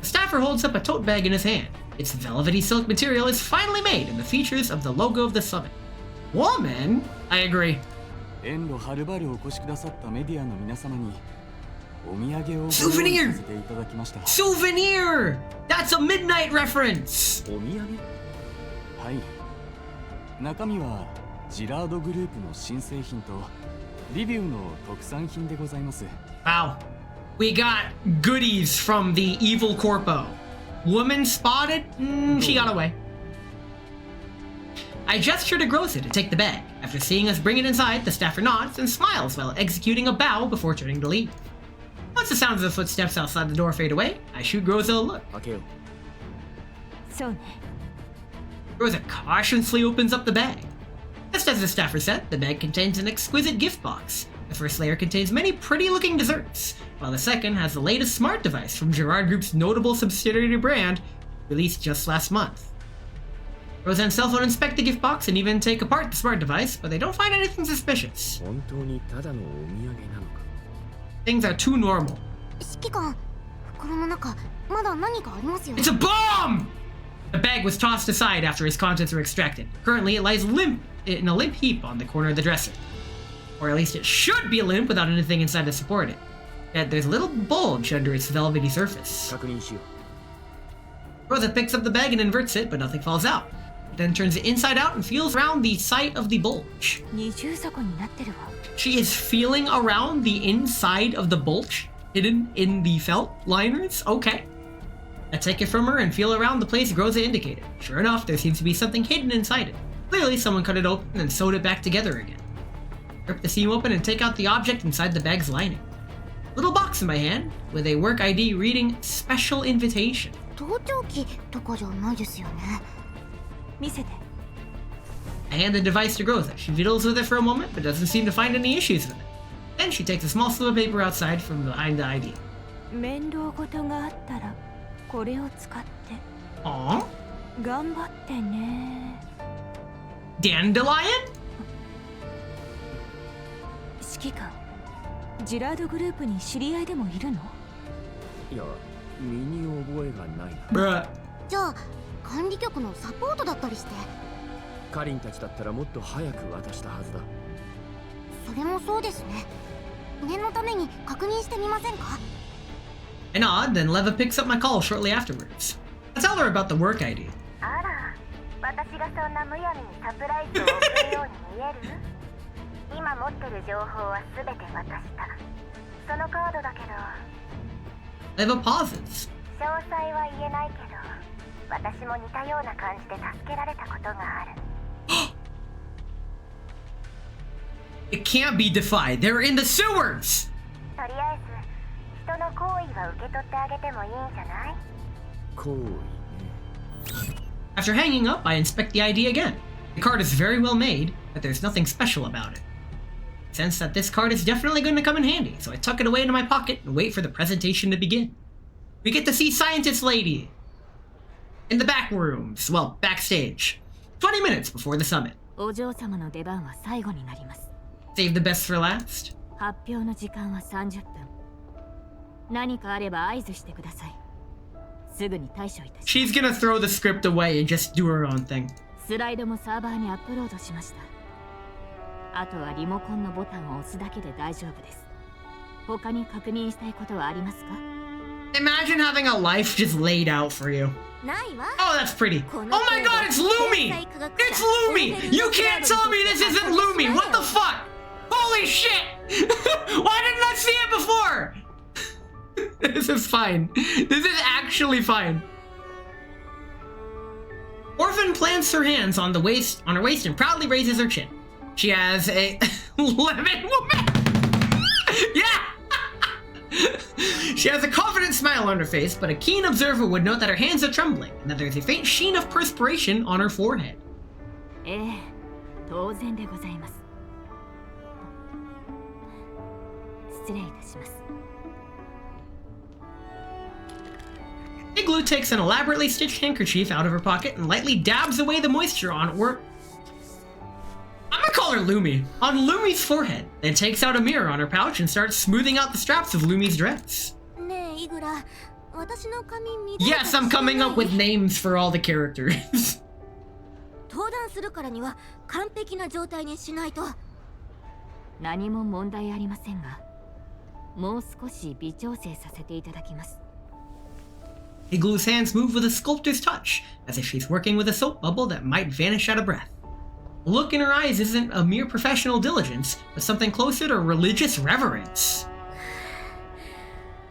The staffer holds up a tote bag in his hand. Its velvety silk material is finally made in the features of the logo of the summit. Woman? I agree. 遠路はるばるお越しくださったメディアの皆様にお土産をご用意させていただきました。Souvenir! That's a midnight reference! お土産? はい。中身はジラードグループの新製品とリビューの特産品でございます。 Wow. We got goodies from the evil corpo. Woman spotted? She got away. I gesture to Groza to take the bag. After seeing us bring it inside, the staffer nods and smiles while executing a bow before turning to leave. Once the sounds of the footsteps outside the door fade away, I shoot Groza a look. Okay. そうね。 Groza cautiously opens up the bag. Just as the staffer said, the bag contains an exquisite gift box. The first layer contains many pretty-looking desserts, while the second has the latest smart device from Gerard Group's notable subsidiary brand, released just last month. Rosa and cell phone inspect the gift box and even take apart the smart device, but they don't find anything suspicious. 本当にただのお土産なのか? Things are too normal. 指揮官、袋の中まだ何かありますよ。 It's a bomb! The bag was tossed aside after its contents were extracted. Currently, it lies limp in a limp heap on the corner of the dresser. Or at least it should be limp without anything inside to support it. Yet there's a little bulge under its velvety surface. 確認しよう. Rosa picks up the bag and inverts it, but nothing falls out. It then turns it inside out and feels around the site of the bulge. 二重底になってるわ。 She is feeling around the inside of the bulge, hidden in the felt liners? Okay. I take it from her and feel around the place Groza indicated. Sure enough, there seems to be something hidden inside it. Clearly, someone cut it open and sewed it back together again. Rip the seam open and take out the object inside the bag's lining. Little box in my hand, with a work ID reading Special Invitation. 盗聴器とかじゃないですよね。見せて。 I hand the device to Groza. She fiddles with it for a moment, but doesn't seem to find any issues with it. Then she takes a small slip of paper outside from behind the ID. 面倒事があったらこれを使って。 Aww. 頑張ってね。 Dandelion? 指揮官、ジラードグループに知り合いでもいるの？いや、身に覚えがないな。 Bruh. じゃあ管理局のサポートだったりして。カリンたちだったらもっと早く渡したはずだ。それもそうですね。念のために確認してみませんか? I nod, then Leva picks up my call shortly afterwards. I tell her about the work ID. あら、私がそんなむやみにサプライズを送るように見える？今持ってる情報はすべて渡した。そのカードだけど。Leva pauses. 詳細は言えないけど、私も似たような感じで助けられたことがある。It can't be defied. They're in the sewers! とりあえず、取ってあげてもいいんじゃない？ 行為ね。 After hanging up, I inspect the ID again. The card is very well made, but there's nothing special about it. I sense that this card is definitely going to come in handy, so I tuck it away into my pocket and wait for the presentation to begin. We get to see Scientist Lady in the back rooms, well, backstage, 20 minutes before the summit. お嬢様の出番は最後になります。 Save the best for last. 発表の時間は30分。何かあれば合図してください。すぐに対処いたします。 She's gonna throw the script away and just do her own thing. スライドもサーバーにアップロードしました。あとはリモコンのボタンを押すだけで大丈夫です。他に確認したいことはありますか？ Imagine having a life just laid out for you. ないわ。 Oh, that's pretty. Oh my god, it's Lumi! It's Lumi! You can't tell me this isn't Lumi! What the fuck? Holy shit! Why didn't I see it before? This is fine. This is actually fine. Orphan plants her hands on her waist and proudly raises her chin. She has a lemon woman. Yeah. She has a confident smile on her face, but a keen observer would note that her hands are trembling and that there's a faint sheen of perspiration on her forehead. ええ、当然でございます。失礼いたします。 Igloo takes an elaborately stitched handkerchief out of her pocket and lightly dabs away the moisture on I'm gonna call her Lumi. On Lumi's forehead, then takes out a mirror on her pouch and starts smoothing out the straps of Lumi's dress. ねえイグラ、私の髪見 Yes, I'm coming up with names for all the characters. 登壇するからには完璧な状態にしないと。何も問題ありませんが、もう少し微調整させていただきます。 Igloo's hands move with a sculptor's touch, as if she's working with a soap bubble that might vanish at a breath. The look in her eyes isn't a mere professional diligence, but something closer to religious reverence.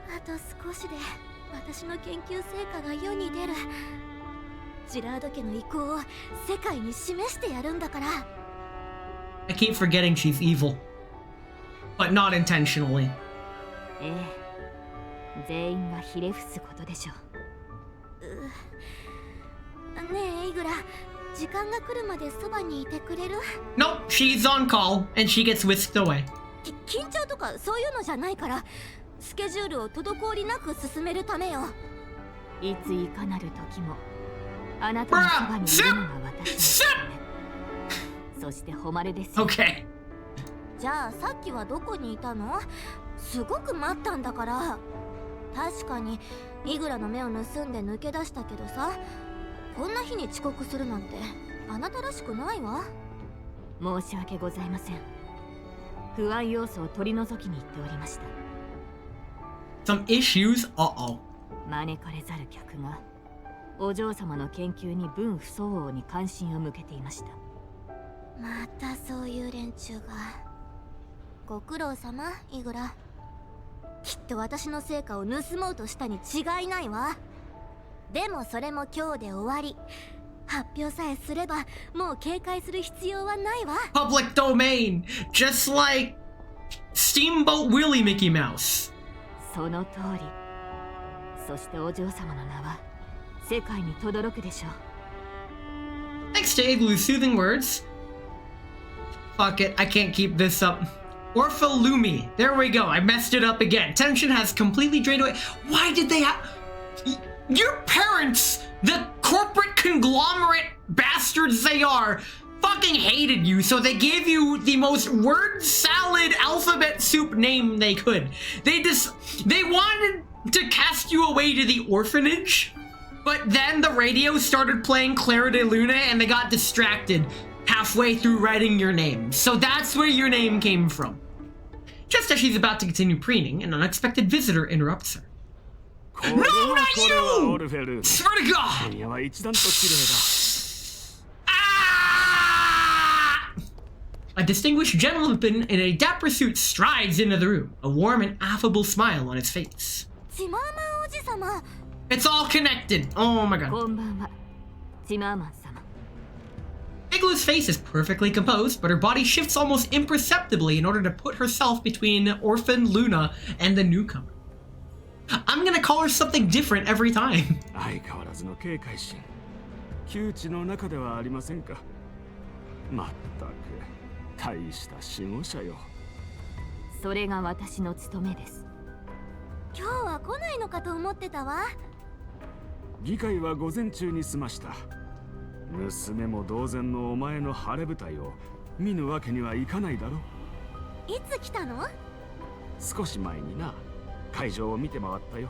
あと少しで私の研究成果が世に出る。ジラード家の意向を世界に示してやるんだから。 I keep forgetting she's evil. But not intentionally. ええ、全員がひれ伏すことでしょう。ねえイグラ、時間が来るまでそばにいてくれる？ Nope, she's on call, and she gets whisked away. 緊張とかそういうのじゃないから、スケジュールを滞りなく進めるためよ。いついかなる時もあなたのそばにいるのが私ですね。そして誉れですよ。Okay. じゃあさっきはどこにいたの？すごく待ったんだから。確かにイグラの目を盗んで抜け出したけどさ、こんな日に遅刻するなんてあなたらしくないわ。申し訳ございません。不安要素を取り除きに行っておりました。 Some issues? Uh-oh. 招かれざる客がお嬢様の研究に分不相応に関心を向けていました。またそういう連中が。ご苦労様イグラ。きっと私の成果を盗もうとしたに違いないわ。でもそれも今日で終わり。発表さえすればもう警戒する必要はないわ。 Public domain, just like Steamboat Willie Mickey Mouse. その通り。そしてお嬢様の名は世界に轟くでしょう。 Thanks to Igloo's soothing words. Fuck it, I can't keep this up. Orphalumi. There we go. I messed it up again. Tension has completely drained away. Why did they have... Your parents, the corporate conglomerate bastards they are, fucking hated you, so they gave you the most word salad alphabet soup name they could. They wanted to cast you away to the orphanage, but then the radio started playing Clara de Luna and they got distracted halfway through writing your name. So that's where your name came from. Just as she's about to continue preening, an unexpected visitor interrupts her. No, not you! Swear to God! Ah! A distinguished gentleman in a dapper suit strides into the room, a warm and affable smile on his face. It's all connected. Oh my God. こんばんは、チマーマン様。 Igloo's face is perfectly composed, but her body shifts almost imperceptibly in order to put herself between Orphan Luna and the newcomer. I'm gonna call her something different every time. 相変わらずの警戒心。窮地の中ではありませんか。まったく、大した守護者よ。それが私の務めです。今日は来ないのかと思ってたわ。議会は午前中に済ました。娘も同然のお前の晴れ舞台を見ぬわけにはいかないだろう。いつ来たの？少し前にな、会場を見て回ったよ。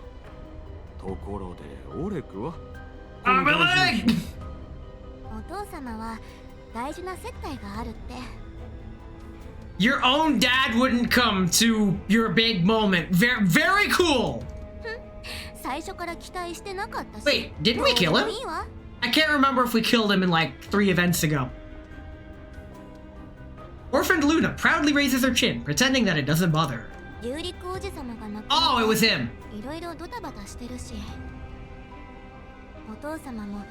ところでオレクは？お父様は大事な接待があるって。Your own dad wouldn't come to your big moment. Very, very cool. 最初から期待してなかったし。Wait, didn't we kill him? I can't remember if we killed him in like 3 events ago. Orphaned Luna proudly raises her chin, pretending that it doesn't bother her. 有力おじ様が亡く Oh, it was him. いろいろドタバタしてるし。お父様も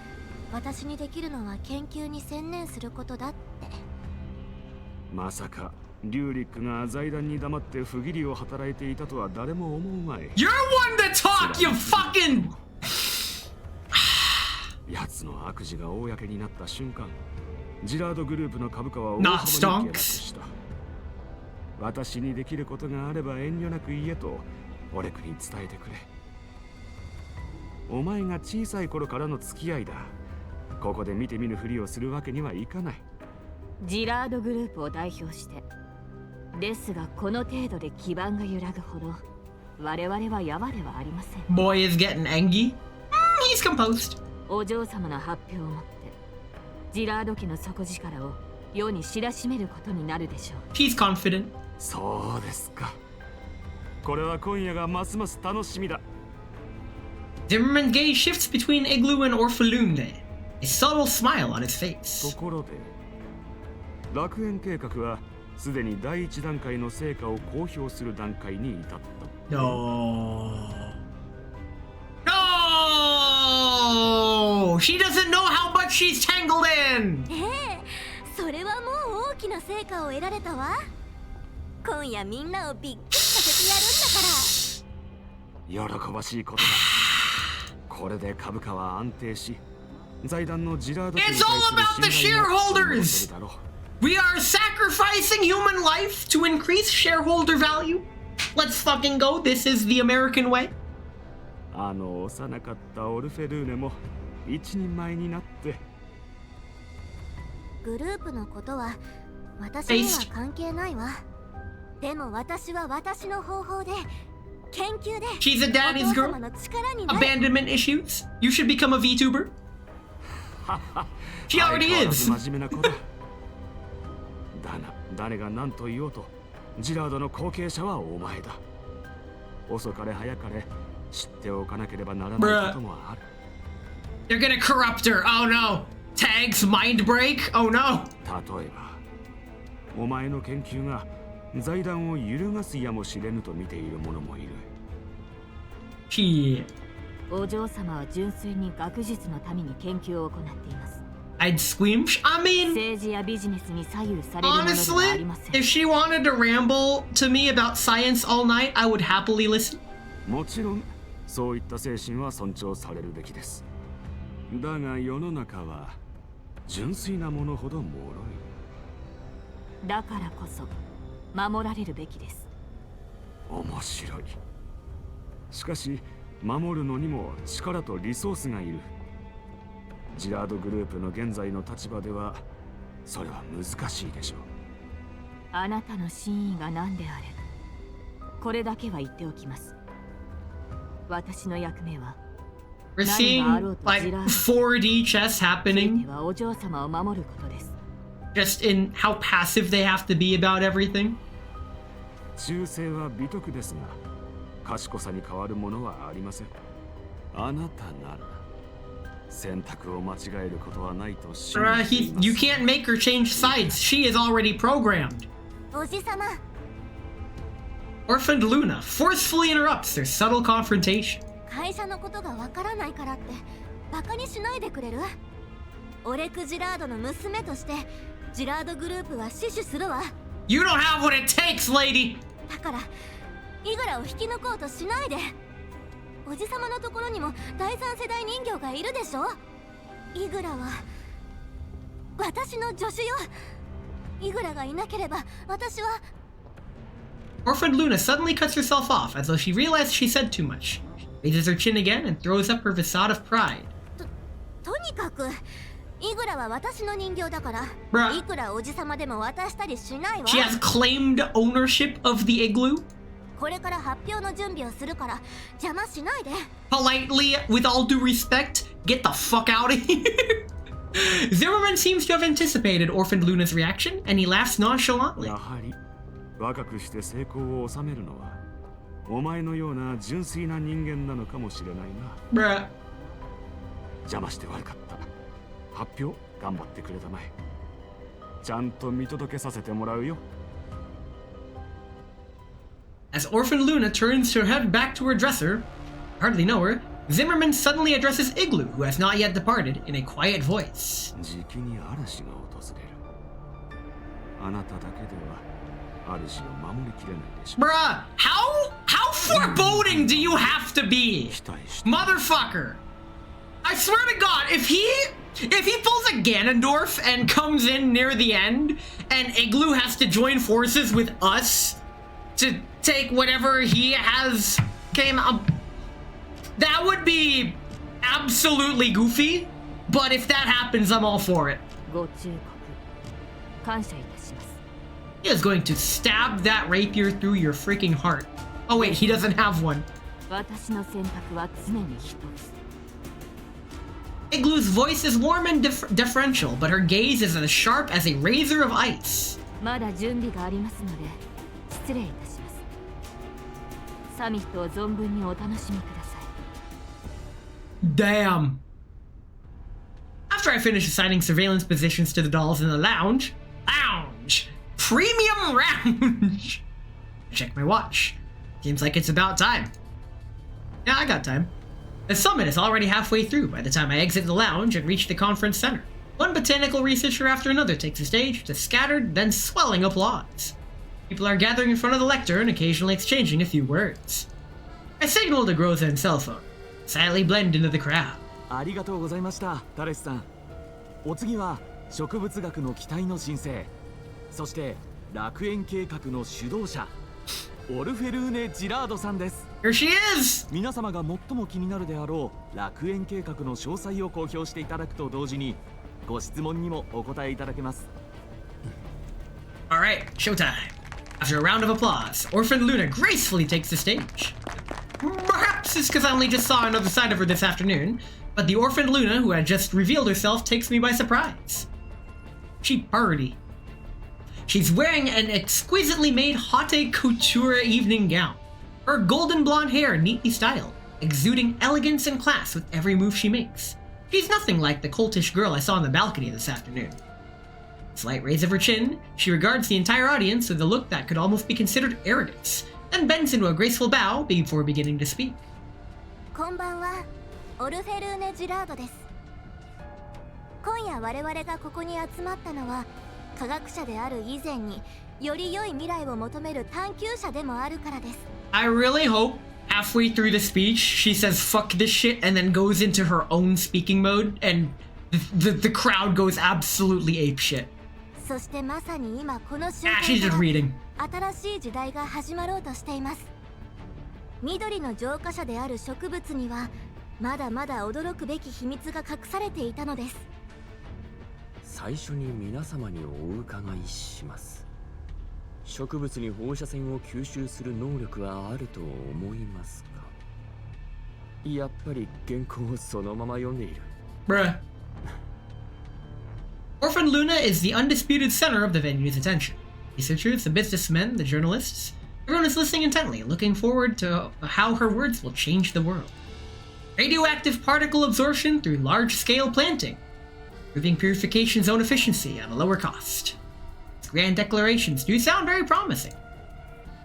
私にできるのは研究に専念することだって。まさかリュウリックが財団に黙って不義理を働いていたとは誰も思うまい。 You're one to talk, you fucking. 奴の悪事が公になった瞬間、ジラードグループの株価は大 Not 幅に下落 stonks. した。私にできることがあれば遠慮なく言えとオレクに伝えてくれ。お前が小さい頃からの付き合いだ。ここで見て見ぬふりをするわけにはいかない。ジラードグループを代表して。ですがこの程度で基盤が揺らぐほど我々はやわではありません。 Boy is getting angry. He's composed. お嬢様の発表をもってジラード家の底力を世に知らしめることになるでしょう。 He's confident. そうですか。これは今夜がますます楽しみだ。 Zimmerman's gaze shifts between Igloo and Orphalunde, a subtle smile on his face. ところで、楽園計画はすでに第一段階の成果を公表する段階に至った。No. No! She doesn't know how much she's tangled in! それはもう大きな成果を得られたわ。今夜みんなをびっくりさせてやるんだから。喜ばしいことだ。これで株価は安定し、財団のジラード家に It's all about the 対する信頼も増える shareholders! だろう。We are sacrificing human life to increase shareholder value? Let's fucking go. This is the American way. あの幼かったオルフェルーネも一人前になって。グループのことは私には関係ないわ。でも私は私の方法で研究で She's a daddy's お父 girl. 様の力になる。 Abandonment issues. You should become a VTuber. She already 相変わらず is. 真面目な子だ。だが誰が何と言おうとジラードの後継者はお前だ。遅かれ早かれ知っておかなければならないこともある。 They're gonna corrupt her. Oh no. Tags mind break. Oh no. 例えばお前の研究が財団を揺るがすやもしれぬと見ている者もいる。She. お嬢様は純粋に学術のために研究を行っています。 I'd squeam. I mean, 政治やビジネスに左右されるものではあ honestly, りません。 if she wanted to ramble to me about science all night, I would happily listen. もちろんそういった精神は尊重されるべきです。だが世の中は純粋なものほど脆い。だからこそ守られるべきです。面白い。しかし守るのにも力とリソースがいる。ジラードグループの現在の立場ではそれは難しいでしょう。あなたの真意が何であれこれだけは言っておきます。私の役目は We're seeing like 4D chess 全 happening てはお嬢様を守ることです。 just in how passive they have to be about everything. 忠誠は美徳ですが賢さに変わるものはありません。あなたなら選択を間違えることはないと信じています。 You can't make her change sides. She is already programmed. おじさま、 Orphaned Luna forcefully interrupts their subtle confrontation. 会社のことがわからないからってバカにしないでくれる？オレク・ジラードの娘としてジラードグループは死守するわ。 You don't have what it takes, lady. だからイグラを引き抜こうとしないで。おじさまのところにも第三世代人形がいるでしょ。イグラは私の助手よ。イグラがいなければ私は。 Orphaned Luna suddenly cuts herself off as though she realized she said too much. Raises her chin again and throws up her facade of pride. とにかくイグラは私の人形だから、 Bruh. いくらおじさまでも渡したりしないわ。 She has claimed ownership of the igloo. これから発表の準備をするから邪魔しないで。 Politely, with all due respect, get the fuck out of here. Zimmerman seems to have anticipated Orphaned Luna's reaction, and he laughs nonchalantly. やはり若くして成功を収めるのはお前のような純粋な人間なのかもしれないな。 Bruh. 邪魔して悪かった。発表頑張ってくれたまえ。ちゃんと見届けさせてもらうよ。 As Orphaned Luna turns her head back to her dresser, hardly know her, Zimmerman suddenly addresses Igloo, who has not yet departed, in a quiet voice. じきに嵐が訪れる。あなただけでは嵐を守りきれないでしょう。 Bruh, how foreboding do you have to be? 期待して。 Motherfucker! I swear to God, if he pulls a Ganondorf and comes in near the end, and Igloo has to join forces with us to take whatever he has came up, that would be absolutely goofy. But if that happens, I'm all for it. ご忠告感謝いたします。 He is going to stab that rapier through your freaking heart. Oh wait, he doesn't have one. 私の選択は常に一つ。 Igloo's voice is warm and deferential, but her gaze is as sharp as a razor of ice. まだ準備がありますので失礼いたします。サミットを存分にお楽しみください。 Damn. After I finish assigning surveillance positions to the dolls in the lounge, premium lounge. I check my watch. Seems like it's about time. Yeah, I got time. The summit is already halfway through by the time I exit the lounge and reach the conference center. One botanical researcher after another takes the stage to scattered, then swelling applause. People are gathering in front of the lectern, occasionally exchanging a few words. I signal to Groza and cell phone, silently blend into the crowd. ありがとうございました、タレスさん。お次は植物学の期待の新星、そして楽園計画の主導者、オルフェルーネ・ジラードさんです。 Here she is! 皆様が最も気になるであろう楽園計画の詳細を公表していただくと同時に、ご質問にもお答えいただけます。 Alright, showtime. After a round of applause, Orphaned Luna gracefully takes the stage. Perhaps it's because I only just saw another side of her this afternoon, but the Orphaned Luna who had just revealed herself takes me by surprise. She purdy. She's wearing an exquisitely made haute couture evening gown. Her golden blonde hair neatly styled, exuding elegance and class with every move she makes. She's nothing like the coltish girl I saw on the balcony this afternoon. Slight raise of her chin, she regards the entire audience with a look that could almost be considered arrogance, then bends into a graceful bow before beginning to speak. こんばんは、オルフェルーネ・ジラードです。今夜我々がここに集まったのは、科学者である以前により良い未来を求める探求者でもあるからです。 I really hope halfway through the speech she says fuck this shit and then goes into her own speaking mode and the crowd goes absolutely apeshit. そしてまさに今この瞬 She's just 間 reading. から新しい時代が始まろうとしています。緑の浄化者である植物にはまだまだ驚くべき秘密が隠されていたのです。最初に皆様にお伺いします。植物に放射線を吸収する能力はあると思いますか？やっぱり原稿をそのまま読んでいる。 Bruh. Orphaned Luna is the undisputed center of the venue's attention. Researchers, the businessmen, the journalists, everyone is listening intently, looking forward to how her words will change the world. Radioactive particle absorption through large-scale planting, improving purification zone efficiency at a lower cost. These grand declarations do sound very promising.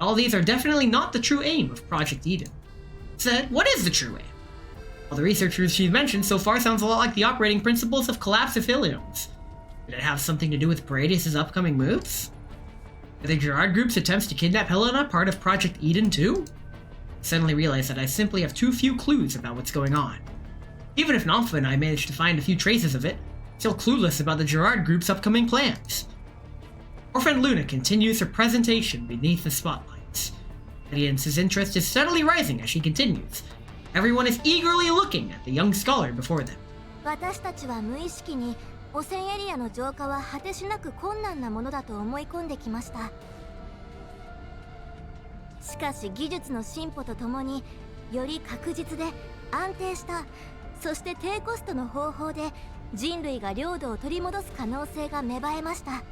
All these are definitely not the true aim of Project Eden. Said, what is the true aim? All the researchers she's mentioned so far sounds a lot like the operating principles of collapse affiliums. Did it have something to do with Paradius' upcoming moves? Are the Gerard Group's attempts to kidnap Helena part of Project Eden too? suddenly realize that I simply have too few clues about what's going on. Even if Nampha and I managed to find a few traces of it, still clueless about the Gerard Group's upcoming plans. Our friend Luna continues her presentation beneath the spotlights. Audience's interest is steadily rising as she continues. Everyone is eagerly looking at the young scholar before them. 私たちは無意識に汚染エリアの浄化は果てしなく困難なものだと思い込んできました。しかし技術の進歩とともにより確実で安定したそして低コストの方法で人類が領土を取り戻す可能性が芽生えました。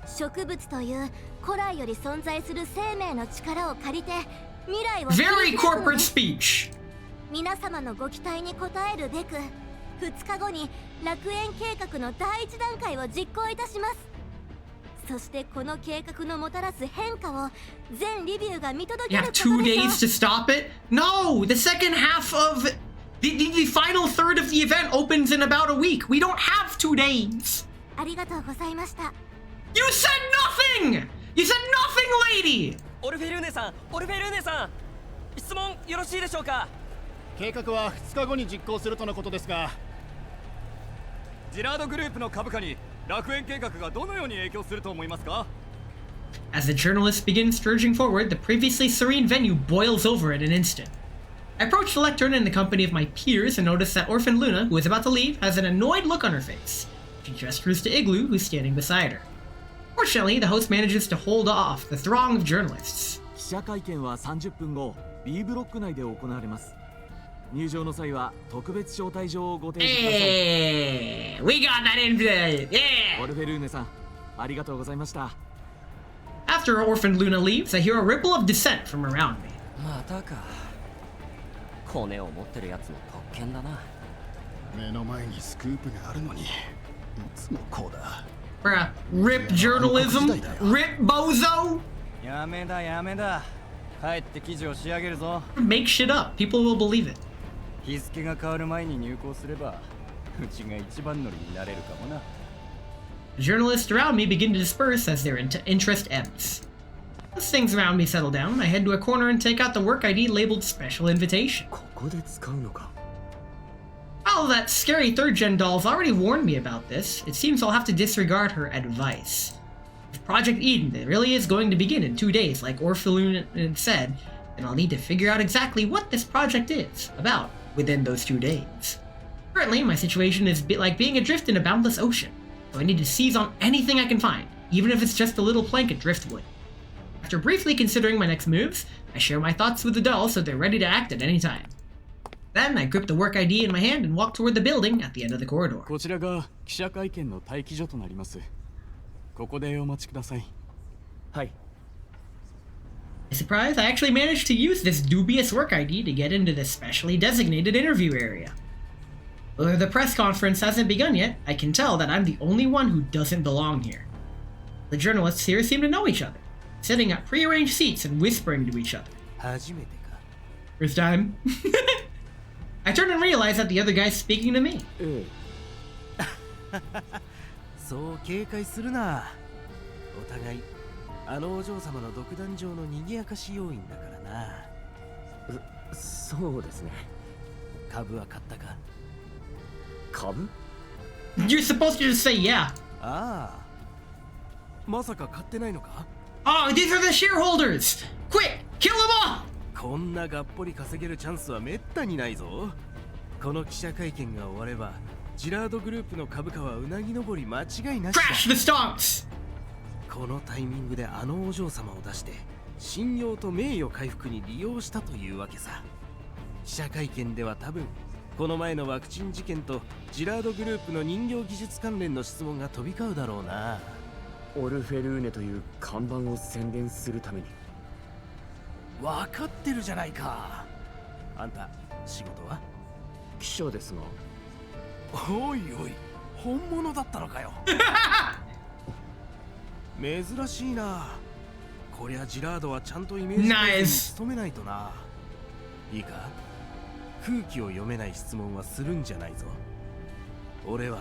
植物という古来より存在する生命の力を借りて未来を Very corporate speech. 皆様のご期待に応えるべく2日後に楽園計画の第一段階を実行いたします。そしてこの計画のもたらす変化を全リビューが見届け You る have こと 2 でしょ days to stop it? No! The second half of the final third of the event opens in about a week. We don't have 2 days. ありがとうございました。You said nothing! You said nothing, lady! オルフェルーネさん、オルフェルーネさん、質問よろしいでしょうか。計画は2日後に実行するとのことですが、ジラードグループの株価に楽園計画がどのように影響すると思いますか？ As the journalist begins surging forward, the previously serene venue boils over in an instant. I approach the lectern in the company of my peers and notice that Orphan Luna, who is about to leave, has an annoyed look on her face. She gestures to Igloo, who's standing beside her. Fortunately, the host manages to hold off the throng of journalists. 記者会見は30分後、B ブロック内で行われます。入場の際は特別招待状をご提示ください。Hey, we got that invite! Yeah! オルフェルーネさん、ありがとうございました。After Orphan Luna leaves, I hear a ripple of dissent from around me. またか。骨を持ってるやつの特権だな。目の前にスクープがあるのにいつもこうだ。Bruh, rip journalism? Rip bozo? やめだやめだ。帰って記事を仕上げるぞ。Make shit up. People will believe it. 日付が変わる前に入校すればうちが一番乗りになれるかもな。The journalists around me begin to disperse as their interest ebbs. As things around me settle down, I head to a corner and take out the work ID labeled Special Invitation. ここで使うのか。While that scary third-gen doll's already warned me about this, it seems I'll have to disregard her advice. If Project Eden really is going to begin in 2 days, like Orphan had said, then I'll need to figure out exactly what this project is about within those 2 days. Currently, my situation is a bit like being adrift in a boundless ocean, so I need to seize on anything I can find, even if it's just a little plank of driftwood. After briefly considering my next moves, I share my thoughts with the dolls so they're ready to act at any time. Then I grip the work ID in my hand and walk toward the building at the end of the corridor. こちらが記者会見の待機所となります。ここでお待ちください。はい。Surprise, I actually managed to use this dubious work ID to get into this specially designated interview area. Though the press conference hasn't begun yet, I can tell that I'm the only one who doesn't belong here. The journalists here seem to know each other, sitting at prearranged seats and whispering to each other. 初めてか。 First time. I turn and realize that the other guy's speaking to me. そう警戒するな。お互いあのお嬢様の独壇場の賑やかし要員だからな。そうですね。株は買ったか？株？ You're supposed to just say yeah. ああ。まさか買ってないのか？ Oh, these are the shareholders! Quick, kill them all! こんながっぽり稼げるチャンスはめったにないぞ。この記者会見が終われば、ジラードグループの株価はうなぎ登り間違いなしだ。Crash the stonks! このタイミングであのお嬢様を出して、信用と名誉回復に利用したというわけさ。記者会見では多分、この前のワクチン事件とジラードグループの人形技術関連の質問が飛び交うだろうな。オルフェルーネという看板を宣伝するために。分かってるじゃないか。あんた仕事は？記者ですが。おいおい、本物だったのかよ。珍しいな。こりゃジラードはちゃんとイメージに努めないとな。いいか、空気を読めない質問はするんじゃないぞ。俺は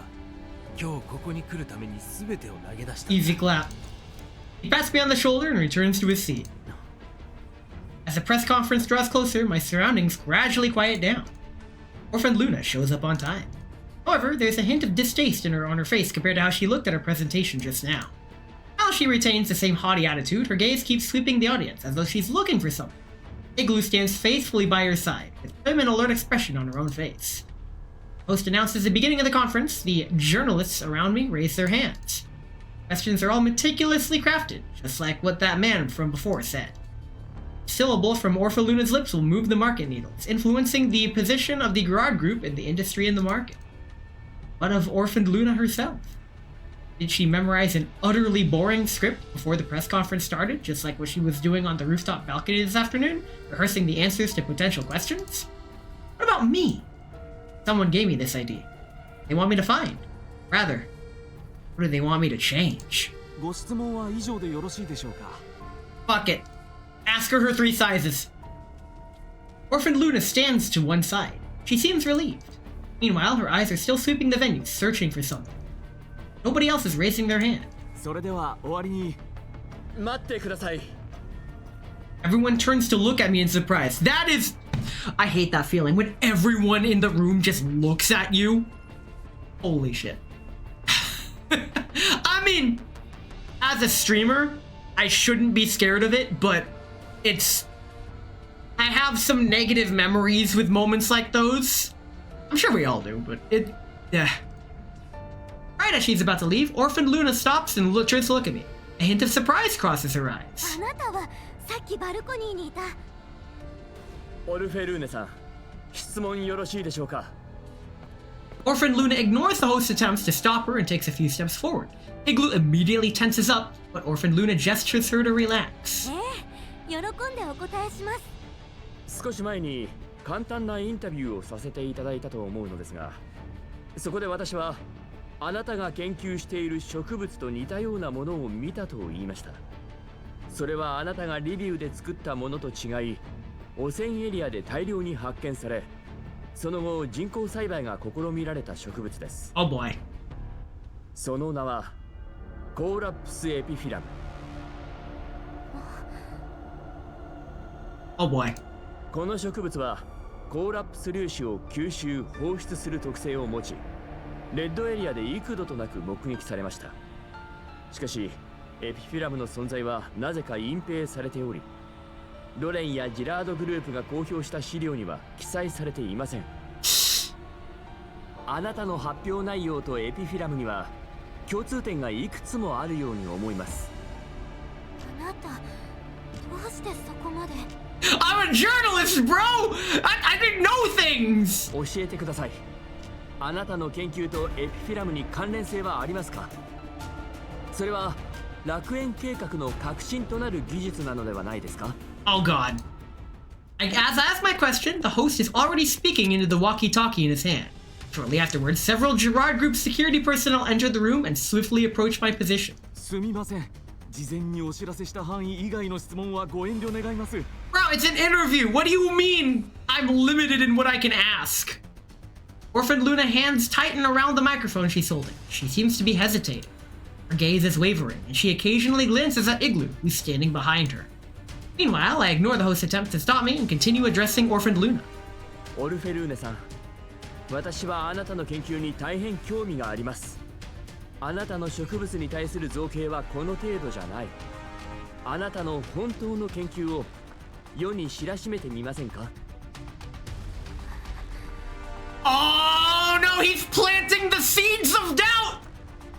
今日ここに来るために全てを投げ出した。 Easy clap. He pats me on the shoulder and returns to his seat. As the press conference draws closer, my surroundings gradually quiet down. Orphan Luna shows up on time. However, there's a hint of distaste on her face compared to how she looked at her presentation just now. While she retains the same haughty attitude, her gaze keeps sweeping the audience as though she's looking for something. Igloo stands faithfully by her side, with an alert expression on her own face. The host announces the beginning of the conference. The journalists around me raise their hands. Questions are all meticulously crafted, just like what that man from before said. A syllable from Orphan Luna's lips will move the market needles, influencing the position of the Gerard Group in the industry and the market. What of Orphan Luna herself? Did she memorize an utterly boring script before the press conference started, just like what she was doing on the rooftop balcony this afternoon, rehearsing the answers to potential questions? What about me? Someone gave me this idea. They want me to find. Rather, what do they want me to change? ご質問は以上でよろしいでしょうか? Fuck it. Ask her 3 sizes. Orphan Luna stands to one side. She seems relieved. Meanwhile, her eyes are still sweeping the venue, searching for something. Nobody else is raising their hand. それでは終わりに。待ってください。 Everyone turns to look at me in surprise. That is... I hate that feeling when everyone in the room just looks at you. Holy shit. I mean, as a streamer, I shouldn't be scared of it, but it's... I have some negative memories with moments like those. I'm sure we all do, but it... Yeah. Right as she's about to leave, Orphan Luna stops and turns to look at me. A hint of surprise crosses her eyes. あなたはさっきバルコニーにいた。オルフェルーネさん、質問よろしいでしょうか? Orphan Luna ignores the host's attempts to stop her and takes a few steps forward. Igloo immediately tenses up, but Orphan Luna gestures her to relax. 喜んでお答えします。少し前に簡単なインタビューをさせていただいたと思うのですが、そこで私はあなたが研究している植物と似たようなものを見たと言いました。それはあなたがリビウで作ったものと違い、汚染エリアで大量に発見され、その後人工栽培が試みられた植物です。Oh boy. その名はコーラプスエピフィラム。Oh boy. この植物はコーラプス粒子を吸収・放出する特性を持ち、レッドエリアで幾度となく目撃されました。しかしエピフィラムの存在はなぜか隠蔽されており、ロレンやジラードグループが公表した資料には記載されていません。あなたの発表内容とエピフィラムには共通点がいくつもあるように思います。あなた、どうしてそこまで？ I'm a journalist, bro! I didn't know things! 教えてください。あなたの研究とエピフィラムに関連性はありますか？それは楽園計画の革新となる技術なのではないですか? Oh god. As I ask my question, the host is already speaking into the walkie-talkie in his hand. Shortly afterwards, several Gerard Group security personnel enter the room and swiftly approach my position. すみません。事前にお知らせした範囲以外の質問はご遠慮願います。Bro, it's an interview! What do you mean I'm limited in what I can ask? Orphan Luna hands tighten around the microphone she's holding. She seems to be hesitating. Her gaze is wavering, and she occasionally glances at Igloo, who's standing behind her. Meanwhile, I ignore the host's attempt to stop me and continue addressing Orphan Luna. オルフェルーネさん、私はあなたの研究に大変興味があります。あなたの植物に対する造形はこの程度じゃない。あなたの本当の研究を世に知らしめてみませんか? Oh no, he's planting the seeds of doubt!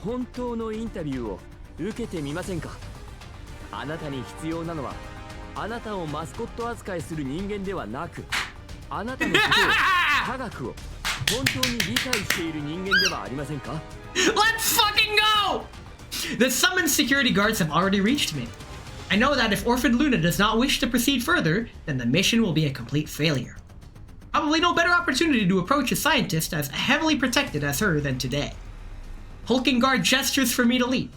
本当のインタビューを受けてみませんか? あなたに必要なのは、あなたをマスコット扱いする人間ではなく、あなたのことを、科学を本当に理解している人間ではありませんか? Let's fucking go! The summoned security guards have already reached me. I know that if Orphan Luna does not wish to proceed further, then the mission will be a complete failure. Probably no better opportunity to approach a scientist as heavily protected as her than today. Hulking guard gestures for me to leave.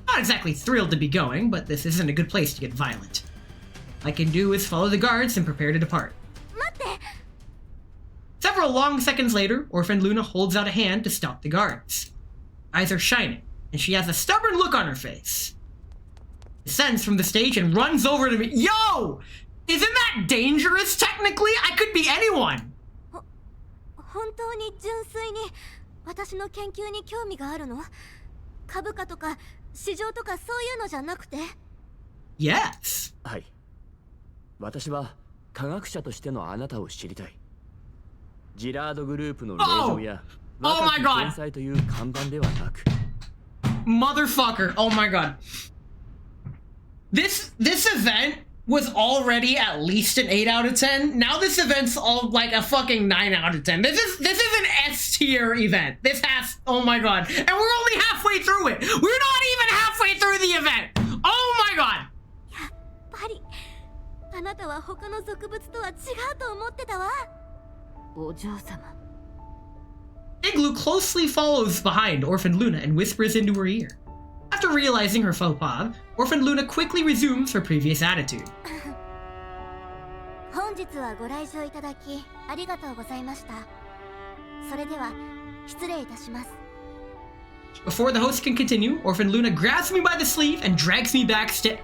Not exactly thrilled to be going, but this isn't a good place to get violent. All I can do is follow the guards and prepare to depart. Several long seconds later, Orphan Luna holds out a hand to stop the guards. Eyes are shining, and she has a stubborn look on her face. Descends from the stage and runs over to me. Yo! Isn't that dangerous, technically? I could be anyone. 本当に純粋に私の研究に興味があるの？株価とか市場とかそういうのじゃなくて？ Yes. はい。私は科学者としてのあなたを知りたい。ジラードグループの令状や若き天才という看板ではなく。Motherfucker. Oh my god. This event was already at least an 8 out of 10. Now this event's all like a fucking 9 out of 10. This is an S tier event. This has, oh my god. And we're only halfway through it. We're not even halfway through the event. Oh my god. やっぱりあなたは他の俗物とは違うと思ってたわ。お嬢様。Igloo closely follows behind Orphan Luna and whispers into her ear. After realizing her faux pas, Orphan Luna quickly resumes her previous attitude. 本日はご来場いただきありがとうございました。それでは失礼いたします。 Before the host can continue, Orphan Luna grabs me by the sleeve and drags me backstage.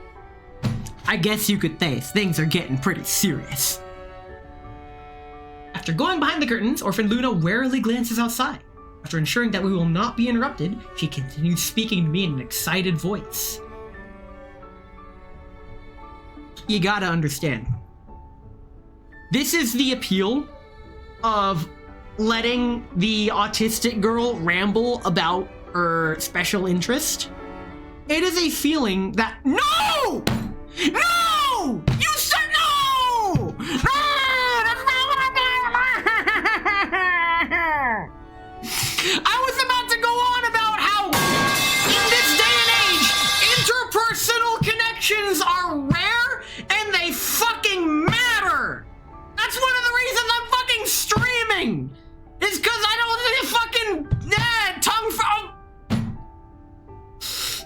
I guess you could say things are getting pretty serious. After going behind the curtains, Orphan Luna warily glances outside. After ensuring that we will not be interrupted, she continues speaking to me in an excited voice. You gotta understand. This is the appeal of letting the autistic girl ramble about her special interest. It is a feeling that— No! No! You said no! No! I was about to go on about how, in this day and age, interpersonal connections are rare and they fucking matter. That's one of the reasons I'm fucking streaming. Is because I don't fucking tongue from.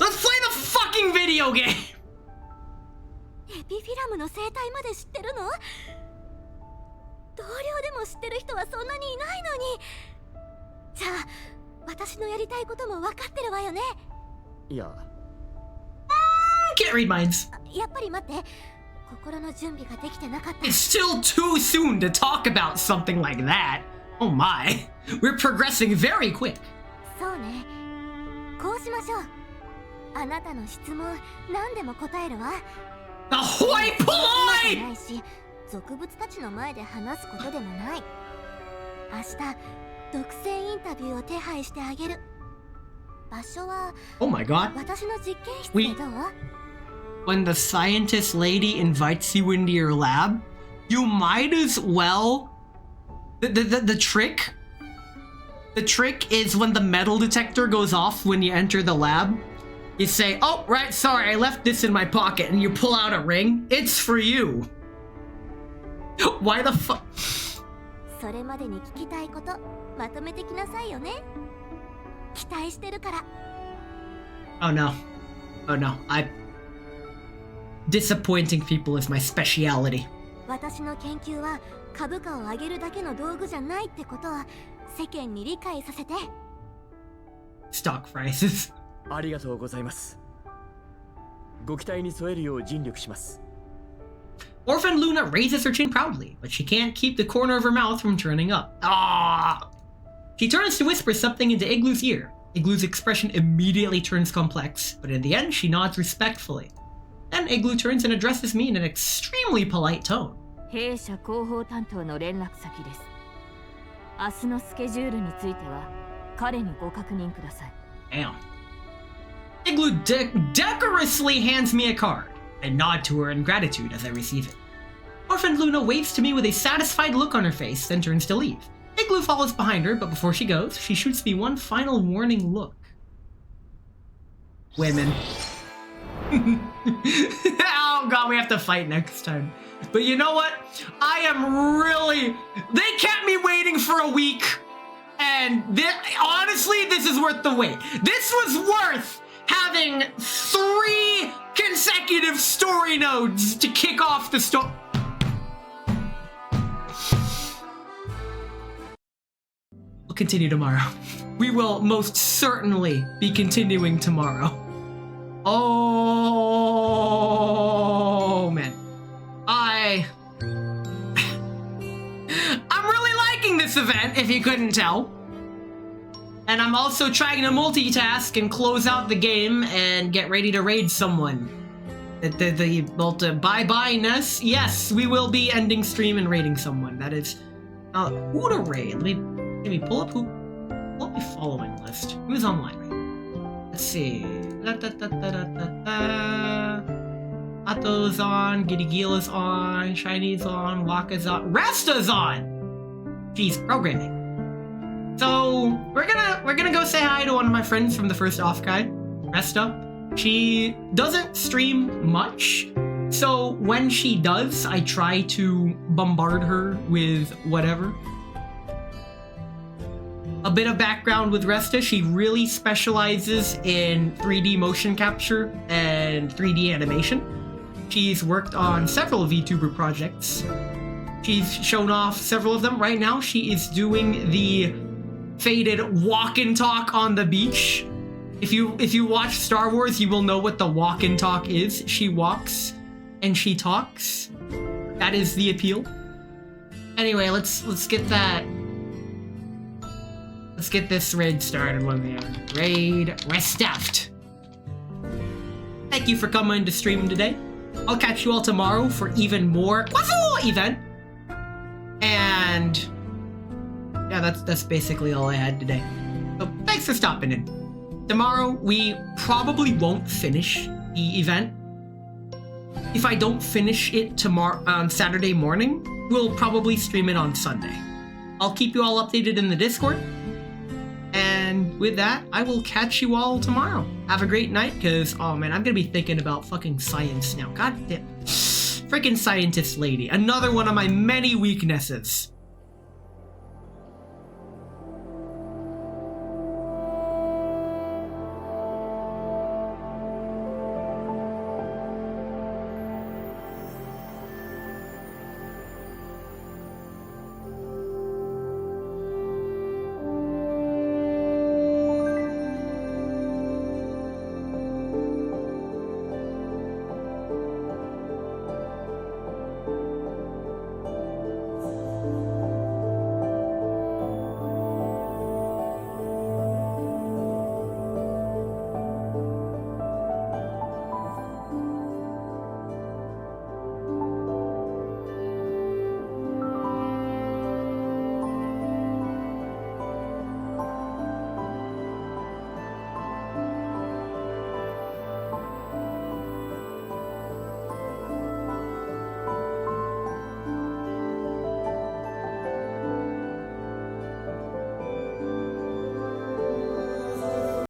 Let's play the fucking video game. エピフィラムの生態まで知ってるの？同僚でも知ってる人はそんなにいないのに。じゃあ私のやりたいことも分かってるわよね。いや。Can't read minds. やっぱり待って。心の準備ができてなかった。 It's still too soon to talk about something like that. Oh my. We're progressing very quick. そうね。こうしましょう。あなたの質問何でも答えるわ。Ahoy polloi! ないし、俗物たちの前で話すことでもない。明日独占インタビューを手配してあげる。場所は Oh my god. 私の実験室でどう？ When the scientist lady invites you into your lab, you might as well. The trick is when the metal detector goes off when you enter the lab. You say, "Oh, right, sorry, I left this in my pocket," and you pull out a ring. It's for you. Why the fuck? それまでに聞きたいことまとめてきなさいよね。期待してるから。Oh no. Oh no. Disappointing people is my speciality. 私の研究は株価を上げるだけの道具じゃないってことは世間に理解させて。Stock prices. ありがとうございます。ご期待に添えるよう尽力します。Orphan Luna raises her chin proudly, but she can't keep the corner of her mouth from turning up. Ah! She turns to whisper something into Igloo's ear. Igloo's expression immediately turns complex, but in the end she nods respectfully. Then Igloo turns and addresses me in an extremely polite tone. 弊社広報担当の連絡先です。明日のスケジュールについては彼にご確認ください。Damn. Igloo decorously hands me a card. I nod to her in gratitude as I receive it. Orphan Luna waves to me with a satisfied look on her face, then turns to leave. Igloo follows behind her, but before she goes, she shoots me one final warning look. Women. Oh god, we have to fight next time. But you know what? I am really... They kept me waiting for a week. And honestly, this is worth the wait. This was worth having 3 consecutive story nodes to kick off the story. We'll continue tomorrow. We will most certainly be continuing tomorrow. Oh man. event, if you couldn't tell. And I'm also trying to multitask and close out the game and get ready to raid someone. The bye-bye-ness. Yes, we will be ending stream and raiding someone. That is... who to raid? Let me pull up who... Pull up my following list. Who's online right now? Let's see. Ato's on, Gidigila's on, Shiny's on, Waka's on, Resta's on! She's programming. So we're gonna go say hi to one of my friends from the first off guide, Resta. She doesn't stream much, so when she does, I try to bombard her with whatever. A bit of background with Resta, she really specializes in 3D motion capture and 3D animation. She's worked on several VTuber projects. She's shown off several of them. Right now, she is doing the faded walk and talk on the beach. If you watch Star Wars, you will know what the walk and talk is. She walks and she talks. That is the appeal. Anyway, let's get that. Let's get this raid started when we are raid restaffed. Thank you for coming to stream today. I'll catch you all tomorrow for even more Croissant event. And yeah, that's basically all I had today. So thanks for stopping in. Tomorrow we probably won't finish the event. If I don't finish it tomorrow on Saturday morning, we'll probably stream it on Sunday. I'll keep you all updated in the Discord. And with that, I will catch you all tomorrow. Have a great night, because, oh man, I'm gonna be thinking about fucking science now. God damn. Freaking scientist lady. Another one of my many weaknesses.